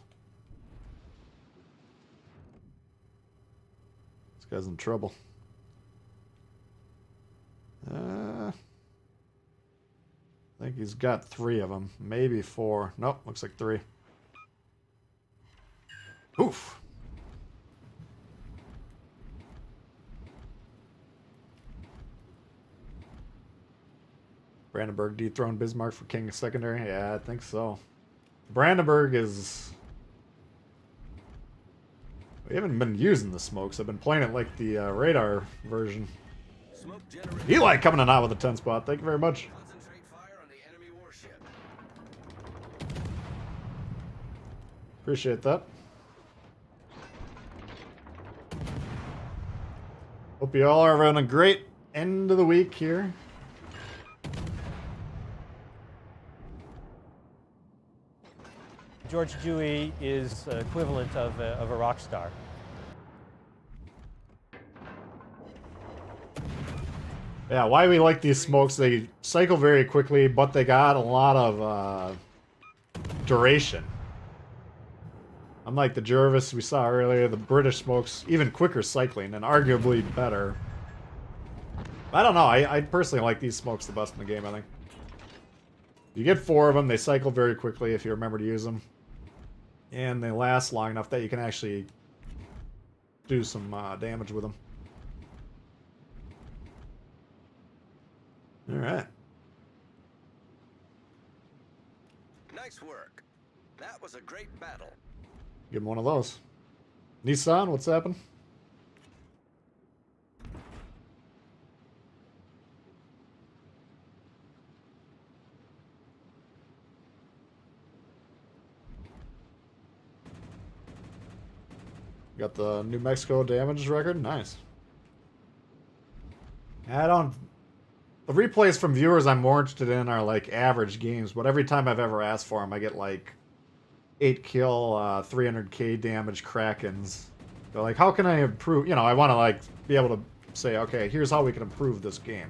This guy's in trouble. I think he's got 3 of them. Maybe 4. Nope, looks like 3. Oof. Brandenburg dethroned Bismarck for king secondary? Yeah, I think so. Brandenburg is... We haven't been using the smokes. I've been playing it like the radar version. Smoke generator. Eli coming in out with a 10 spot. Thank you very much. Concentrate fire on the enemy warship. Appreciate that. Hope you all are having a great end of the week here. George Dewey is equivalent of a rock star. Yeah, why we like these smokes, they cycle very quickly, but they got a lot of duration. Unlike the Jervis we saw earlier, the British smokes, even quicker cycling and arguably better. I don't know, I personally like these smokes the best in the game, I think. You get 4 of them, they cycle very quickly if you remember to use them. And they last long enough that you can actually do some damage with them. Alright. Nice work. That was a great battle. Give him one of those. Nissan, what's happened? Got the New Mexico damage record? Nice. I don't... The replays from viewers I'm more interested in are like average games, but every time I've ever asked for them, I get like 8 kill, 300k damage Krakens. They're like, how can I improve? You know, I want to like be able to say, okay, here's how we can improve this game.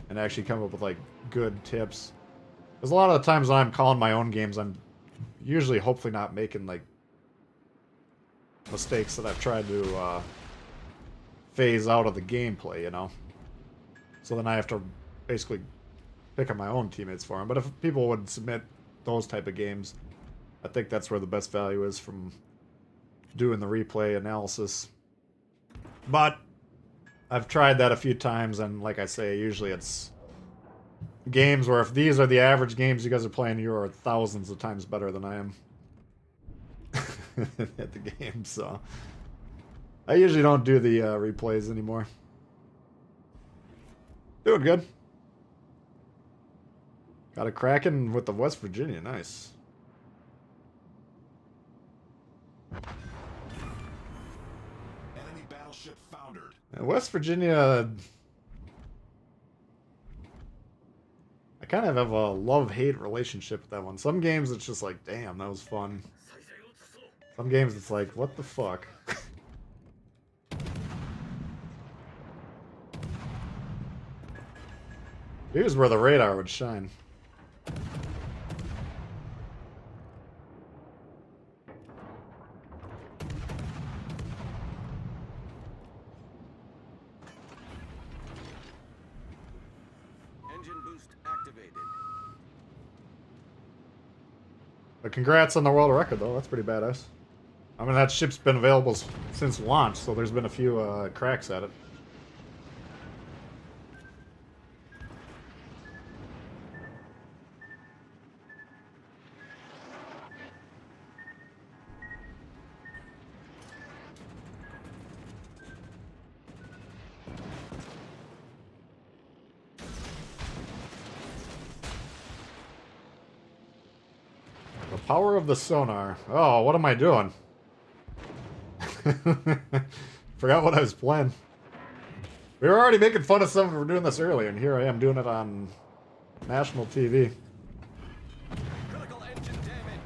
And actually come up with like good tips. Because a lot of the times when I'm calling my own games, I'm usually hopefully not making like mistakes that I've tried to phase out of the gameplay, you know? So then I have to basically pick up my own teammates for them. But if people would submit those type of games, I think that's where the best value is from doing the replay analysis. But I've tried that a few times, and like I say, usually it's games where if these are the average games you guys are playing, you are thousands of times better than I am at the game, so I usually don't do the replays anymore. Doing good. Got a Kraken with the West Virginia, nice. Enemy battleship foundered. And West Virginia, I kind of have a love-hate relationship with that one. Some games it's just like, damn, that was fun. Some games it's like, what the fuck? Here's where the radar would shine. Engine boost activated. But congrats on the world record, though. That's pretty badass. I mean, that ship's been available since launch, so there's been a few cracks at it. The power of the sonar. Oh, what am I doing? Forgot what I was playing. We were already making fun of someone for doing this earlier, and here I am doing it on national TV. Critical engine damage.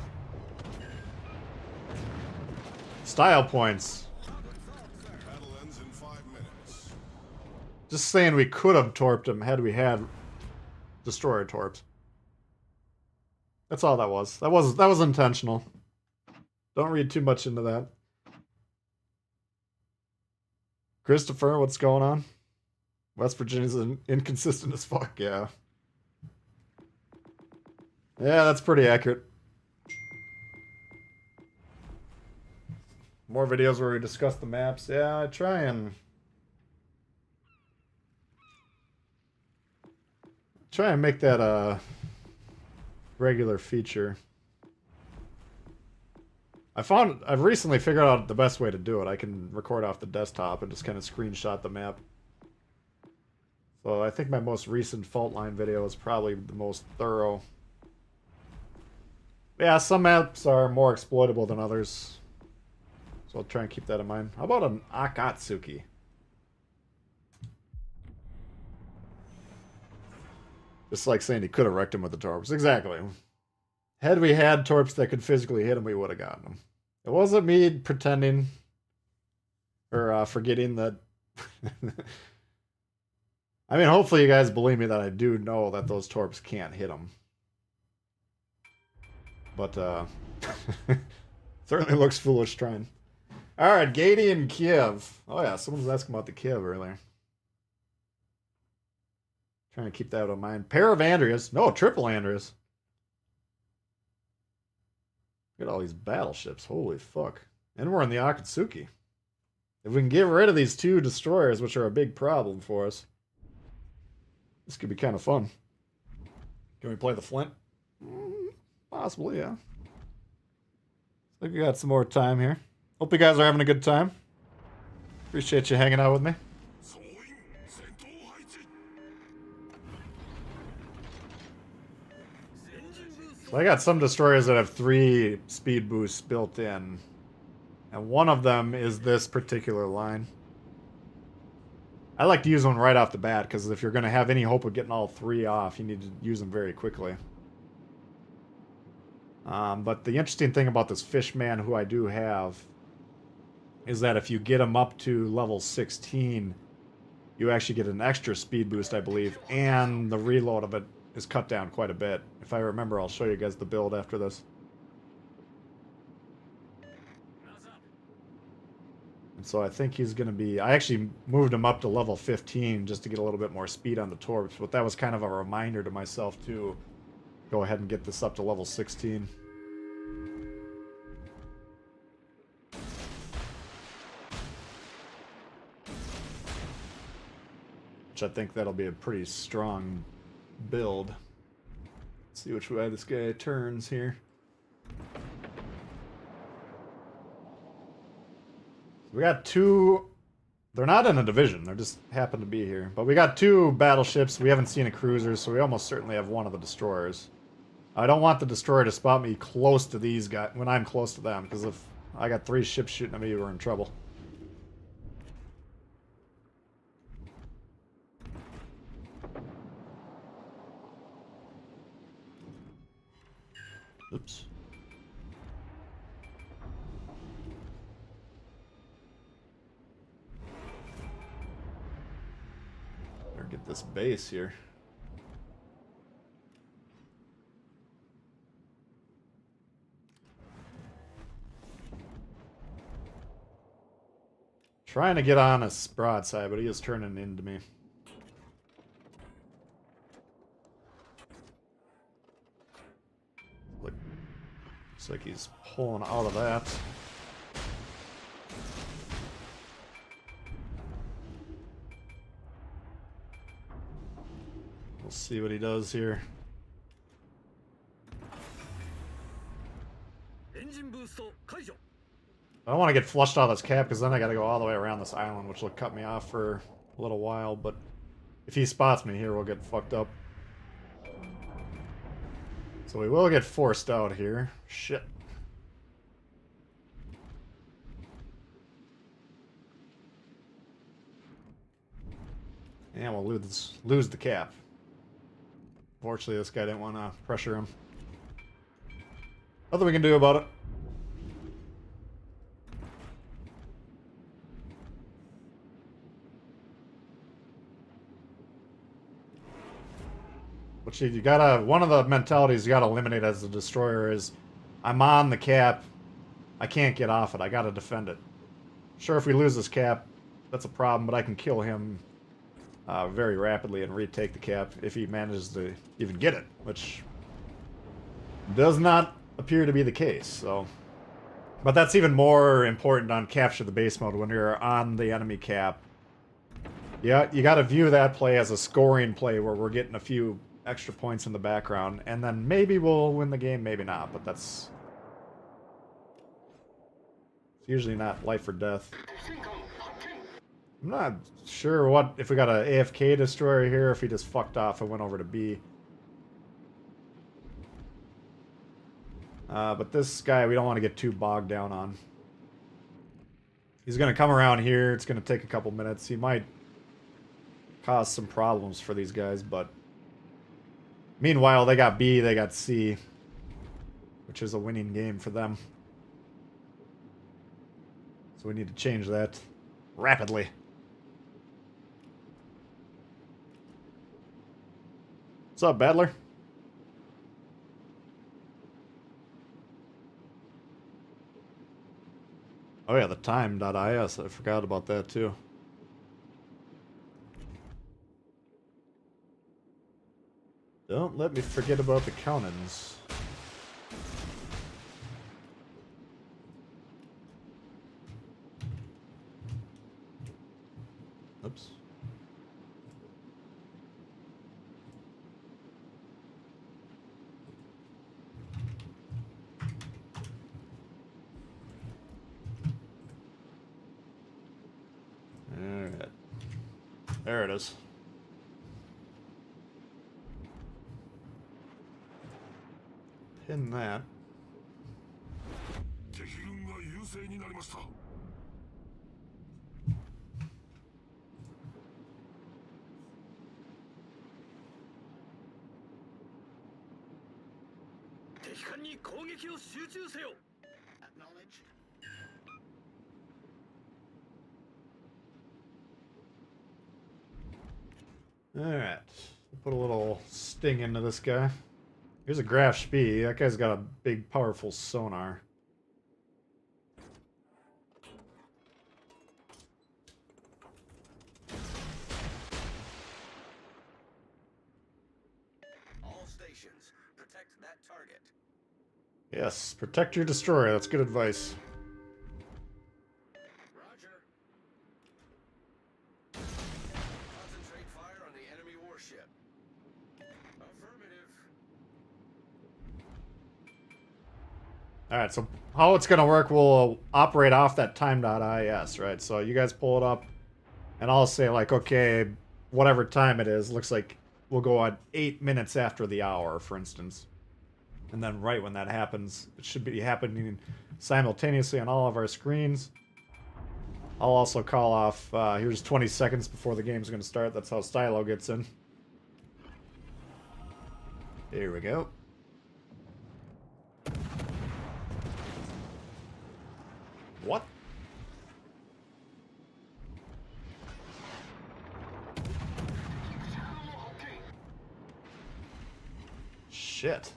Style points. Battle ends in 5 Just saying we could have torped him had we had destroyer torps. That's all that was. That was intentional. Don't read too much into that. Christopher, what's going on? West Virginia's inconsistent as fuck, yeah. Yeah, that's pretty accurate. More videos where we discuss the maps. Yeah, I try and make that a regular feature. I've recently figured out the best way to do it. I can record off the desktop and just kind of screenshot the map. So I think my most recent fault line video is probably the most thorough. Yeah, some maps are more exploitable than others. So I'll try and keep that in mind. How about an Akatsuki? Just like saying he could have wrecked him with the torps. Exactly. Had we had torps that could physically hit him, we would have gotten him. It wasn't me pretending or forgetting that. I mean, hopefully you guys believe me that I do know that those torps can't hit him. But certainly looks foolish trying. Alright, Gady and Kiev. Oh yeah, someone was asking about the Kiev earlier. Trying to keep that in mind. Pair of Andreas. No, triple Andreas. Look at all these battleships. Holy fuck. And we're in the Akatsuki. If we can get rid of these two destroyers, which are a big problem for us, this could be kind of fun. Can we play the Flint? Possibly, yeah. I think we got some more time here. Hope you guys are having a good time. Appreciate you hanging out with me. So I got some destroyers that have 3 speed boosts built in. And one of them is this particular line. I like to use one right off the bat, because if you're going to have any hope of getting all 3 off, you need to use them very quickly. But the interesting thing about this Fishman, who I do have, is that if you get him up to level 16, you actually get an extra speed boost, I believe, and the reload of it is cut down quite a bit. If I remember, I'll show you guys the build after this. And so I think he's going to be... I actually moved him up to level 15 just to get a little bit more speed on the torps, but that was kind of a reminder to myself to go ahead and get this up to level 16. Which I think that'll be a pretty strong build. Let's see which way this guy turns here. We got 2... They're not in a division, they just happen to be here. But we got 2 battleships, we haven't seen a cruiser, so we almost certainly have one of the destroyers. I don't want the destroyer to spot me close to these guys, when I'm close to them, because if I got 3 ships shooting at me, we're in trouble. Oops. Better get this base here. Trying to get on a broadside, but he is turning into me. Looks like he's pulling out of that. We'll see what he does here. I don't want to get flushed out of this cap, because then I got to go all the way around this island, which will cut me off for a little while, but if he spots me here, we'll get fucked up. So we will get forced out here. Shit. And we'll lose the cap. Fortunately, this guy didn't want to pressure him. Nothing we can do about it. Which you gotta, one of the mentalities you gotta eliminate as a destroyer is, I'm on the cap, I can't get off it, I gotta defend it. Sure, if we lose this cap, that's a problem, but I can kill him very rapidly and retake the cap if he manages to even get it, which does not appear to be the case, so. But that's even more important on capture the base mode when you're on the enemy cap. Yeah, you gotta view that play as a scoring play where we're getting a few extra points in the background, and then maybe we'll win the game, maybe not, but that's it's usually not life or death. I'm not sure what if we got an AFK destroyer here, if he just fucked off and went over to B. But this guy we don't want to get too bogged down on. He's going to come around here, it's going to take a couple minutes. He might cause some problems for these guys, but meanwhile, they got B, they got C, which is a winning game for them. So we need to change that rapidly. What's up, Battler? Oh yeah, the time.is. I forgot about that too. Don't let me forget about the count-ins. Oops. Alright. There it is. Pin that. 敵軍が優勢になりました。敵艦に攻撃を集中せよ。Alright. Put a little sting into this guy. Here's a Graf Spee. That guy's got a big, powerful sonar. All stations, protect that target. Yes, protect your destroyer. That's good advice. Roger. Concentrate fire on the enemy warship. Affirmative. Alright, so how it's going to work, we'll operate off that time.is, right? So you guys pull it up, and I'll say, like, okay, whatever time it is, looks like we'll go on 8 minutes after the hour, for instance. And then right when that happens, it should be happening simultaneously on all of our screens. I'll also call off, here's 20 seconds before the game's going to start. That's how Stylo gets in. Here we go. What? Shit.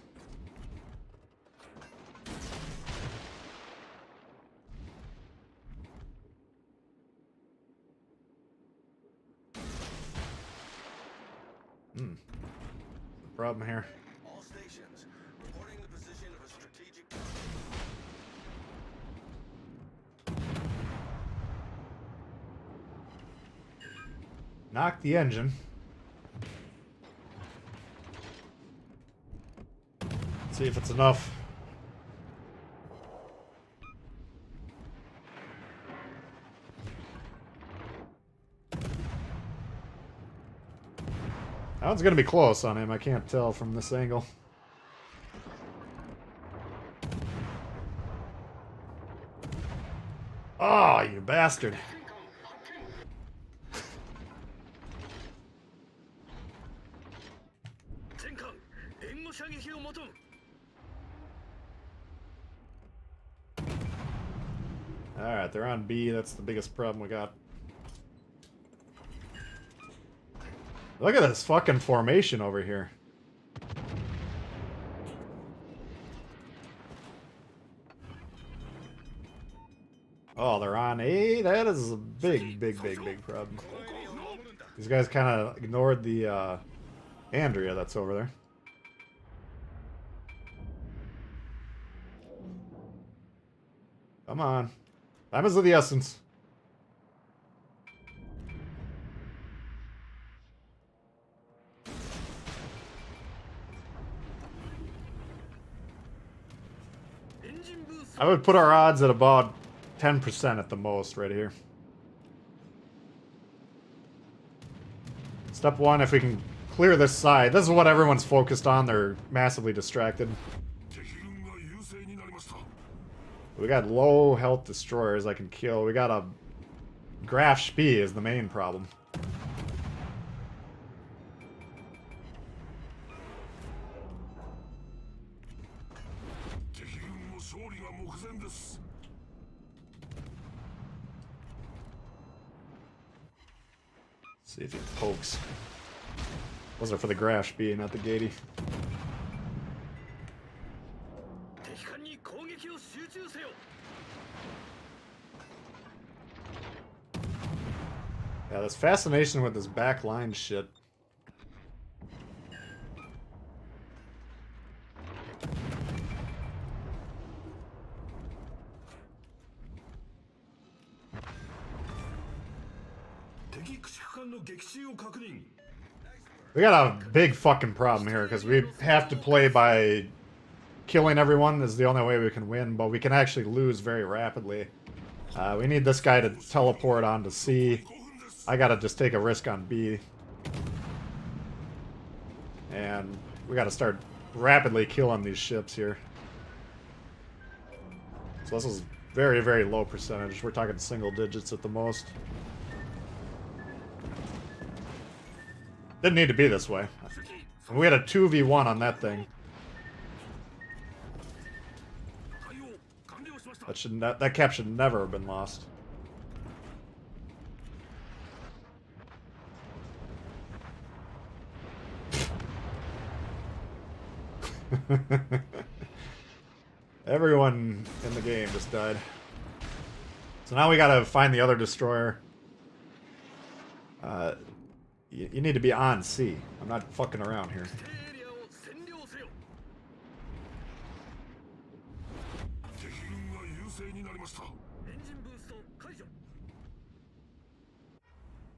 The problem here. All stations, reporting the position of a strategic target. Knock the engine. See if it's enough. That one's gonna be close on him, I can't tell from this angle. Oh, you bastard. Alright, they're on B, that's the biggest problem we got. Look at this fucking formation over here. Oh, they're on A? That is a big problem. These guys kind of ignored the Andrea that's over there. Come on. Time is of the essence. I would put our odds at about 10% at the most right here. Step one, if we can clear this side. This is what everyone's focused on. They're massively distracted. We got low health destroyers I can kill. We got a Graf Spee is the main problem. See if he pokes. Those are for the Graf Spee, not the Gatey. Yeah, this fascination with this backline shit. We got a big fucking problem here because we have to play by killing everyone is the only way we can win, but we can actually lose very rapidly. We need this guy to teleport onto C. I gotta just take a risk on B. And we gotta start rapidly killing these ships here. So this is very low percentage. We're talking single digits at the most. Didn't need to be this way. We had a 2v1 on that thing. That cap should never have been lost. Everyone in the game just died. So now we gotta find the other destroyer. You need to be on C. I'm not fucking around here.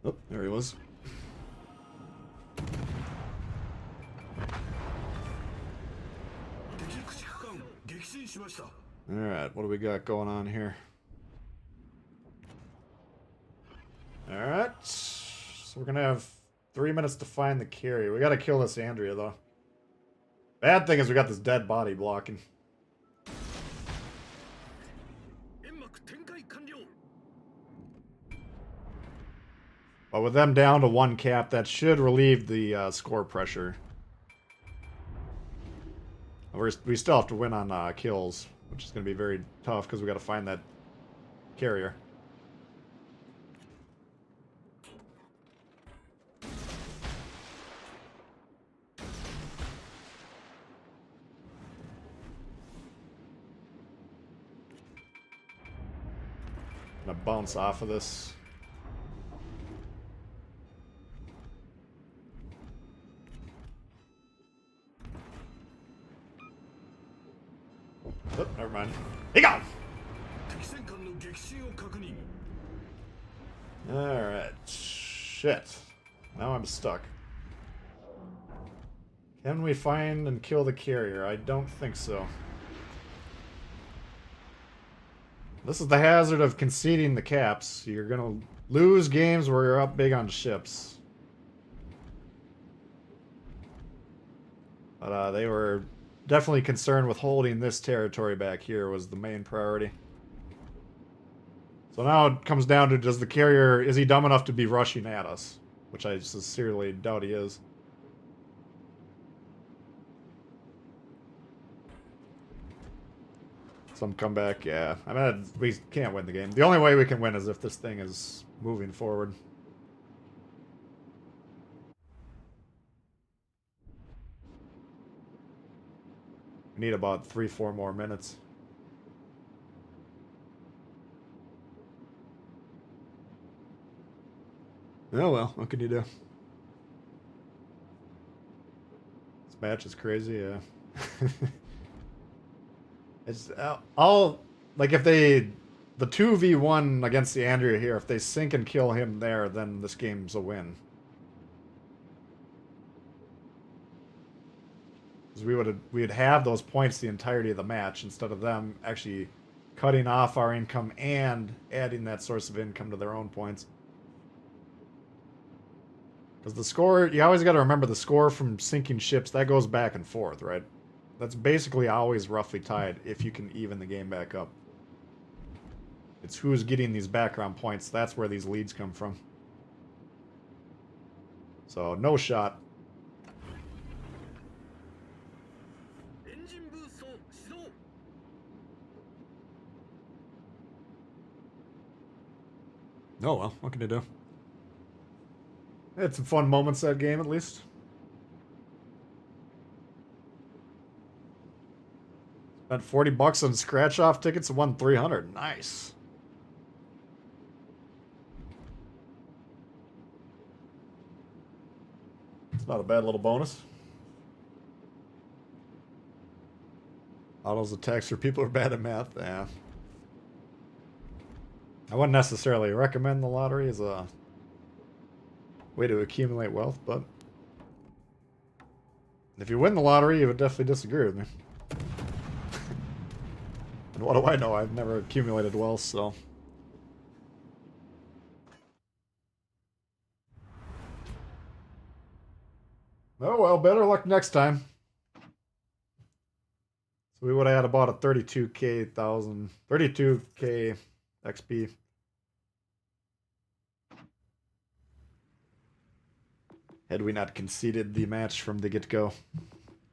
Oh, there he was. Alright, what do we got going on here? Alright. So we're gonna have 3 minutes to find the carrier. We gotta kill this Andrea, though. Bad thing is we got this dead body blocking. But with them down to 1 cap, that should relieve the score pressure. We still have to win on kills, which is going to be very tough because we got to find that carrier. I'm gonna bounce off of this. Oh, never mind. He gone! Alright. Shit. Now I'm stuck. Can we find and kill the carrier? I don't think so. This is the hazard of conceding the caps. You're gonna lose games where you're up big on ships. But they were definitely concerned with holding this territory back here was the main priority. So now it comes down to, does the carrier, is he dumb enough to be rushing at us? Which I sincerely doubt he is. Some comeback, yeah. I mean, we can't win the game. The only way we can win is if this thing is moving forward. We need about 3-4 more minutes. Oh well, what can you do? This match is crazy, yeah. It's all like if they the 2v1 against the Andrea here, if they sink and kill him there, then this game's a win. Because we'd have those points the entirety of the match instead of them actually cutting off our income and adding that source of income to their own points. Because the score, you always got to remember the score from sinking ships, that goes back and forth, right? That's basically always roughly tied if you can even the game back up. It's who's getting these background points. That's where these leads come from. So, no shot. エンジンブースト始動 Oh well, what can you do? Had some fun moments that game, at least. Spent $40 on scratch-off tickets and won 300. Nice. It's not a bad little bonus. Autos attacks for people who are bad at math. Yeah. I wouldn't necessarily recommend the lottery as a way to accumulate wealth, but if you win the lottery, you would definitely disagree with me. And what do I know? I've never accumulated wealth, so. Oh well, better luck next time. So we would have had about a 32k XP. Had we not conceded the match from the get-go.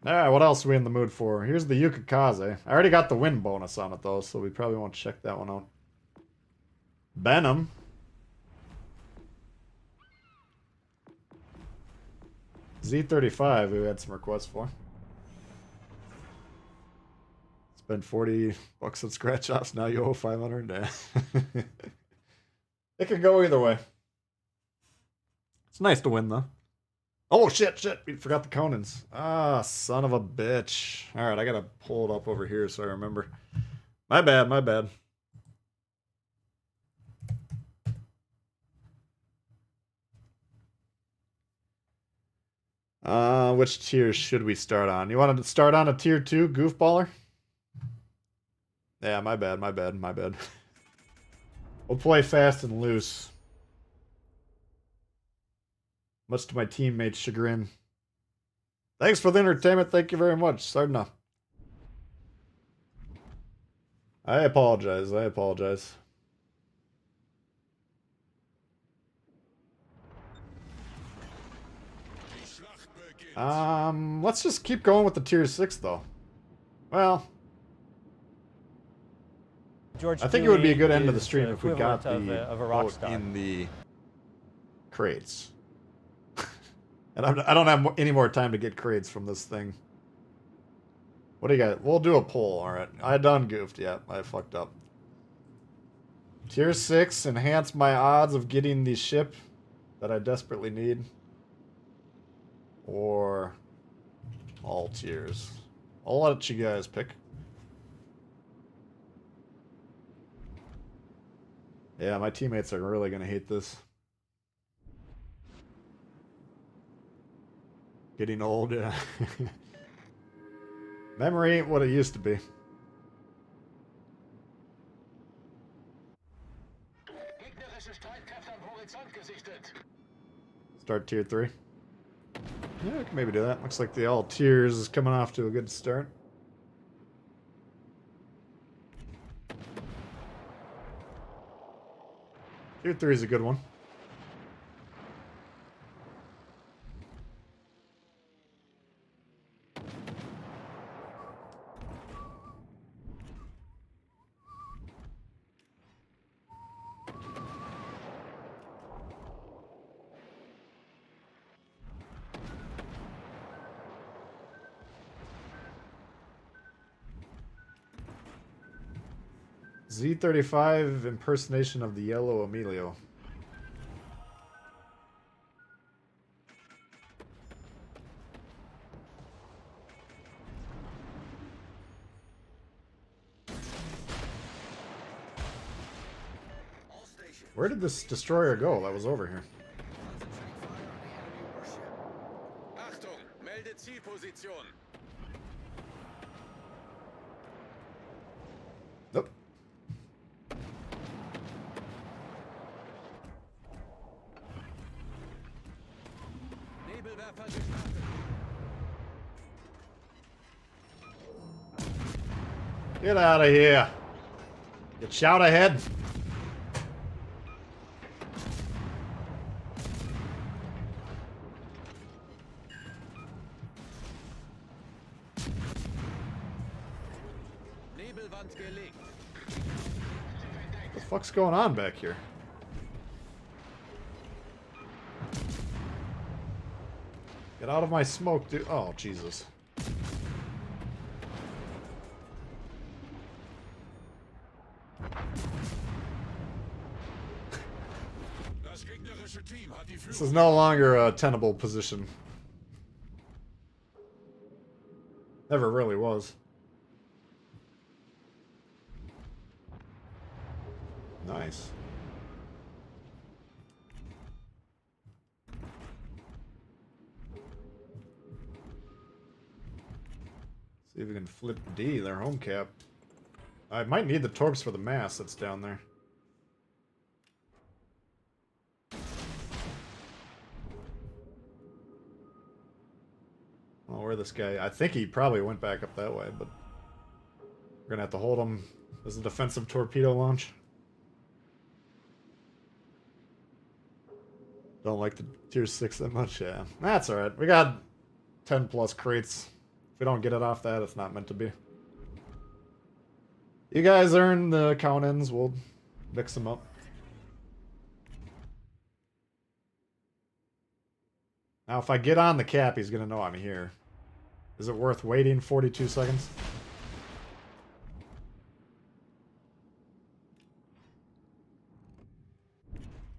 Alright, what else are we in the mood for? Here's the Yukikaze. I already got the win bonus on it, though, so we probably won't check that one out. Benham. Z35, we had some requests for. Spent $40 on scratch-offs, now you owe 500. Nah. It could go either way. It's nice to win, though. Oh, shit. We forgot the Conans. Ah, son of a bitch. Alright, I gotta pull it up over here so I remember. My bad. Which tier should we start on? You want to start on a tier 2, Goofballer? Yeah, my bad. We'll play fast and loose. Much to my teammates' chagrin. Thanks for the entertainment. Thank you very much. Sardna. I apologize. Let's just keep going with the tier 6, though. Well, George I think it would be a good Dewey end to the is stream if we got the of a rock vote star. in the crates. And I don't have any more time to get crates from this thing. What do you got? We'll do a poll, alright. I done goofed, yeah. I fucked up. Tier 6, enhance my odds of getting the ship that I desperately need. Or all tiers. I'll let you guys pick. Yeah, my teammates are really gonna hate this. Getting old, yeah. Memory ain't what it used to be. Start tier 3. Yeah, we can maybe do that. Looks like the all tiers is coming off to a good start. Tier 3 is a good one. Z35 impersonation of the yellow Emilio. Where did this destroyer go that was over here? Achtung, melde Zielposition. Nope. Nebelwerfer gestartet. Get out of here. Get shot ahead. Nebelwand gelegt. What the fuck's going on back here? Get out of my smoke, dude. Oh, Jesus. Das gegnerische Team hat die This Führung. is no longer a tenable position. Never really was. Nice. See if we can flip D, their home cap. I might need the torps for the mass that's down there. Oh, where this guy? I think he probably went back up that way, but we're gonna have to hold him as a defensive torpedo launch. Don't like the tier 6 that much, yeah. That's alright. We got 10 plus crates. If we don't get it off that, it's not meant to be. You guys earn the count-ins, we'll mix them up. Now, if I get on the cap, he's gonna know I'm here. Is it worth waiting 42 seconds?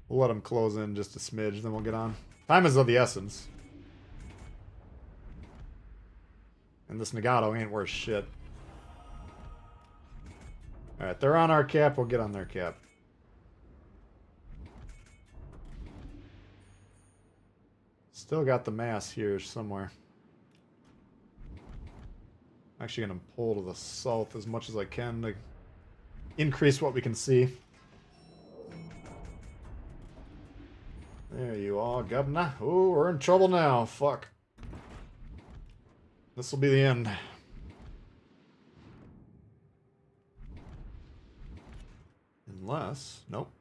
We'll let him close in just a smidge, then we'll get on. Time is of the essence. And this Nagato ain't worth shit. Alright, they're on our cap, we'll get on their cap. Still got the mass here somewhere. I'm actually going to pull to the south as much as I can to increase what we can see. There you are, governor. Oh, we're in trouble now. Fuck. This will be the end. Unless... Nope.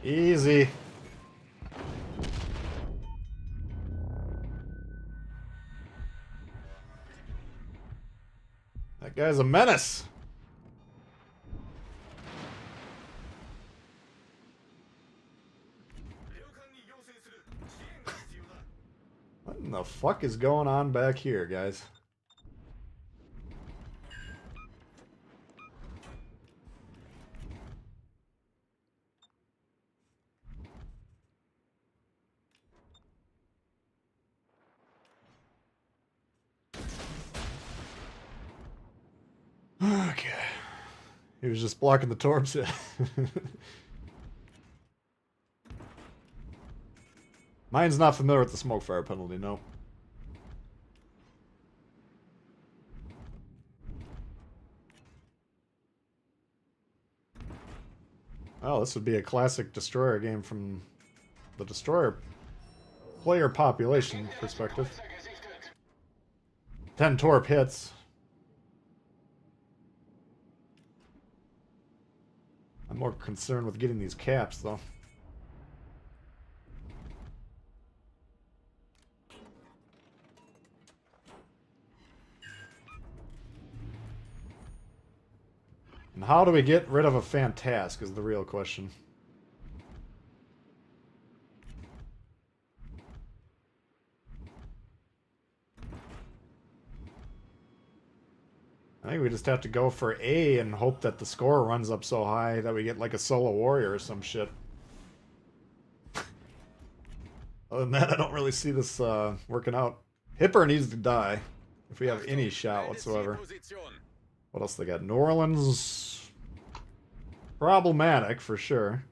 Easy. That guy's a menace. What in the fuck is going on back here, guys? Okay. He was just blocking the torps. Mine's not familiar with the smoke fire penalty, no. Oh, this would be a classic destroyer game from the destroyer player population perspective. 10 torp hits. I'm more concerned with getting these caps, though. And how do we get rid of a Fantask is the real question. I think we just have to go for A and hope that the score runs up so high that we get like a solo warrior or some shit. Other than that, I don't really see this working out. Hipper needs to die if we have any shot Melde whatsoever. Zielposition. What else they got? New Orleans. Problematic for sure.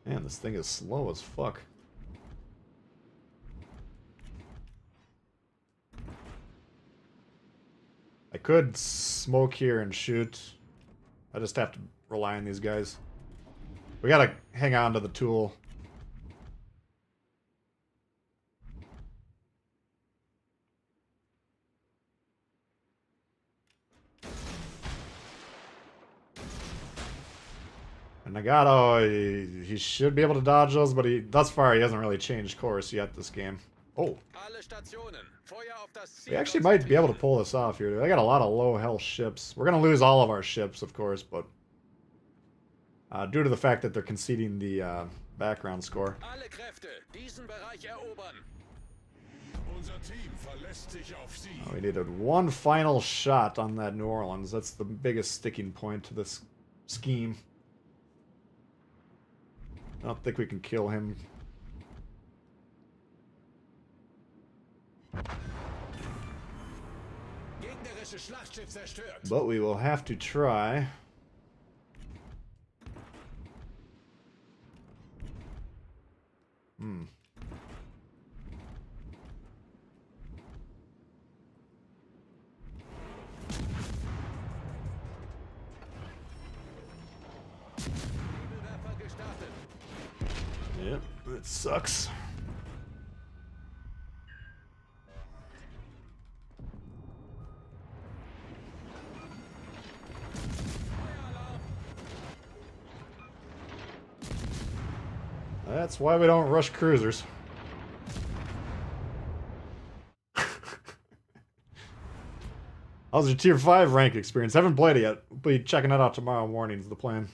Man, this thing is slow as fuck. I could smoke here and shoot. I just have to rely on these guys. We gotta hang on to the tool. And Nagato, he should be able to dodge those, but thus far he hasn't really changed course yet this game. Oh, Alle Stationen. Feuer auf das Ziel we actually might be able to pull this off here. They got a lot of low health ships. We're gonna lose all of our ships, of course, but due to the fact that they're conceding the background score. Alle Kräfte, diesen Bereich erobern. Unser Team verlässt sich auf Sie. We needed one final shot on that New Orleans. That's the biggest sticking point to this scheme. I don't think we can kill him. Gegnerische Schlachtschiff zerstört. But we will have to try. Nebelwerfer gestartet. Yep, it sucks. That's why we don't rush cruisers. How's your tier 5 rank experience? Haven't played it yet. We'll be checking it out tomorrow morning is the plan.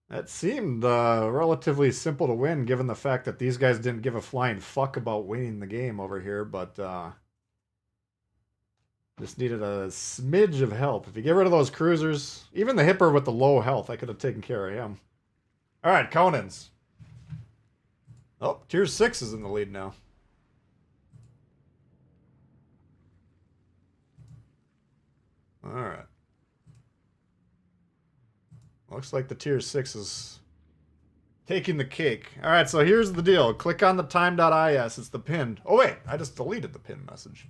That seemed relatively simple to win, given the fact that these guys didn't give a flying fuck about winning the game over here, but just needed a smidge of help. If you get rid of those cruisers, even the Hipper with the low health, I could have taken care of him. Alright, Conan's. Oh, tier 6 is in the lead now. Alright. Looks like the tier 6 is taking the cake. Alright, so here's the deal. Click on the time.is. It's the pinned. Oh, wait. I just deleted the pinned message.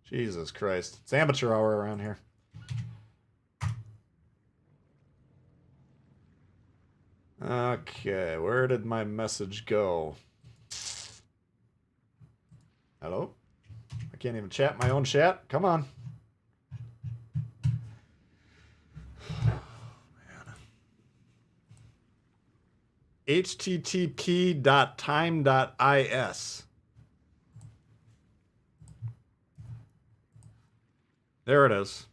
Jesus Christ. It's amateur hour around here. Okay, where did my message go? Hello? I can't even chat my own chat? Come on. http.time.is. There it is.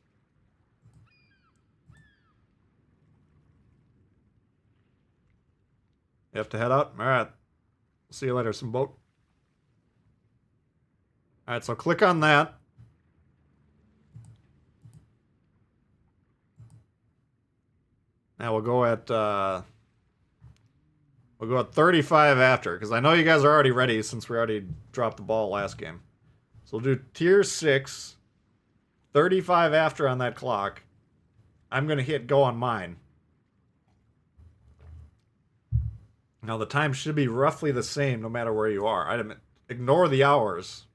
You have to head out? Alright. See you later, some boat. Alright, so click on that. Now we'll go at 35 after, because I know you guys are already ready since we already dropped the ball last game. So we'll do tier 6, 35 after on that clock. I'm going to hit go on mine. Now the time should be roughly the same no matter where you are. Ignore the hours,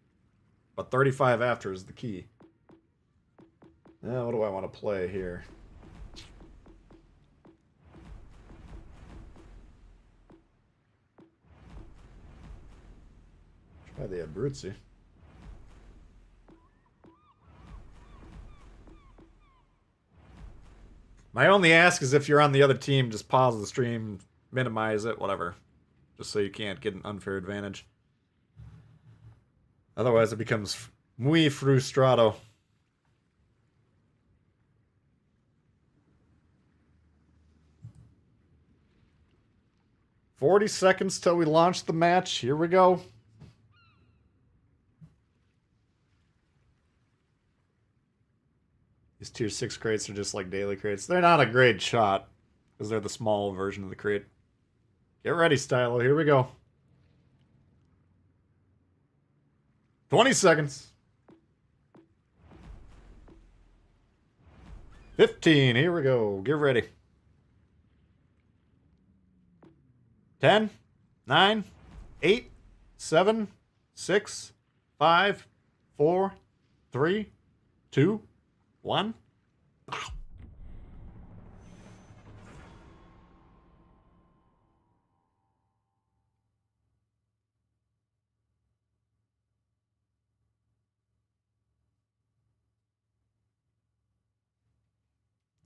but 35 after is the key. Now what do I want to play here? Try the Abruzzi. My only ask is if you're on the other team, just pause the stream, minimize it, whatever. Just so you can't get an unfair advantage. Otherwise it becomes muy frustrado. "40 seconds till we launch the match. Here we go. These tier 6 crates are just like daily crates. They're not a great shot, because they're the small version of the crate. Get ready, Stylo. Here we go. 20 seconds. 15. Here we go. Get ready. 10, 9, 8, 7, 6, 5, 4, 3, 2, 1.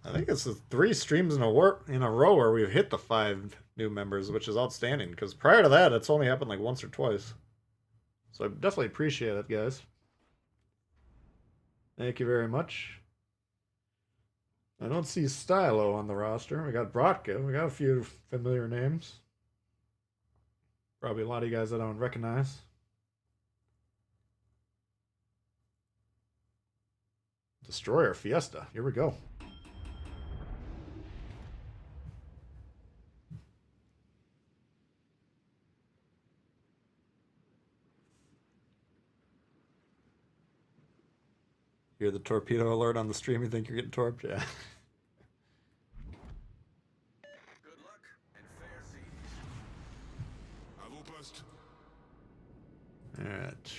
I think it's the 3 streams in a row where we've hit the 5 new members, which is outstanding. Because prior to that, it's only happened like once or twice. So I definitely appreciate it, guys. Thank you very much. I don't see Stylo on the roster. We got Brotka. We got a few familiar names. Probably a lot of you guys I don't recognize. Destroyer Fiesta. Here we go. Hear the torpedo alert on the stream, you think you're getting torped? Yeah. Good luck and fair seas. Avopast. Alright.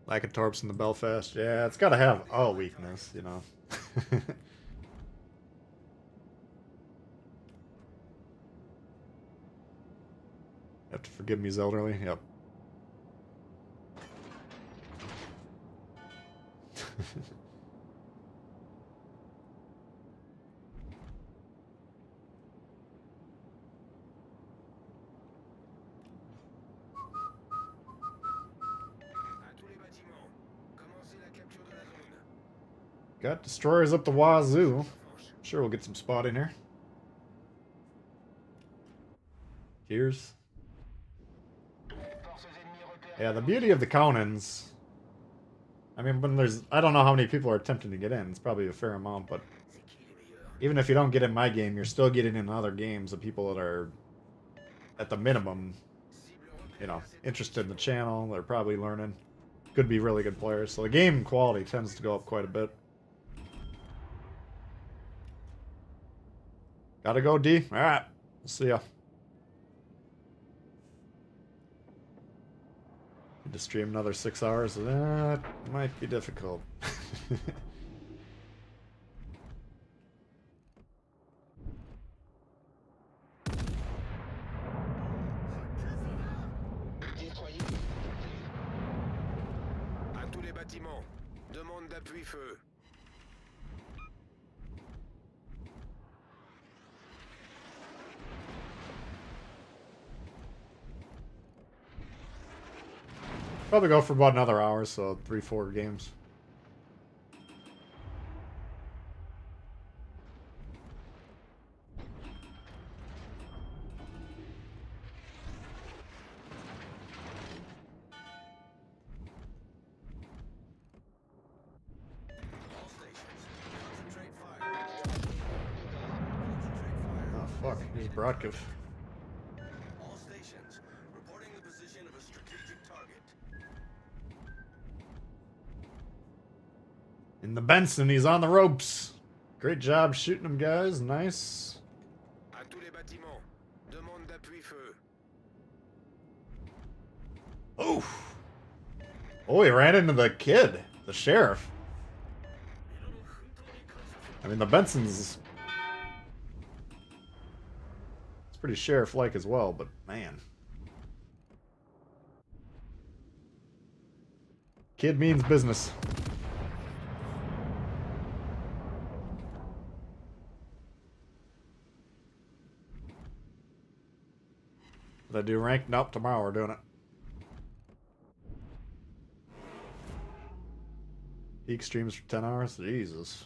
Lack of torps in the Belfast. Yeah, it's gotta have a weakness, you know. Have to forgive me, Zelderly. Yep. À tous les bâtiments, commencez la capture de la zone. Got destroyers up the wazoo. Sure, we'll get some spotting here. Cheers. Yeah, the beauty of the Conans. I mean, when there's, I don't know how many people are attempting to get in. It's probably a fair amount, but even if you don't get in my game, you're still getting in other games of people that are, at the minimum, you know, interested in the channel. They're probably learning. Could be really good players. So the game quality tends to go up quite a bit. Gotta go, D. Alright. We'll see ya. Need to stream another 6 hours. That might be difficult. À tous les bâtiments, demande d'appui-feu. Probably go for about another hour, so 3-4 games. All stations, concentrate fire. Oh fuck, here's Brodkov. All stations, reporting the position of a strategic target. In the Benson, he's on the ropes. Great job shooting him, guys. Nice. À tous les bâtiments, demande d'appui-feu. Oh. Oh, he ran into the kid, the sheriff. I mean, the Benson's... It's pretty sheriff-like as well, but man. Kid means business. Did I do rank? Nope, tomorrow we're doing it. Peak streams for 10 hours? Jesus.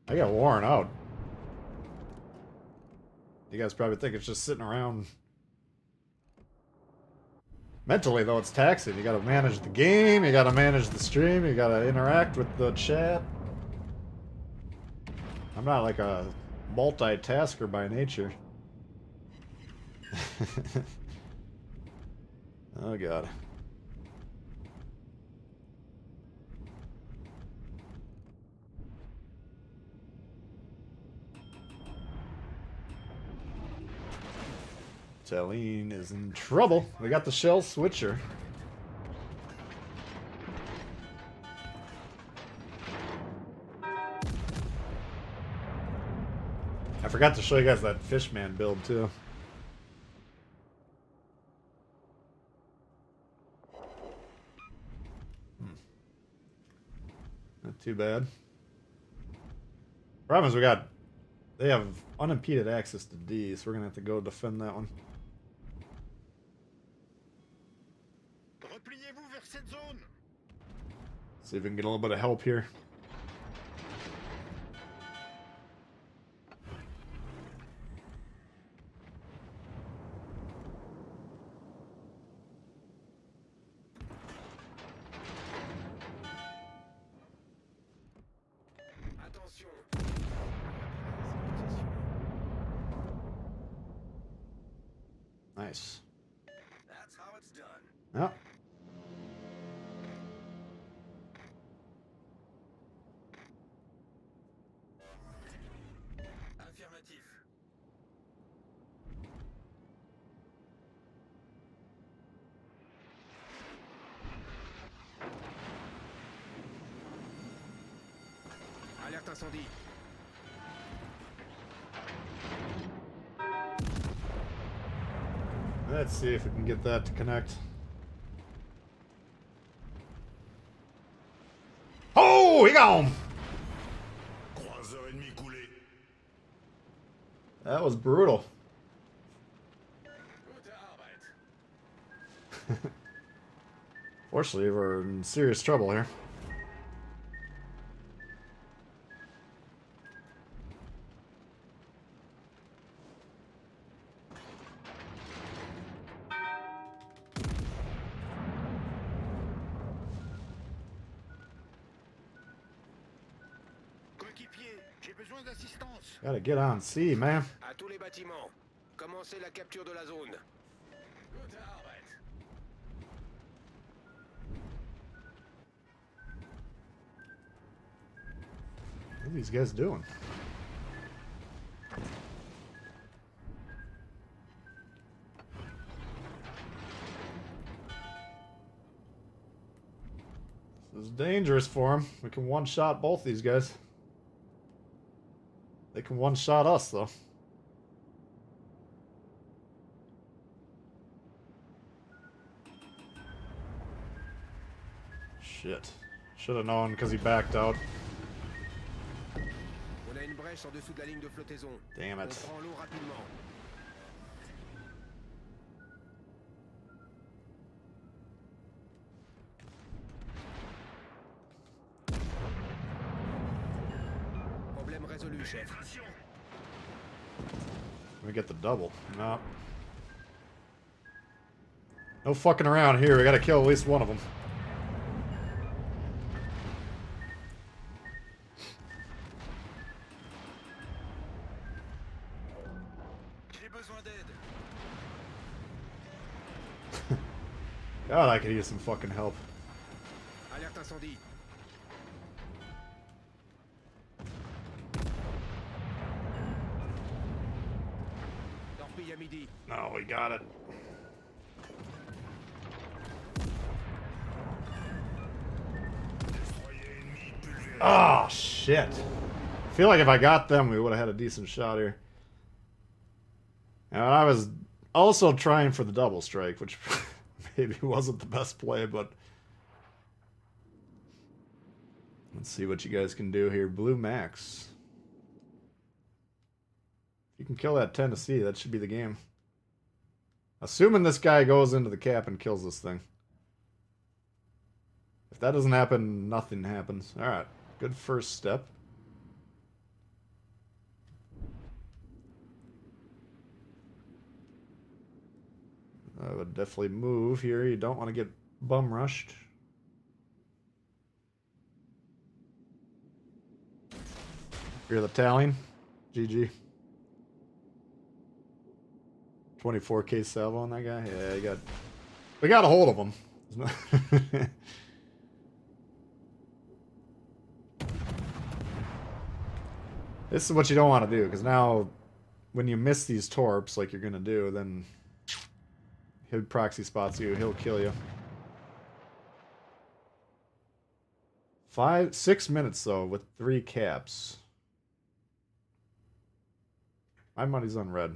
I got worn out. You guys probably think it's just sitting around. Mentally, though, it's taxing. You gotta manage the game, you gotta manage the stream, you gotta interact with the chat. I'm not like a multitasker by nature. Oh, God. Talene is in trouble. We got the shell switcher. I forgot to show you guys that Fishman build too. Not too bad. Problem is they have unimpeded access to D, so we're gonna have to go defend that one. Repliez-vous vers cette zone. See if we can get a little bit of help here. Attention. Nice. That's how it's done. Yeah. Affirmatif. Alerte incendie. Let's see if we can get that to connect. Oh, he got him! Croiseur ennemi coulé. That was brutal. Gute Arbeit. Fortunately, we're in serious trouble here. Coéquipier, j'ai besoin d'assistance. Gotta get on C, man. À tous les bâtiments. Commencez la capture de la zone. Gute Arbeit. What are these guys doing? This is dangerous for him. We can one-shot both these guys. They can one-shot us, though. Shit. Should have known because he backed out. On a une brèche en dessous de la ligne de flottaison. Damn On it. prend l'eau rapidement. Problème résolu, chef. Let me get the double. No. No fucking around here. We gotta kill at least one of them. J'ai besoin d'aide. God, I could use some fucking help. Alerte incendie. Torpille à midi. No, we got it. Oh, shit. I feel like if I got them, we would have had a decent shot here. And I was also trying for the double strike, which maybe wasn't the best play, but let's see what you guys can do here. Blue Max. If you can kill that Tennessee, that should be the game. Assuming this guy goes into the cap and kills this thing. If that doesn't happen, nothing happens. Alright, good first step. would definitely move here. You don't want to get bum rushed. You're the tallying. GG. 24k salvo on that guy. Yeah, we got a hold of him. This is what you don't want to do, because now when you miss these torps like you're gonna do, then he'll proxy spots you, he'll kill you. 6 minutes though with 3 caps. My money's on red.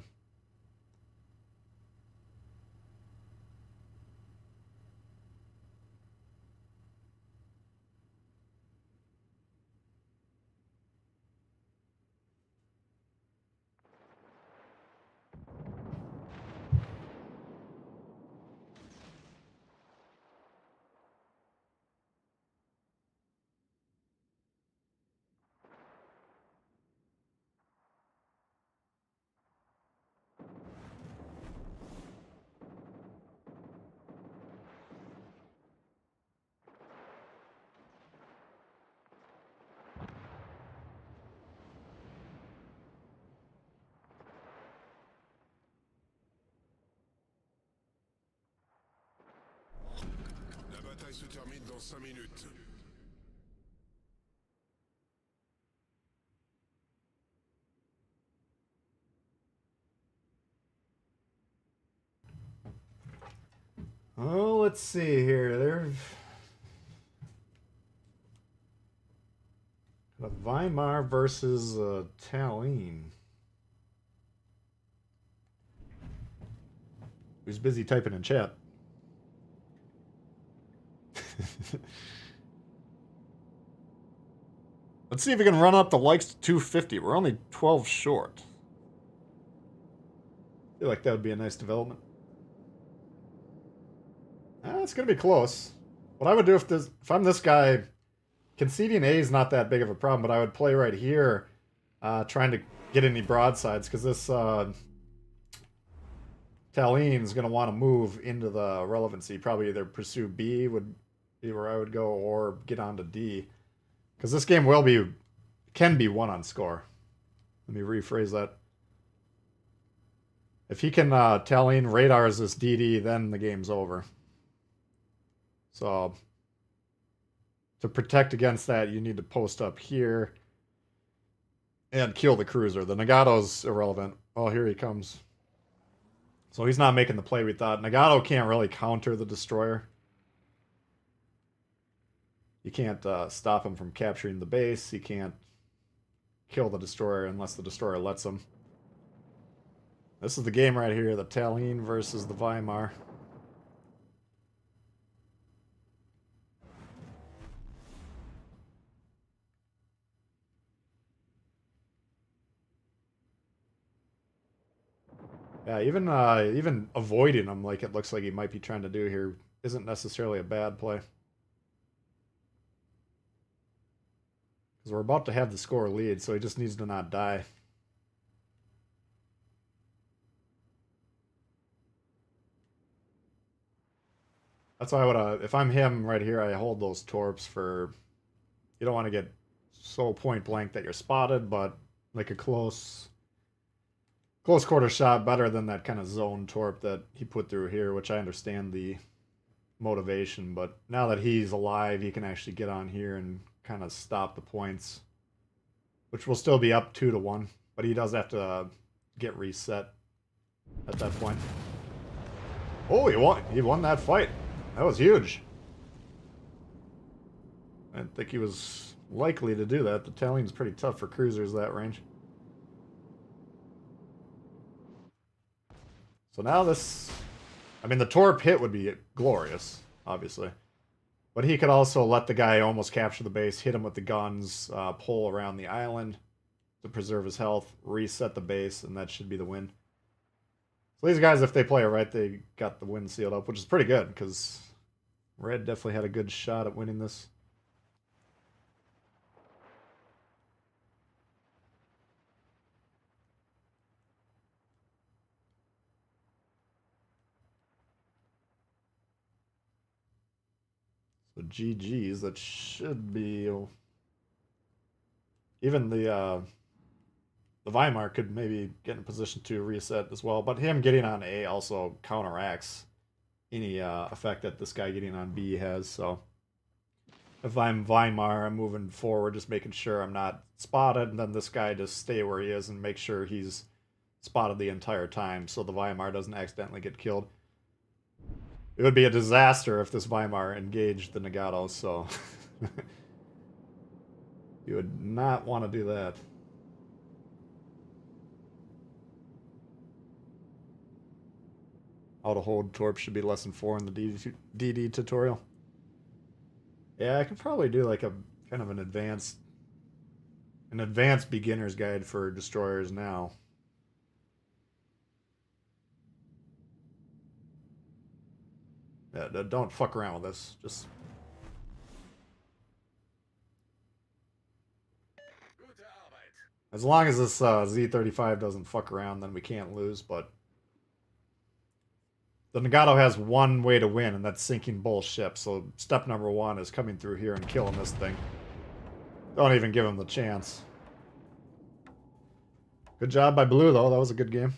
La bataille se termine dans 5 minutes. Oh, let's see here. There's a Weimar versus Tallinn. Who's busy typing in chat? Let's see if we can run up the likes to 250. We're only 12 short. I feel like that would be a nice development. It's gonna be close. What I would do if I'm this guy, conceding A is not that big of a problem, but I would play right here, trying to get any broadsides, because this Tallinn is gonna want to move into the relevancy. Probably either pursue B would be where I would go, or get onto D, because this game can be won on score. Let me rephrase that. If he can Tallinn radars this DD, then the game's over. So, to protect against that, you need to post up here and kill the cruiser. The Nagato's irrelevant. Oh, here he comes. So he's not making the play we thought. Nagato can't really counter the destroyer. You can't stop him from capturing the base. He can't kill the destroyer unless the destroyer lets him. This is the game right here, the Tallinn versus the Weimar. Yeah, even avoiding him like it looks like he might be trying to do here isn't necessarily a bad play. Because we're about to have the score lead, so he just needs to not die. That's why I would, if I'm him right here, I hold those torps for, you don't want to get so point blank that you're spotted, but like a close quarter shot, better than that kind of zone torp that he put through here, which I understand the motivation, but now that he's alive, he can actually get on here and kind of stop the points, which will still be up 2-1, but he does have to get reset at that point. Oh, he won that fight. That was huge. I didn't think he was likely to do that. The Tallinn's pretty tough for cruisers that range. So now this, I mean, the torp hit would be glorious, obviously. But he could also let the guy almost capture the base, hit him with the guns, pull around the island to preserve his health, reset the base, and that should be the win. So these guys, if they play it right, they got the win sealed up, which is pretty good, because Red definitely had a good shot at winning this. So GG's, that should be... Even the Weimar could maybe get in position to reset as well, but him getting on A also counteracts any effect that this guy getting on B has, so... If I'm Weimar, I'm moving forward, just making sure I'm not spotted, and then this guy just stay where he is and make sure he's spotted the entire time so the Weimar doesn't accidentally get killed. It would be a disaster if this Weimar engaged the Nagato, so... You would not want to do that. How to hold torp should be lesson 4 in the DD tutorial. Yeah, I could probably do like a kind of an advanced beginner's guide for destroyers now. Yeah, don't fuck around with this. Just as long as this Z35 doesn't fuck around, then we can't lose, but the Nagato has one way to win, and that's sinking Bull ship, so step number 1 is coming through here and killing this thing. Don't even give him the chance. Good job by Blue, though. That was a good game.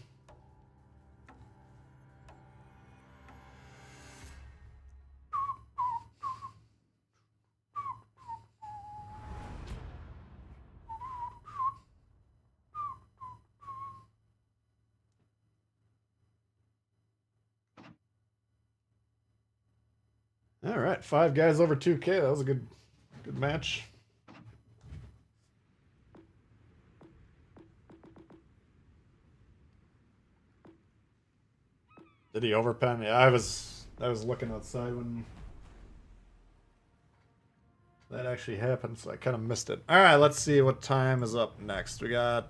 All right, 5 guys over 2K. That was a good match. Did he overpen? Yeah, I was looking outside when that actually happened, so I kind of missed it. All right, let's see what time is up next. We'll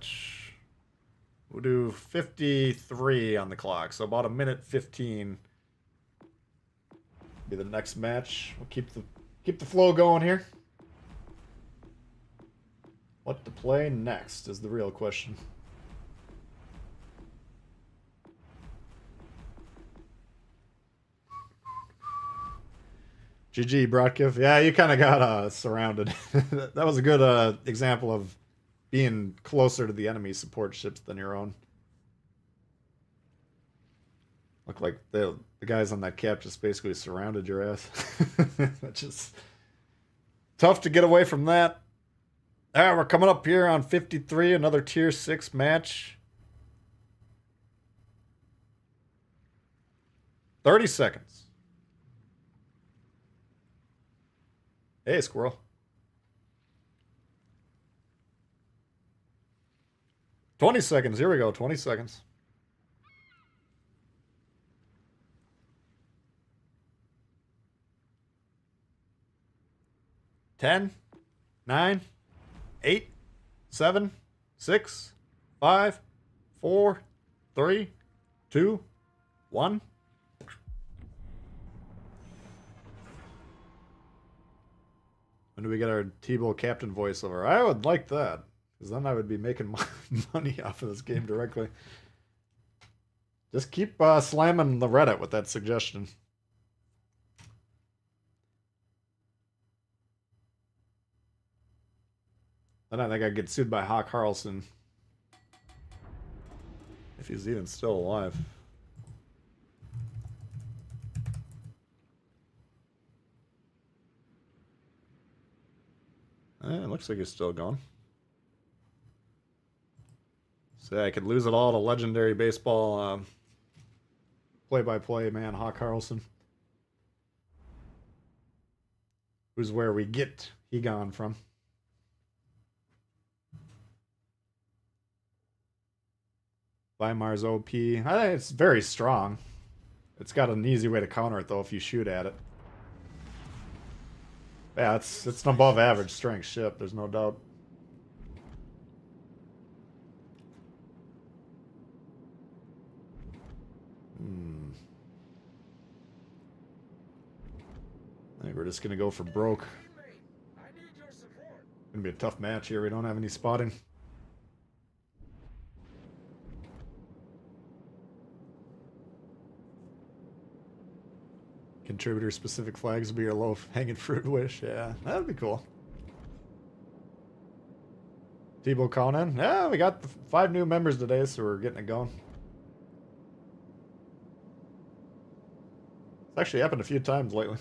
do 53 on the clock, so about a minute 15. Be the next match. We'll keep the flow going here. What to play next is the real question. GG, Brodkiv. Yeah, you kind of got surrounded. That was a good example of being closer to the enemy support ships than your own. Looked like the guys on that cap just basically surrounded your ass. That's just tough to get away from that. All right, we're coming up here on 53, another tier 6 match. 30 seconds. Hey, squirrel. $20 seconds. Here we go. 20 seconds. 10, 9, 8, 7, 6, 5, 4, 3, 2, 1. When do we get our Tbull captain voiceover? I would like that, because then I would be making money off of this game directly. Just keep slamming the Reddit with that suggestion. Then I think I'd get sued by Hawk Harrelson. If he's even still alive. It looks like he's still gone. So I could lose it all to legendary baseball play-by-play man Hawk Harrelson. Who's where we get he gone from. Weimar's OP. I think it's very strong. It's got an easy way to counter it, though, if you shoot at it. Yeah, it's an above average strength ship, there's no doubt. I think we're just going to go for broke. Gonna be a tough match here. We don't have any spotting. Contributor-specific flags would be your low-hanging fruit wish. Yeah, that'd be cool. Tbull calling in. Yeah, we got 5 new members today, so we're getting it going. It's actually happened a few times lately.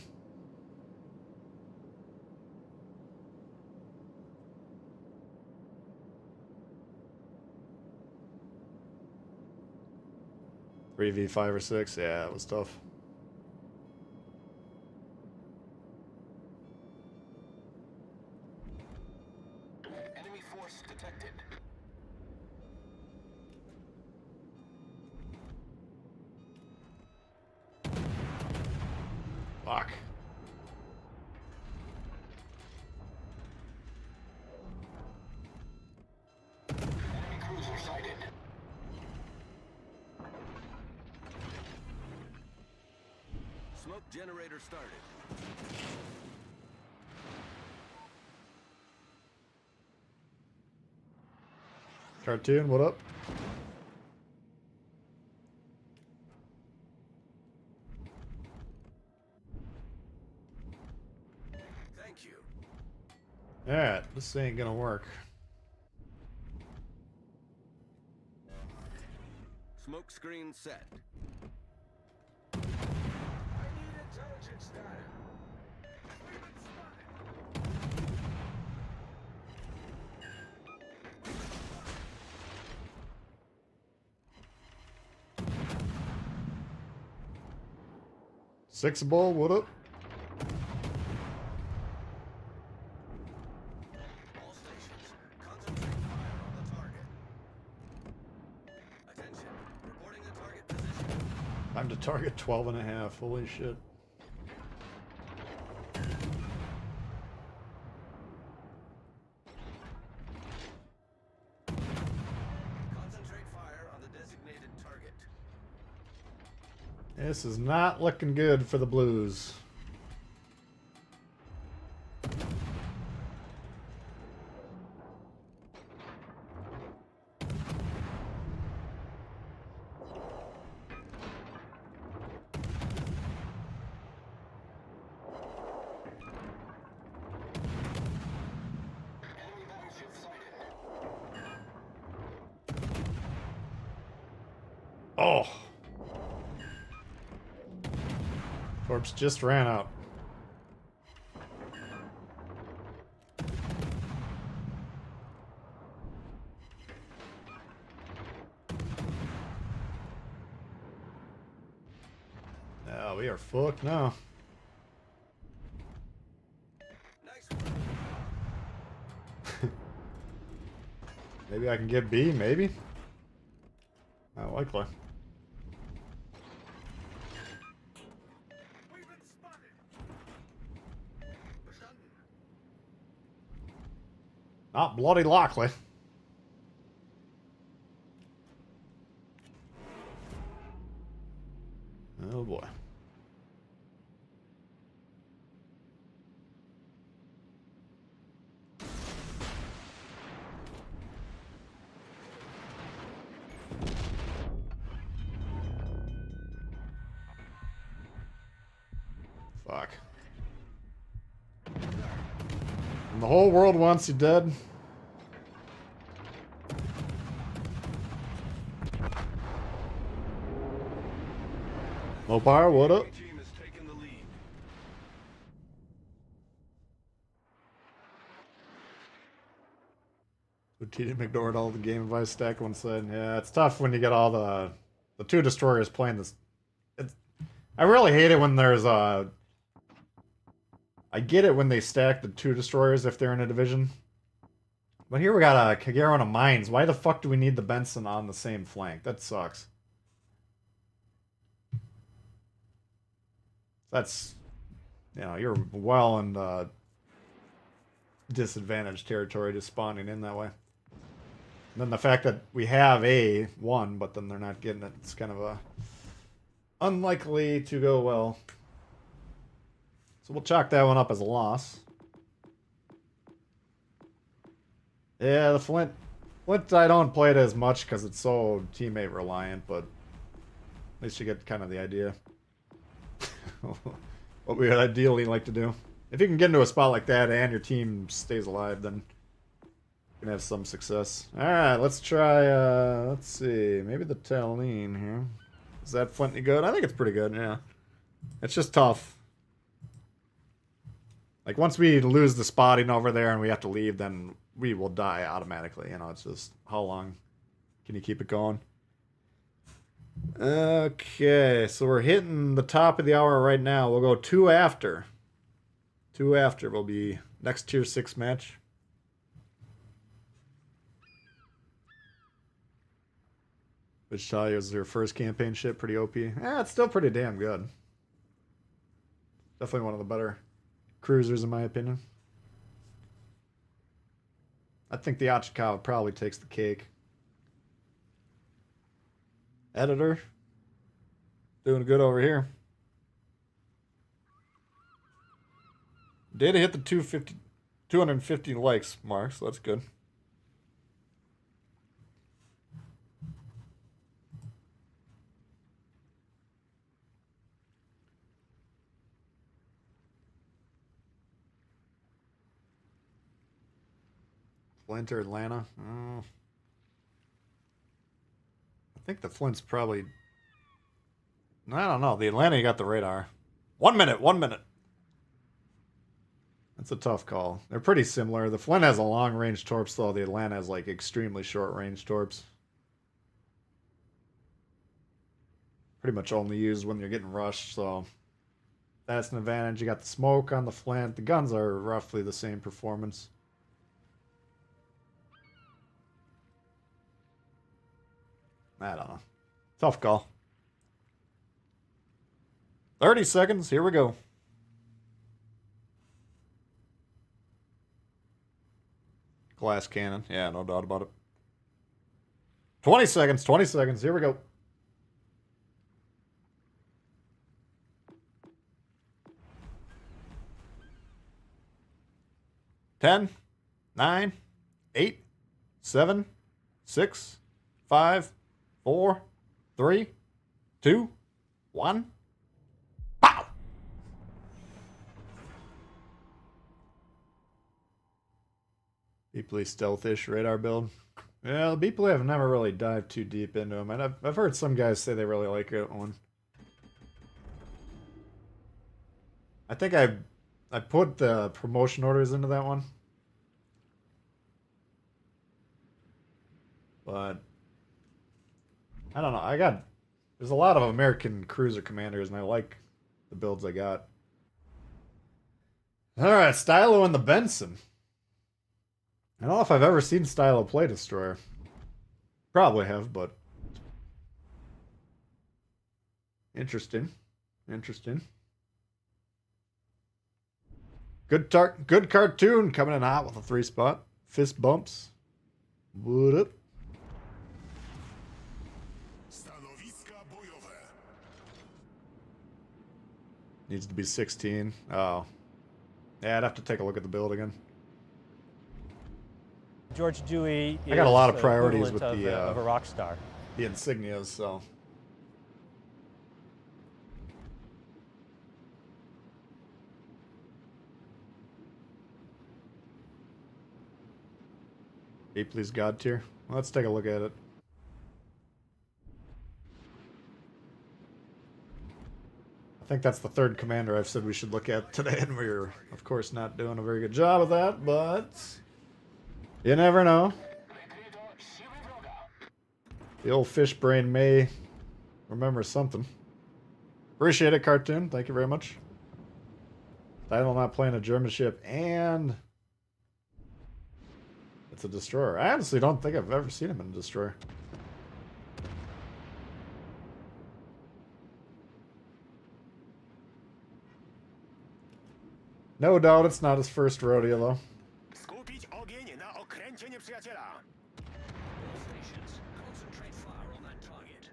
Three v 5 or 6, yeah, it was tough. Enemy force detected. Fuck. Enemy cruiser sighted. Smoke generator started. Cartoon, what up? Thank you. Alright, this ain't gonna work. Smoke screen set. I need intelligence data. We've been spotted. Six ball, what up? All stations, concentrate fire on the target. Attention, reporting the target position. Time to target 12.5. Holy shit. Concentrate fire on the designated target. This is not looking good for the Blues. Enemy battleship sighted. Oh! Corpse just ran out. Now we are fucked now. Nice work. Maybe I can get B, maybe? Not likely. We've been spotted. Verstanden. Not bloody likely. Oh boy. Fuck. And the whole world wants you dead. Mopar, what up? Team has taken the lead. Team ignored all the game advice stack one side. Yeah, it's tough when you get all the two destroyers playing this. I really hate it when there's I get it when they stack the 2 destroyers if they're in a division. But here we got a Kagero and a Mines. Why the fuck do we need the Benson on the same flank? That sucks. That's, you know, you're well in disadvantaged territory just spawning in that way. And then the fact that we have A1, but then they're not getting it, it's kind of a unlikely to go well. So we'll chalk that one up as a loss. Yeah, the Flint I don't play it as much because it's so teammate reliant, but at least you get kind of the idea. what we would ideally like to do. If you can get into a spot like that and your team stays alive, then you can have some success. Alright, let's try, let's see, maybe the Talene here. Is that Flint any good? I think it's pretty good, yeah. It's just tough. Like, once we lose the spotting over there and we have to leave, then we will die automatically. You know, it's just, how long can you keep it going? Okay, so we're hitting the top of the hour right now. We'll go 2 after. 2 after will be next tier 6 match. Which tell you is their first campaign ship pretty OP. Yeah, it's still pretty damn good. Definitely one of the better cruisers in my opinion. I think the Achikawa probably takes the cake. Editor. Doing good over here. Data hit the 250 likes mark, so that's good. Flint or Atlanta? I think the Flint's probably... I don't know. The Atlanta, you got the radar. 1 minute, 1 minute. That's a tough call. They're pretty similar. The Flint has a long-range torps, though. The Atlanta has, like, extremely short-range torps. Pretty much only used when you're getting rushed, so... That's an advantage. You got the smoke on the Flint. The guns are roughly the same performance. I don't know. Tough call. 30 seconds. Here we go. Glass cannon. Yeah, no doubt about it. 20 seconds. 20 seconds. Here we go. Ten, 9, 8, 7, 6, 5, 4, 3, 2, 1. Pow! Beepley stealthish radar build. Yeah, the Beepley I've never really dived too deep into them. And I've heard some guys say they really like it one. I think I put the promotion orders into that one. But I don't know. There's a lot of American cruiser commanders, and I like the builds I got. Alright, Stylo and the Benson. I don't know if I've ever seen Stylo play Destroyer. Probably have, but... Interesting. Interesting. Good cartoon coming in hot with a 3-spot. Fist bumps. What up? Needs to be 16. Oh. Yeah, I'd have to take a look at the build again. George Dewey is I got a lot of priorities with of a rock star. The insignias, so. Beepley's God tier. Let's take a look at it. I think that's the 3rd commander I've said we should look at today, and we're, of course, not doing a very good job of that, but you never know. The old fish brain may remember something. Appreciate it, cartoon. Thank you very much. Title not playing a German ship, and it's a destroyer. I honestly don't think I've ever seen him in a destroyer. No doubt it's not his first rodeo, though. Skupić ogień na okręcie nieprzyjaciela. All stations, concentrate fire on that target.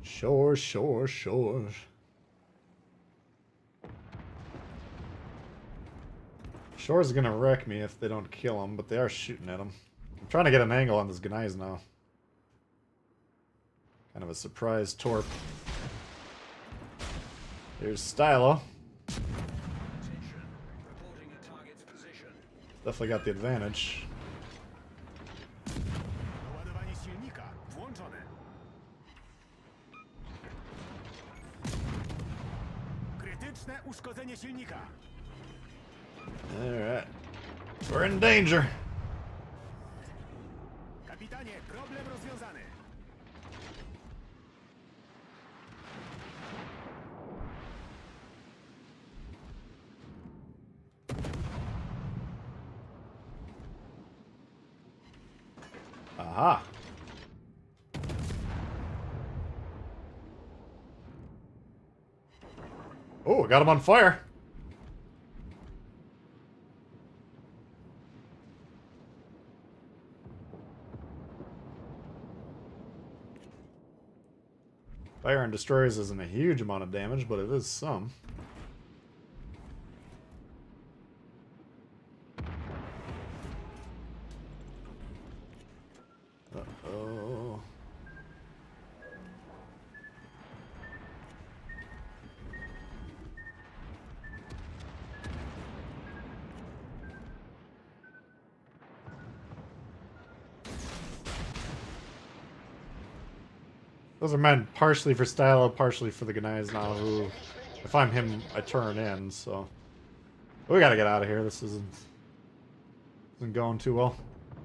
Sure, sure, sure. Shore's gonna wreck me if they don't kill him, but they are shooting at him. I'm trying to get an angle on this Gneiss now. Kind of a surprise torp. Here's Stylo. Attention. Reporting a target's position. Definitely got the advantage. Ładowanie silnika włączone. Krytyczne uszkodzenie silnika. Alright. We're in danger. Kapitanie, problem rozwiązany. Aha. Oh, got him on fire. Fire and destroys isn't a huge amount of damage, but it is some. Uh-oh. Those are meant partially for Stylo, partially for the guys now who, if I'm him, I turn in, so. We gotta get out of here. This isn't going too well.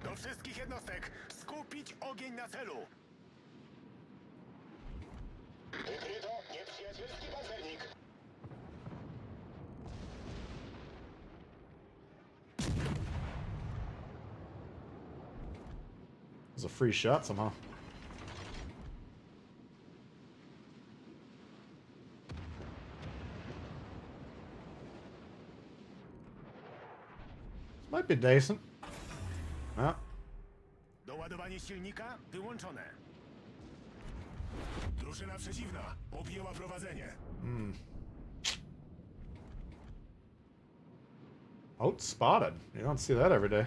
Do wszystkich jednostek skupić ogień na celu. Wykryto nieprzyjacielski pancernik. It was a free shot somehow. This might be decent. Ah. Doładowanie silnika wyłączone. Drużyna przeciwna objęła prowadzenie. Outspotted. You don't see that every day.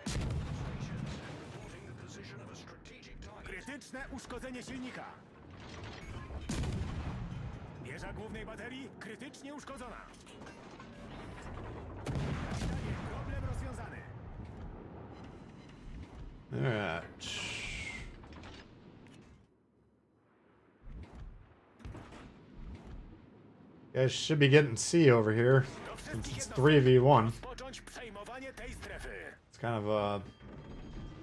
Reporting the position of a strategic target. Krytyczne uszkodzenie silnika. Wieża głównej baterii krytycznie uszkodzona. Kapitanie, problem rozwiązany. Alright. Guys should be getting C over here Do since wszystkich it's jednostek 3v1. rozpocząć przejmowanie tej strefy. It's kind of a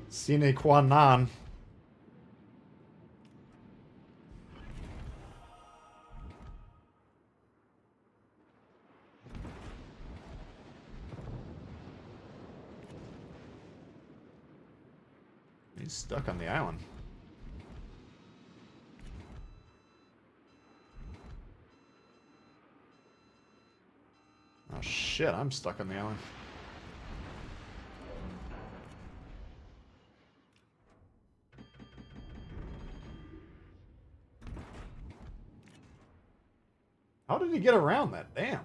sine qua non. He's stuck on the island. Oh shit, I'm stuck on the island. How did he get around that? Damn.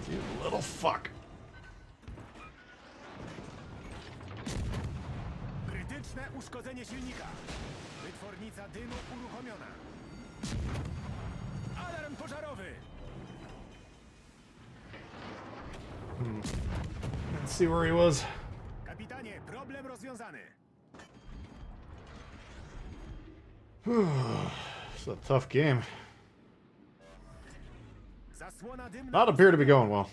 You little fuck. Krytyczne uszkodzenie silnika. Wytwornica dymu uruchomiona. Alarm pożarowy. Let's see where he was. Kapitanie, problem rozwiązany. It's a tough game. Zasłona dymna. Not appear to be going well.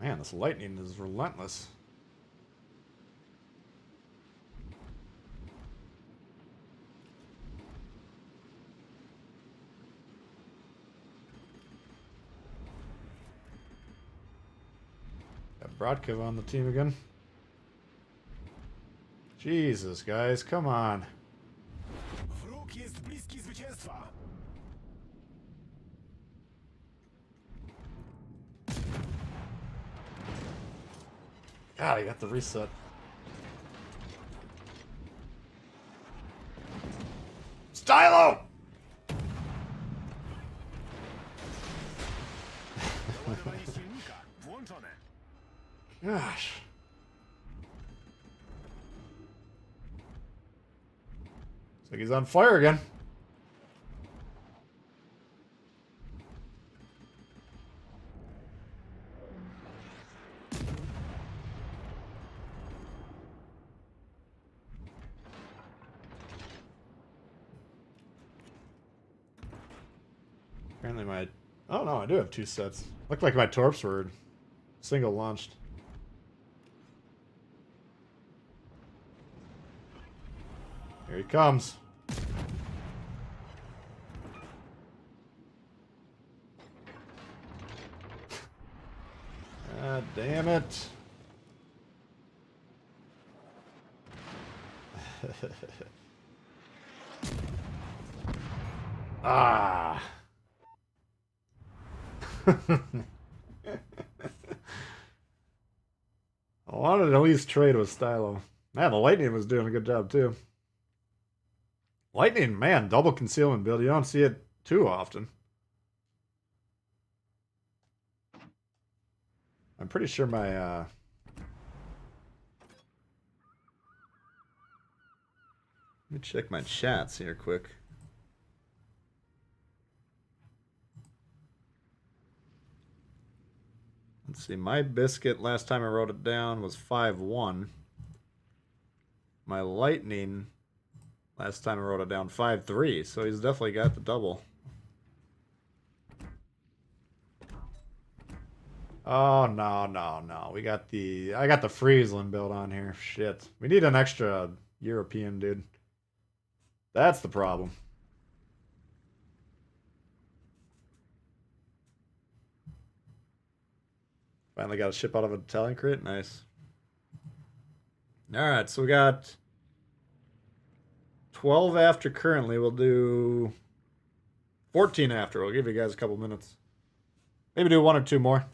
Man, this lightning is relentless. Got Brodkov on the team again. Jesus, guys, come on. Wróg jest bliski zwycięstwa. God, I got the reset. Stylo! Gosh. Looks like he's on fire again. Apparently my... Oh no, I do have 2 sets. Looked like my torps were single launched. Here he comes. God damn it. Ah. I wanted to at least trade with Stylo. Man, the Lightning was doing a good job too. Lightning, man, double concealment build. You don't see it too often. I'm pretty sure my let me check my chats here quick. Let's see, my biscuit last time I wrote it down was 5-1. My Lightning last time I wrote it down 5-3, so he's definitely got the double. Oh no. We got the I got the Friesland build on here. Shit. We need an extra European dude. That's the problem. Finally got a ship out of an Italian crate. Nice. Alright, so we got 12 after currently. We'll do 14 after. We'll give you guys a couple minutes. Maybe do 1 or 2 more.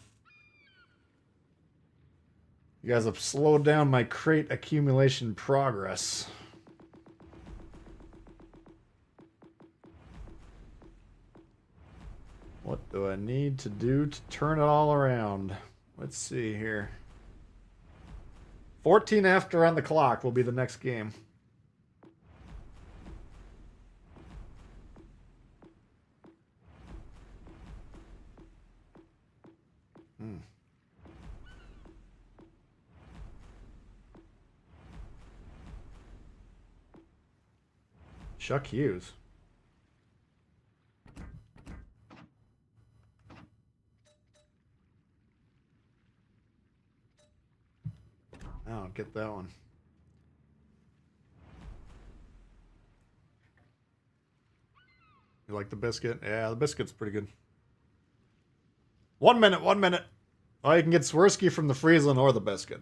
You guys have slowed down my crate accumulation progress. What do I need to do to turn it all around? Let's see here. 14 after on the clock will be the next game. Chuck Hughes. I don't get that one. You like the biscuit? Yeah, the biscuit's pretty good. 1 minute, 1 minute. Oh, you can get Swirsky from the Friesland or the biscuit.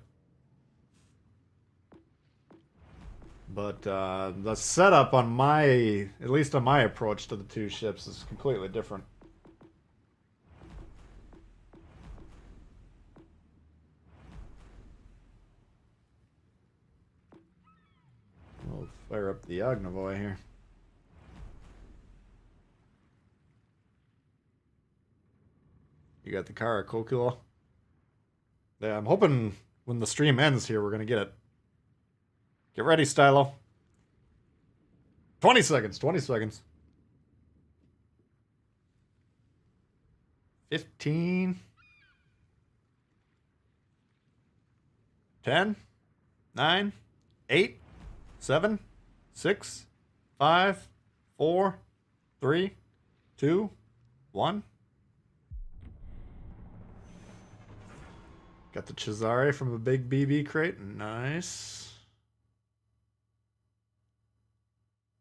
But the setup on my, at least on my approach to the 2 ships is completely different. We'll fire up the Ognovoy here. You got the Karakokula? Yeah, I'm hoping when the stream ends here, we're going to get it. Get ready, Stylo. 20 seconds, 20 seconds. 15. 10. 9. 8. 7. 6. 5. 4. 3. 2. 1. Got the Cesare from a big BB crate. Nice.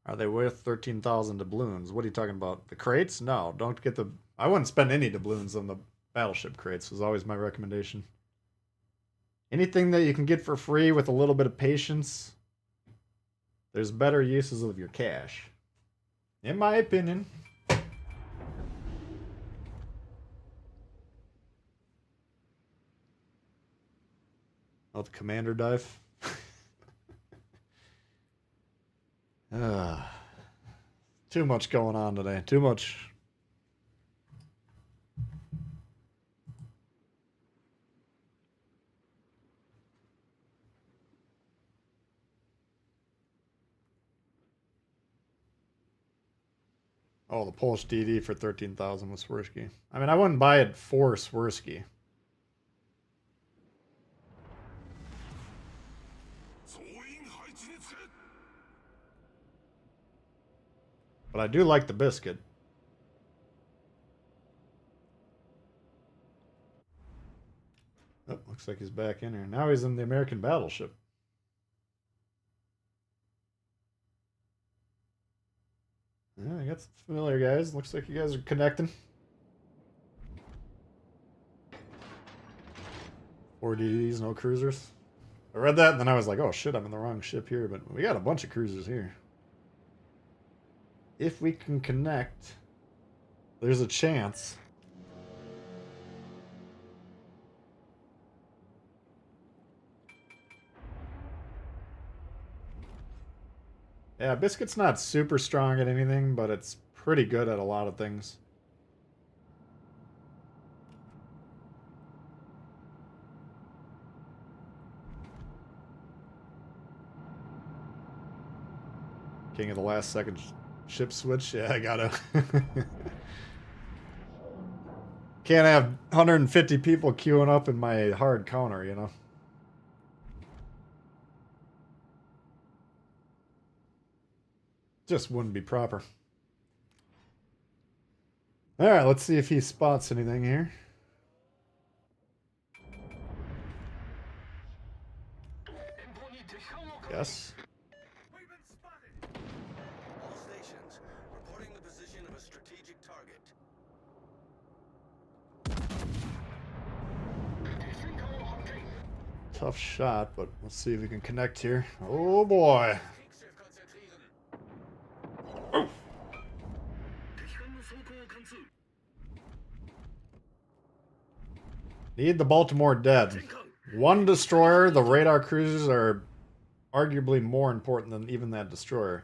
Are they worth 13,000 doubloons? What are you talking about? The crates? No, don't get the... I wouldn't spend any doubloons on the battleship crates, was always my recommendation. Anything that you can get for free with a little bit of patience, there's better uses of your cash. In my opinion. Oh, with commander dive. Too much going on today. Too much. Oh, the Polish DD for 13,000 with Swirsky. I mean, I wouldn't buy it for Swirsky. But I do like the biscuit. Oh, looks like he's back in here. Now he's in the American battleship. Yeah, I got some familiar guys. Looks like you guys are connecting. 4 DDs, no cruisers. I read that and then I was like, oh shit, I'm in the wrong ship here. But we got a bunch of cruisers here. If we can connect, there's a chance. Yeah, Biscuit's not super strong at anything, but it's pretty good at a lot of things. King of the last second ship switch. Yeah, I gotta. Can't have 150 people queuing up in my hard counter, you know? Just wouldn't be proper. Alright, let's see if he spots anything here. Yes. All stations, reporting the position of a strategic target. Tough shot, but let's see if we can connect here. Oh boy. Kriegsschiff konzentrieren. 敵艦の装甲を貫通 Need the Baltimore dead. One destroyer, the radar cruisers are arguably more important than even that destroyer.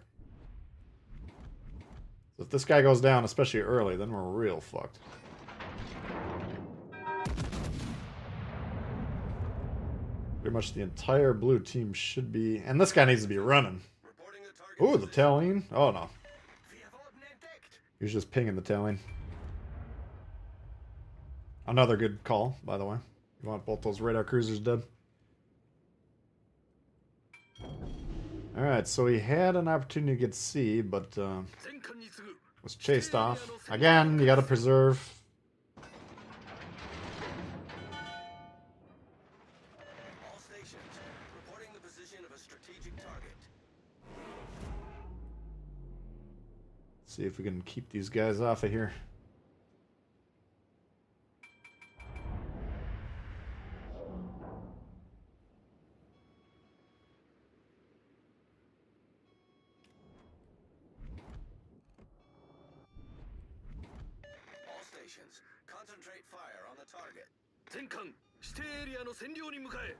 So if this guy goes down, especially early, then we're real fucked. Pretty much the entire blue team should be... And this guy needs to be running. Reporting the target. Ooh, the Talene. Oh, no. Wir wurden entdeckt. He was just pinging the Talene. Another good call, by the way. You want both those radar cruisers dead. Alright, so he had an opportunity to get C, but 全艦に次ぐ was chased off. Again, you gotta preserve. All stations, reporting the position of a strategic target. See if we can keep these guys off of here. All stations, concentrate fire on the target. 全艦指定エリアの占領に向かえ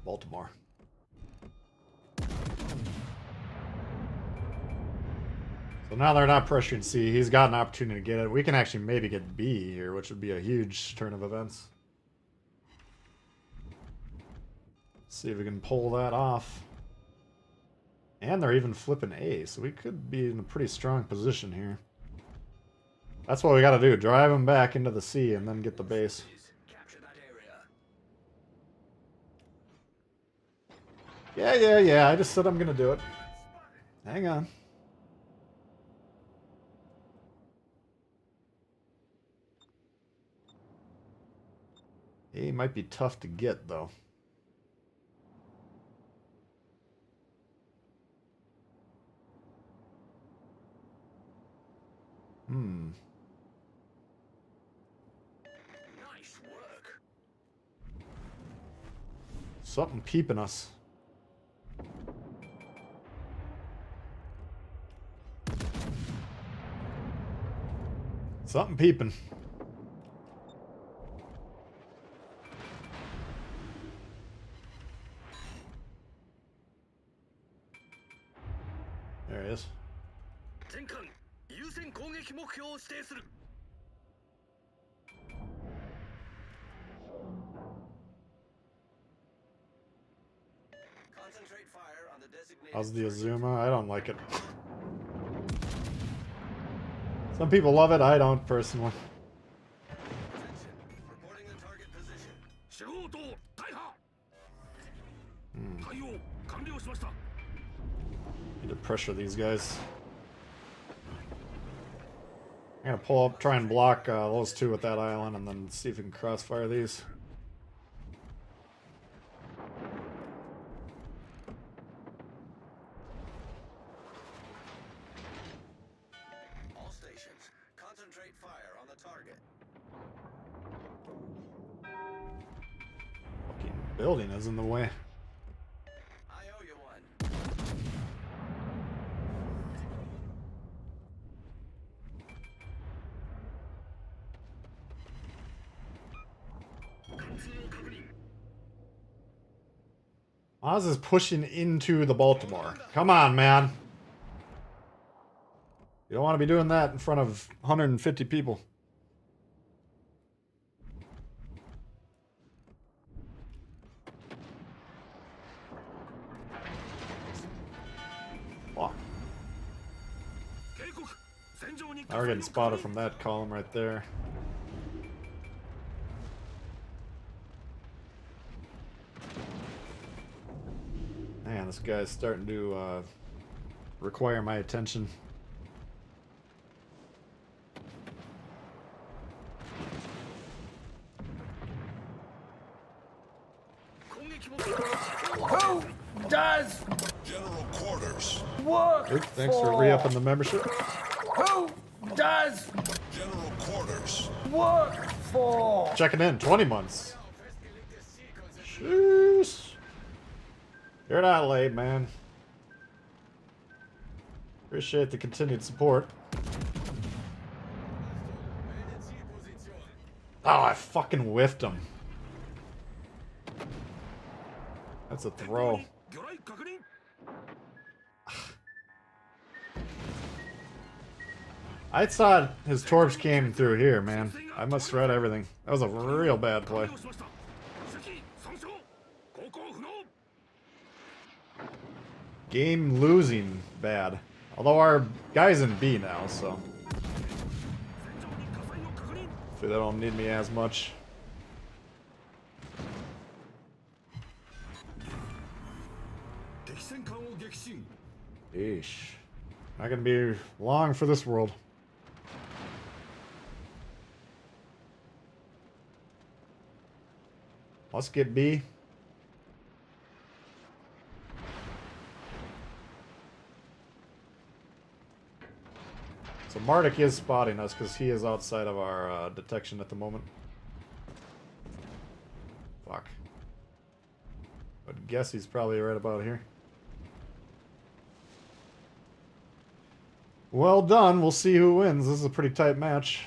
Baltimore. So now they're not pressuring C. He's got an opportunity to get it. We can actually maybe get B here, which would be a huge turn of events. See if we can pull that off. And they're even flipping A, so we could be in a pretty strong position here. That's what we gotta do. Drive them back into the sea and then get the base. Capture that area. Yeah. I just said I'm gonna do it. Hang on. A might be tough to get, though. Nice work. Something peeping us. Something peeping. he is. 全艦優先攻撃目標を指定する Concentrate fire on the designated How's the Azuma? I don't like it. Some people love it, I don't personally. Attention. Reporting the target position. 仕事大破対応完了しました Need to pressure these guys. I'm gonna pull up, try and block those two with that island, and then see if we can crossfire these. All stations. Concentrate fire on the target. Fucking building is in the way. I owe you one. 貫通を確認 Oz is pushing into the Baltimore. Come on, man. You don't want to be doing that in front of 150 people. Fuck. 警告戦場に Now we're getting spotted from that column right there. Man, this guy's starting to require my attention. Who does General quarters work Oop, thanks for re-upping the membership. Who does General quarters work for? Checking in, 20 months. Jeez. You're not late, man. Appreciate the continued support. Oh, I fucking whiffed him. That's a throw. 魚雷確認 I thought his torps came through here, man. I must read everything. That was a real bad play. 完了しました敵損傷航行不能 Game losing bad. Although our guy's in B now, so 戦場に火災を確認 hopefully they don't need me as much. 敵戦艦を撃沈 Eesh. Not gonna be long for this world. Let's get B. So Marduk is spotting us because he is outside of our detection at the moment. Fuck. I'd guess he's probably right about here. Well done. We'll see who wins. This is a pretty tight match.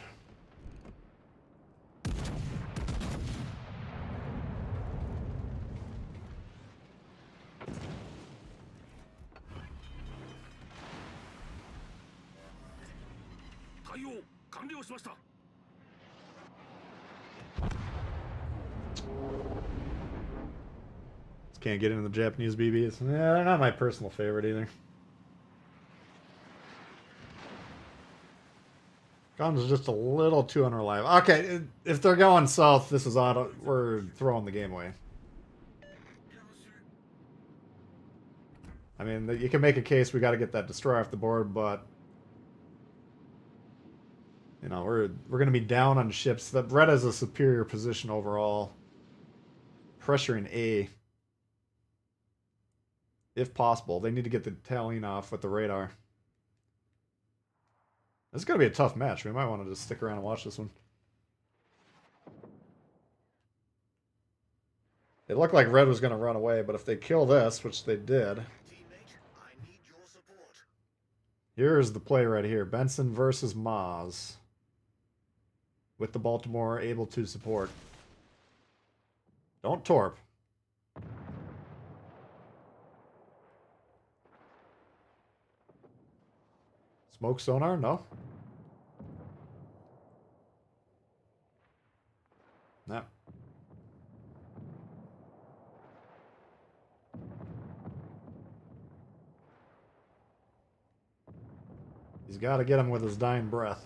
Can't get into the Japanese BBs. Yeah, they're not my personal favorite either. Guns are just a little too unreliable. Okay, if they're going south, this is auto. We're throwing the game away. I mean, you can make a case we got to get that destroyer off the board, but you know we're going to be down on ships. That Red has a superior position overall. Pressuring A. If possible, they need to get the tailing off with the radar. This is going to be a tough match. We might want to just stick around and watch this one. It looked like Red was going to run away, but if they kill this, which they did... Teammate, I need your support. Here's the play right here. Benson versus Maz. With the Baltimore able to support. Don't torp. Smoke sonar? No. No. He's got to get him with his dying breath.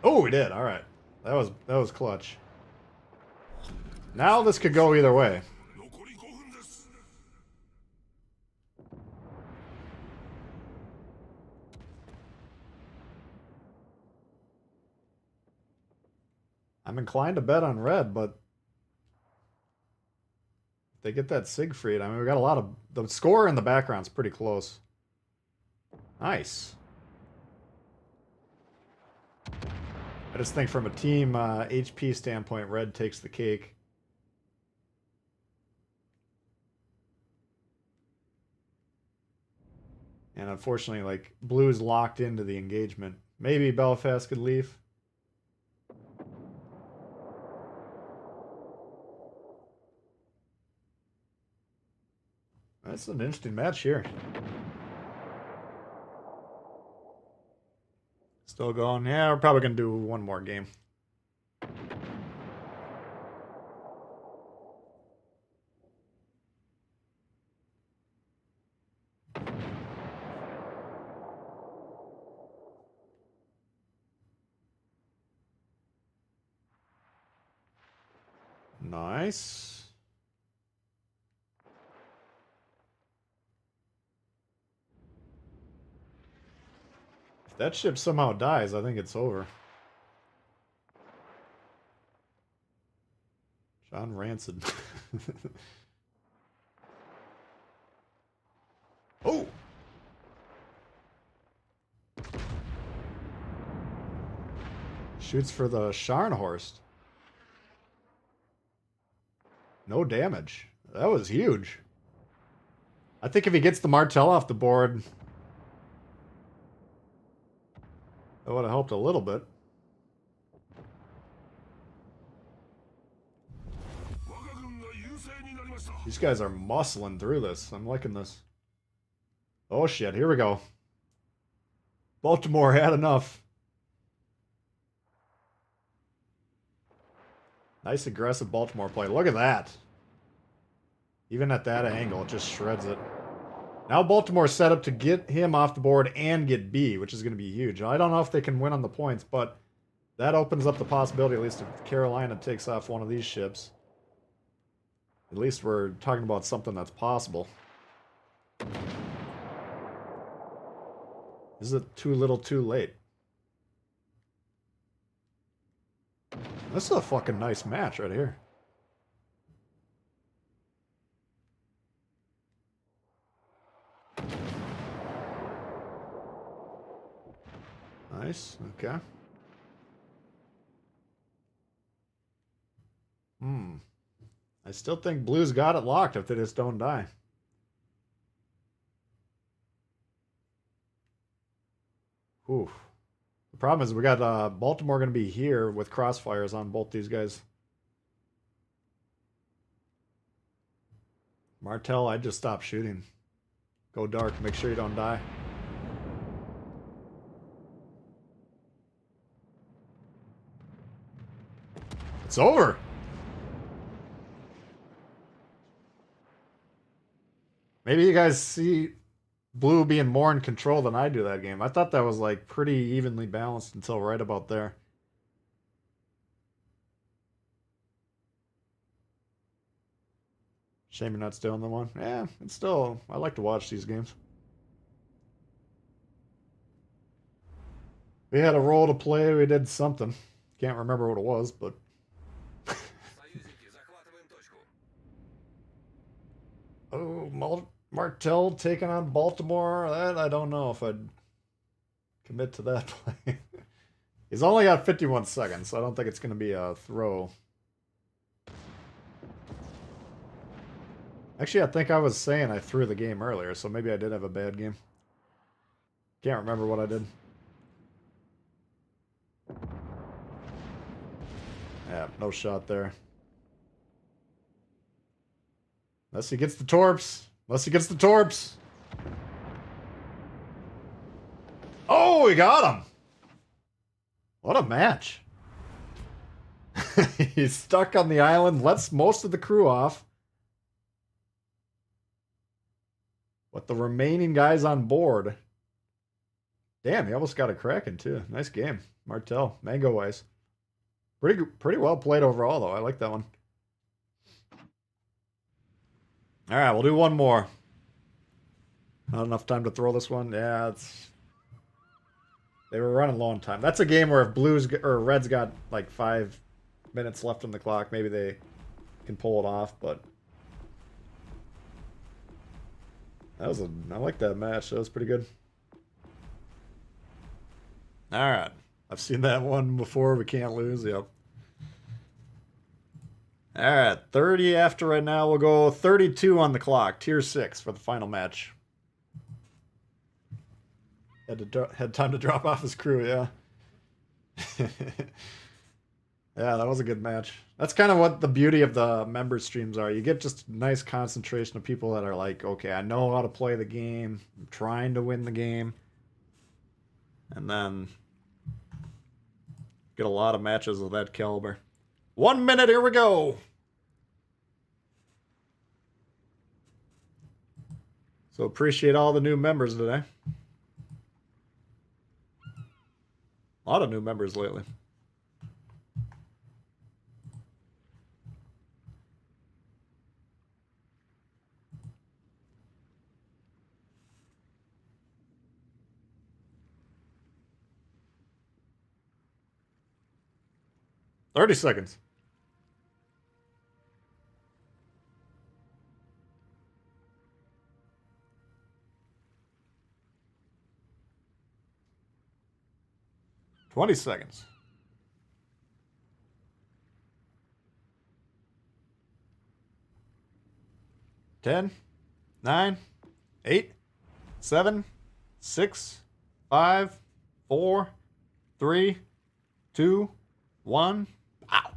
Oh, he did. All right. That was clutch. Now this could go either way. 残り5分です I'm inclined to bet on red, but if they get that Siegfried, I mean, we got a lot of... The score in the background's pretty close. Nice. I just think from a team HP standpoint, red takes the cake. And unfortunately, like, blue's locked into the engagement. Maybe Belfast could leave. That's an interesting match here. Still going. Yeah, we're probably going to do one more game. Nice. If that ship somehow dies, I think it's over. John Rancid. Oh! Shoots for the Scharnhorst. No damage. That was huge. I think if he gets the Martel off the board, that would have helped a little bit. 我が軍が優勢になりました These guys are muscling through this. I'm liking this. Oh shit, here we go. Baltimore had enough. Nice aggressive Baltimore play. Look at that. Even at that angle, it just shreds it. Now Baltimore's set up to get him off the board and get B, which is going to be huge. I don't know if they can win on the points, but that opens up the possibility, at least if Carolina takes off one of these ships. At least we're talking about something that's possible. Is it too little too late? This is a fucking nice match right here. Nice, okay. I still think blue's got it locked if they just don't die. Oof. The problem is we got Baltimore going to be here with crossfires on both these guys. Martel, I'd just stop shooting. Go dark, make sure you don't die. It's over. Maybe you guys see blue being more in control than I do that game. I thought that was like pretty evenly balanced until right about there. Shame you're not still in the one. Yeah, it's still, I like to watch these games. We had a role to play, we did something. Can't remember what it was, but... Союзники, захватываем точку. Oh, Martel taking on Baltimore. That I don't know if I'd commit to that play. He's only got 51 seconds, so I don't think it's going to be a throw. Actually, I think I was saying I threw the game earlier, so maybe I did have a bad game. Can't remember what I did. Yeah, no shot there. Unless he gets the torps. Unless he gets the torps. Oh, we got him! What a match. He's stuck on the island, lets most of the crew off. But the remaining guys on board. Damn, he almost got a Kraken too. Nice game. Martel, mango wise. Pretty well played overall though. I like that one. Alright, we'll do one more. Not enough time to throw this one. Yeah, it's... They were running low on time. That's a game where if Blues or Reds got like 5 minutes left on the clock, maybe they can pull it off, but... I like that match. That was pretty good. Alright. I've seen that one before. We can't lose. Yep. Alright. 30 after right now. We'll go 32 on the clock. Tier 6 for the final match. Had time to drop off his crew, yeah. Yeah, that was a good match. That's kind of what the beauty of the member streams are. You get just a nice concentration of people that are like, okay, I know how to play the game. I'm trying to win the game. And then get a lot of matches of that caliber. 1 minute, here we go. So appreciate all the new members today. A lot of new members lately. $30 seconds. $20 seconds. 10, 9, 8, 7, 6, 5, 4, 3, 2, 1. Ow.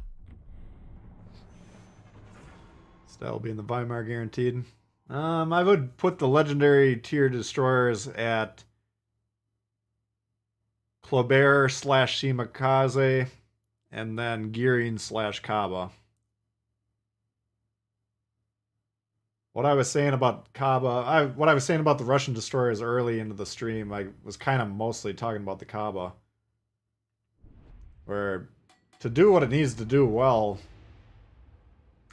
That'll be in the Weimar guaranteed. I would put the legendary tier destroyers at Kleber / Shimakaze, and then Gearing / Kaba. What I was saying about Kaba, what I was saying about the Russian destroyers early into the stream, I was kind of mostly talking about the Kaba. Where, to do what it needs to do well,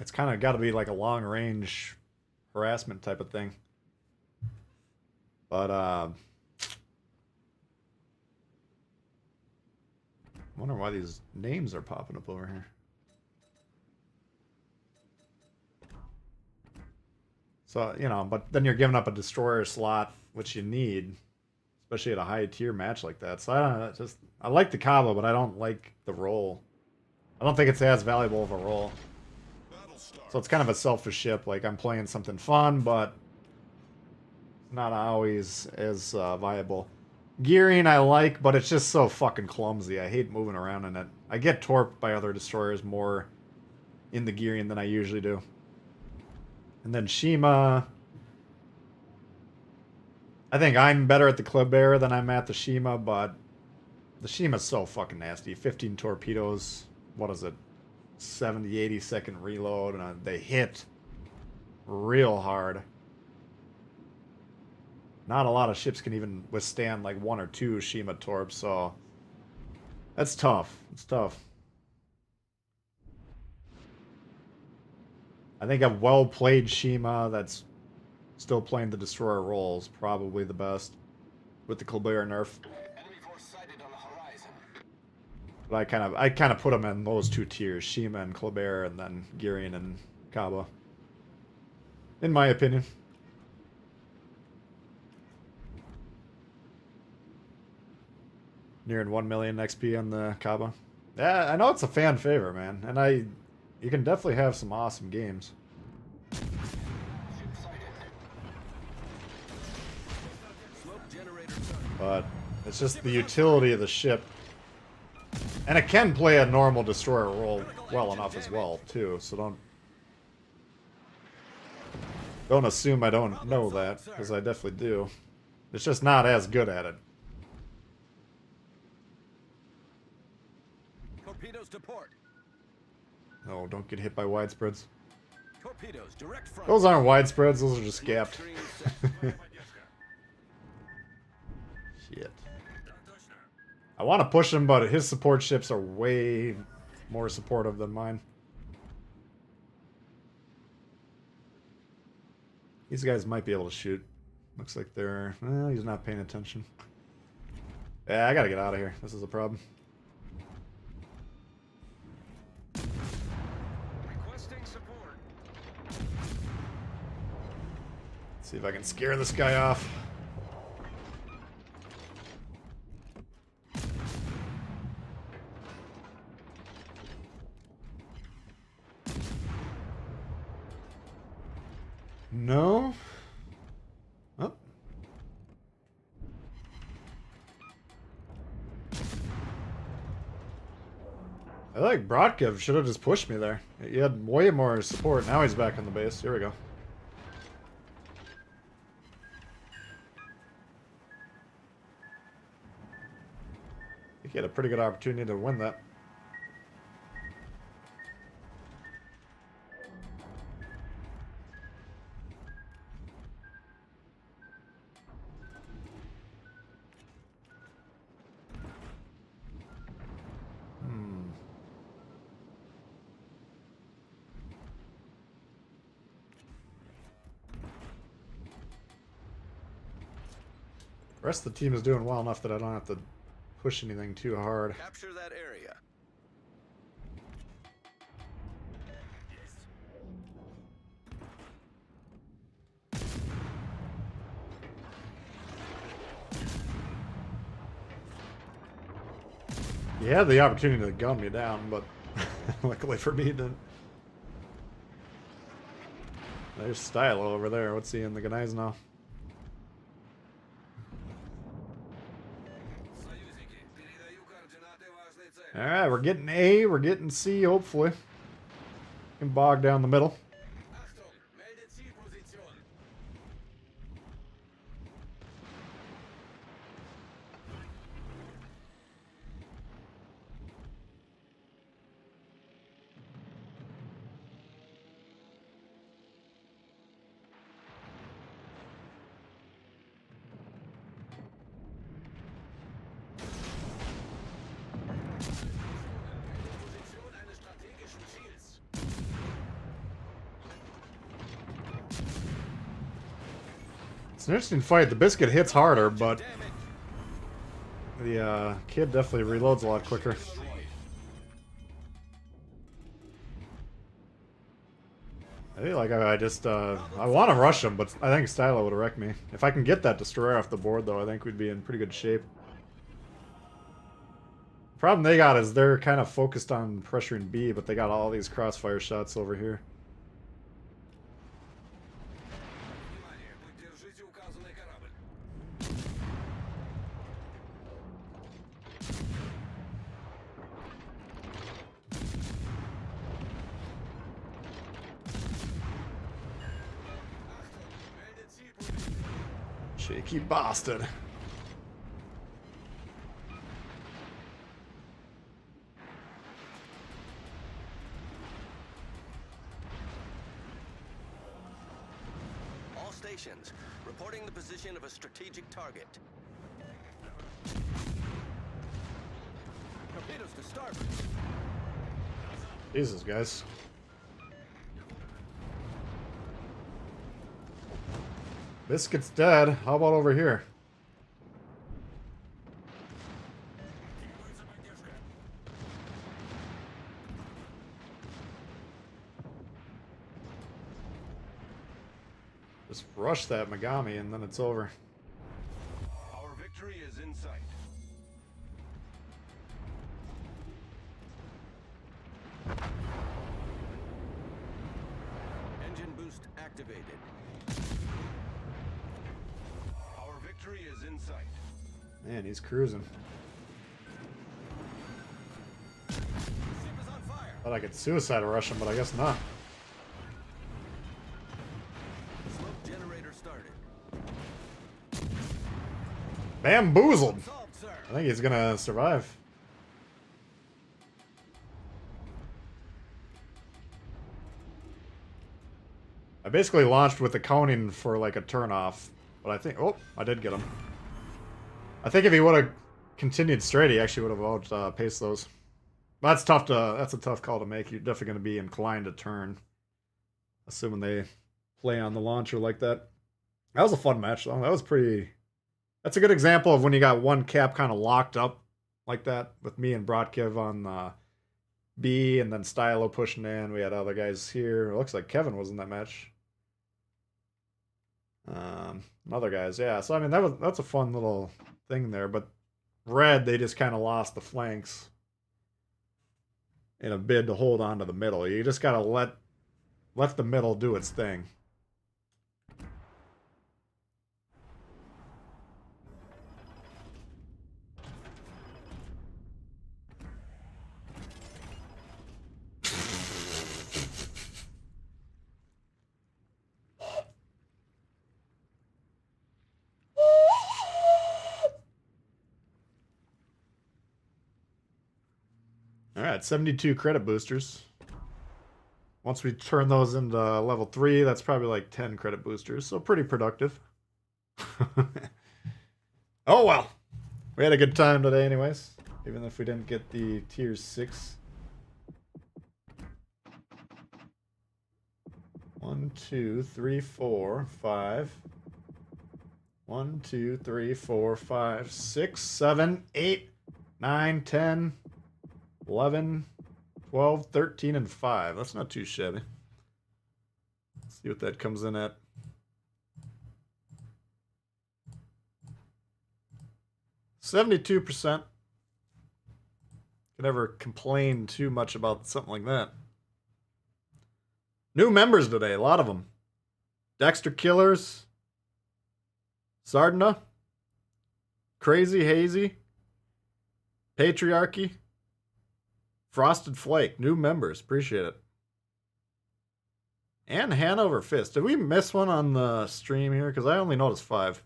it's kind of got to be like a long-range harassment type of thing. But, I wonder why these names are popping up over here. So, you know, but then you're giving up a destroyer slot, which you need, especially at a high tier match like that. So I don't know, I like the Kaba, but I don't like the role. I don't think it's as valuable of a role. So it's kind of a selfish ship. Like, I'm playing something fun, but not always as viable. Gearing I like, but it's just so fucking clumsy. I hate moving around in it. I get torped by other destroyers more in the Gearing than I usually do. And then Shima. I think I'm better at the Kleber than I'm at the Shima, but the Shima's so fucking nasty. 15 torpedoes. What is it? 70, 80 second reload, and they hit real hard. Not a lot of ships can even withstand like 1 or 2 Shima torps, so that's tough. It's tough. I think a well-played Shima that's still playing the destroyer role is probably the best with the Kleber nerf. Enemy force sighted on the horizon. But I kind of put them in those 2 tiers, Shima and Kleber, and then Gearing and Kaba. In my opinion. Nearing 1 million XP on the Kaba. Yeah, I know it's a fan favorite, man, and you can definitely have some awesome games. But it's just the utility of the ship. And it can play a normal destroyer role well enough as well, too, so don't assume I don't know that, because I definitely do. It's just not as good at it. to port. Oh, don't get hit by widespreads. Torpedoes, direct front. Those aren't widespreads, those are just gapped. Livestream set. Shit. I want to push him, but his support ships are way more supportive than mine. These guys might be able to shoot. Looks like they're... Well, he's not paying attention. Yeah, I gotta get out of here. This is a problem. Requesting support. Let's see if I can scare this guy off. No. Oh. I like Brodkev should have just pushed me there. He had way more support. Now he's back on the base. Here we go. I think he had a pretty good opportunity to win that. The rest of the team is doing well enough that I don't have to push anything too hard. Capture that area. He had the opportunity to gun me down, but luckily for me, he didn't. There's Stylo over there. What's he in the Gneiss now? Alright, we're getting A, we're getting C, hopefully. Can bog down the middle. Achtung, melde Zielposition. Position eines strategischen Ziels. It's an interesting fight. The Biscuit hits harder, but Damage. the kid definitely reloads a lot quicker. I feel like I just, I want to rush him, but I think Stylo would have wrecked me. If I can get that destroyer off the board, though, I think we'd be in pretty good shape. The problem they got is they're kind of focused on pressuring B, but they got all these crossfire shots over here. Внимание, поддержите указанный корабль. Achtung, melde Zielposition. Shaky bastard. All stations, reporting the position of a strategic target. Torpedoes to starboard. Jesus, guys. Biscuit's dead. How about over here? Just rush that Megami and then it's over. Our victory is in sight. Engine boost activated. Our victory is in sight. Man, he's cruising. Ship is on fire. Thought I could suicide rush him, but I guess not. Smoke generator started. Bamboozled! Solved, sir. I think he's gonna survive. basically launched with accounting for like a turn off, but I think, oh, I did get him. I think if he would have continued straight, he actually would have outpaced those. That's tough to, that's a tough call to make. You're definitely going to be inclined to turn, assuming they play on the launcher like that. That was a fun match though. That was pretty, that's a good example of when you got one cap kind of locked up like that with me and Brodkiv on B and then Stylo pushing in. We had other guys here. It looks like Kevin was in that match. Other guys, yeah. So I mean that's a fun little thing there. But red, they just kind of lost the flanks in a bid to hold on to the middle. You just gotta let the middle do its thing. Alright, 72 credit boosters. Once we turn those into level 3, that's probably like 10 credit boosters, so pretty productive. Oh well! We had a good time today anyways, even if we didn't get the tier 6. 1, 2, 3, 4, 5. 1, 2, 3, 4, 5, 6, 7, 8, 9, 10, 11, 12, 13, and 5. That's not too shabby. Let's see what that comes in at. %72%. Could never complain too much about something like that. New members today, a lot of them. Dexter Killers, Sardina, Crazy Hazy, Patriarchy, Frosted Flake, new members, appreciate it. And Hanover Fist. Did we miss one on the stream here? Because I only noticed 5.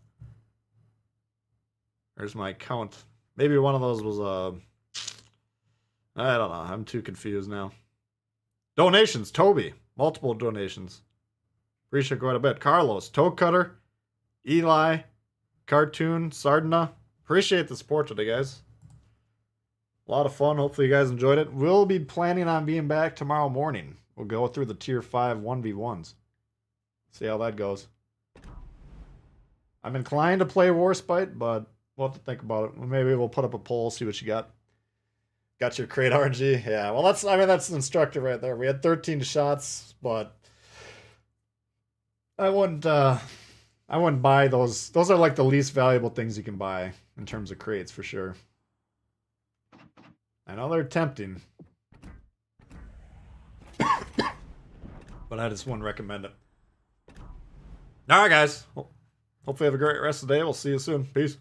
There's my count. Maybe one of those was I don't know. I'm too confused now. Donations, Toby. Multiple donations. Appreciate quite a bit. Carlos, Toe Cutter, Eli, Cartoon, Sardina. Appreciate the support today, guys. A lot of fun. Hopefully you guys enjoyed it. We'll be planning on being back tomorrow morning. We'll go through the tier 5 1v1s. See how that goes. I'm inclined to play Warspite, but we'll have to think about it. Maybe we'll put up a poll, see what you got. Got your crate RNG? Yeah, well that's instructive right there. We had 13 shots, but I wouldn't buy those. Those are like the least valuable things you can buy in terms of crates for sure. I know they're tempting, but I just wouldn't recommend it. All right, guys. Well, hopefully you have a great rest of the day. We'll see you soon. Peace.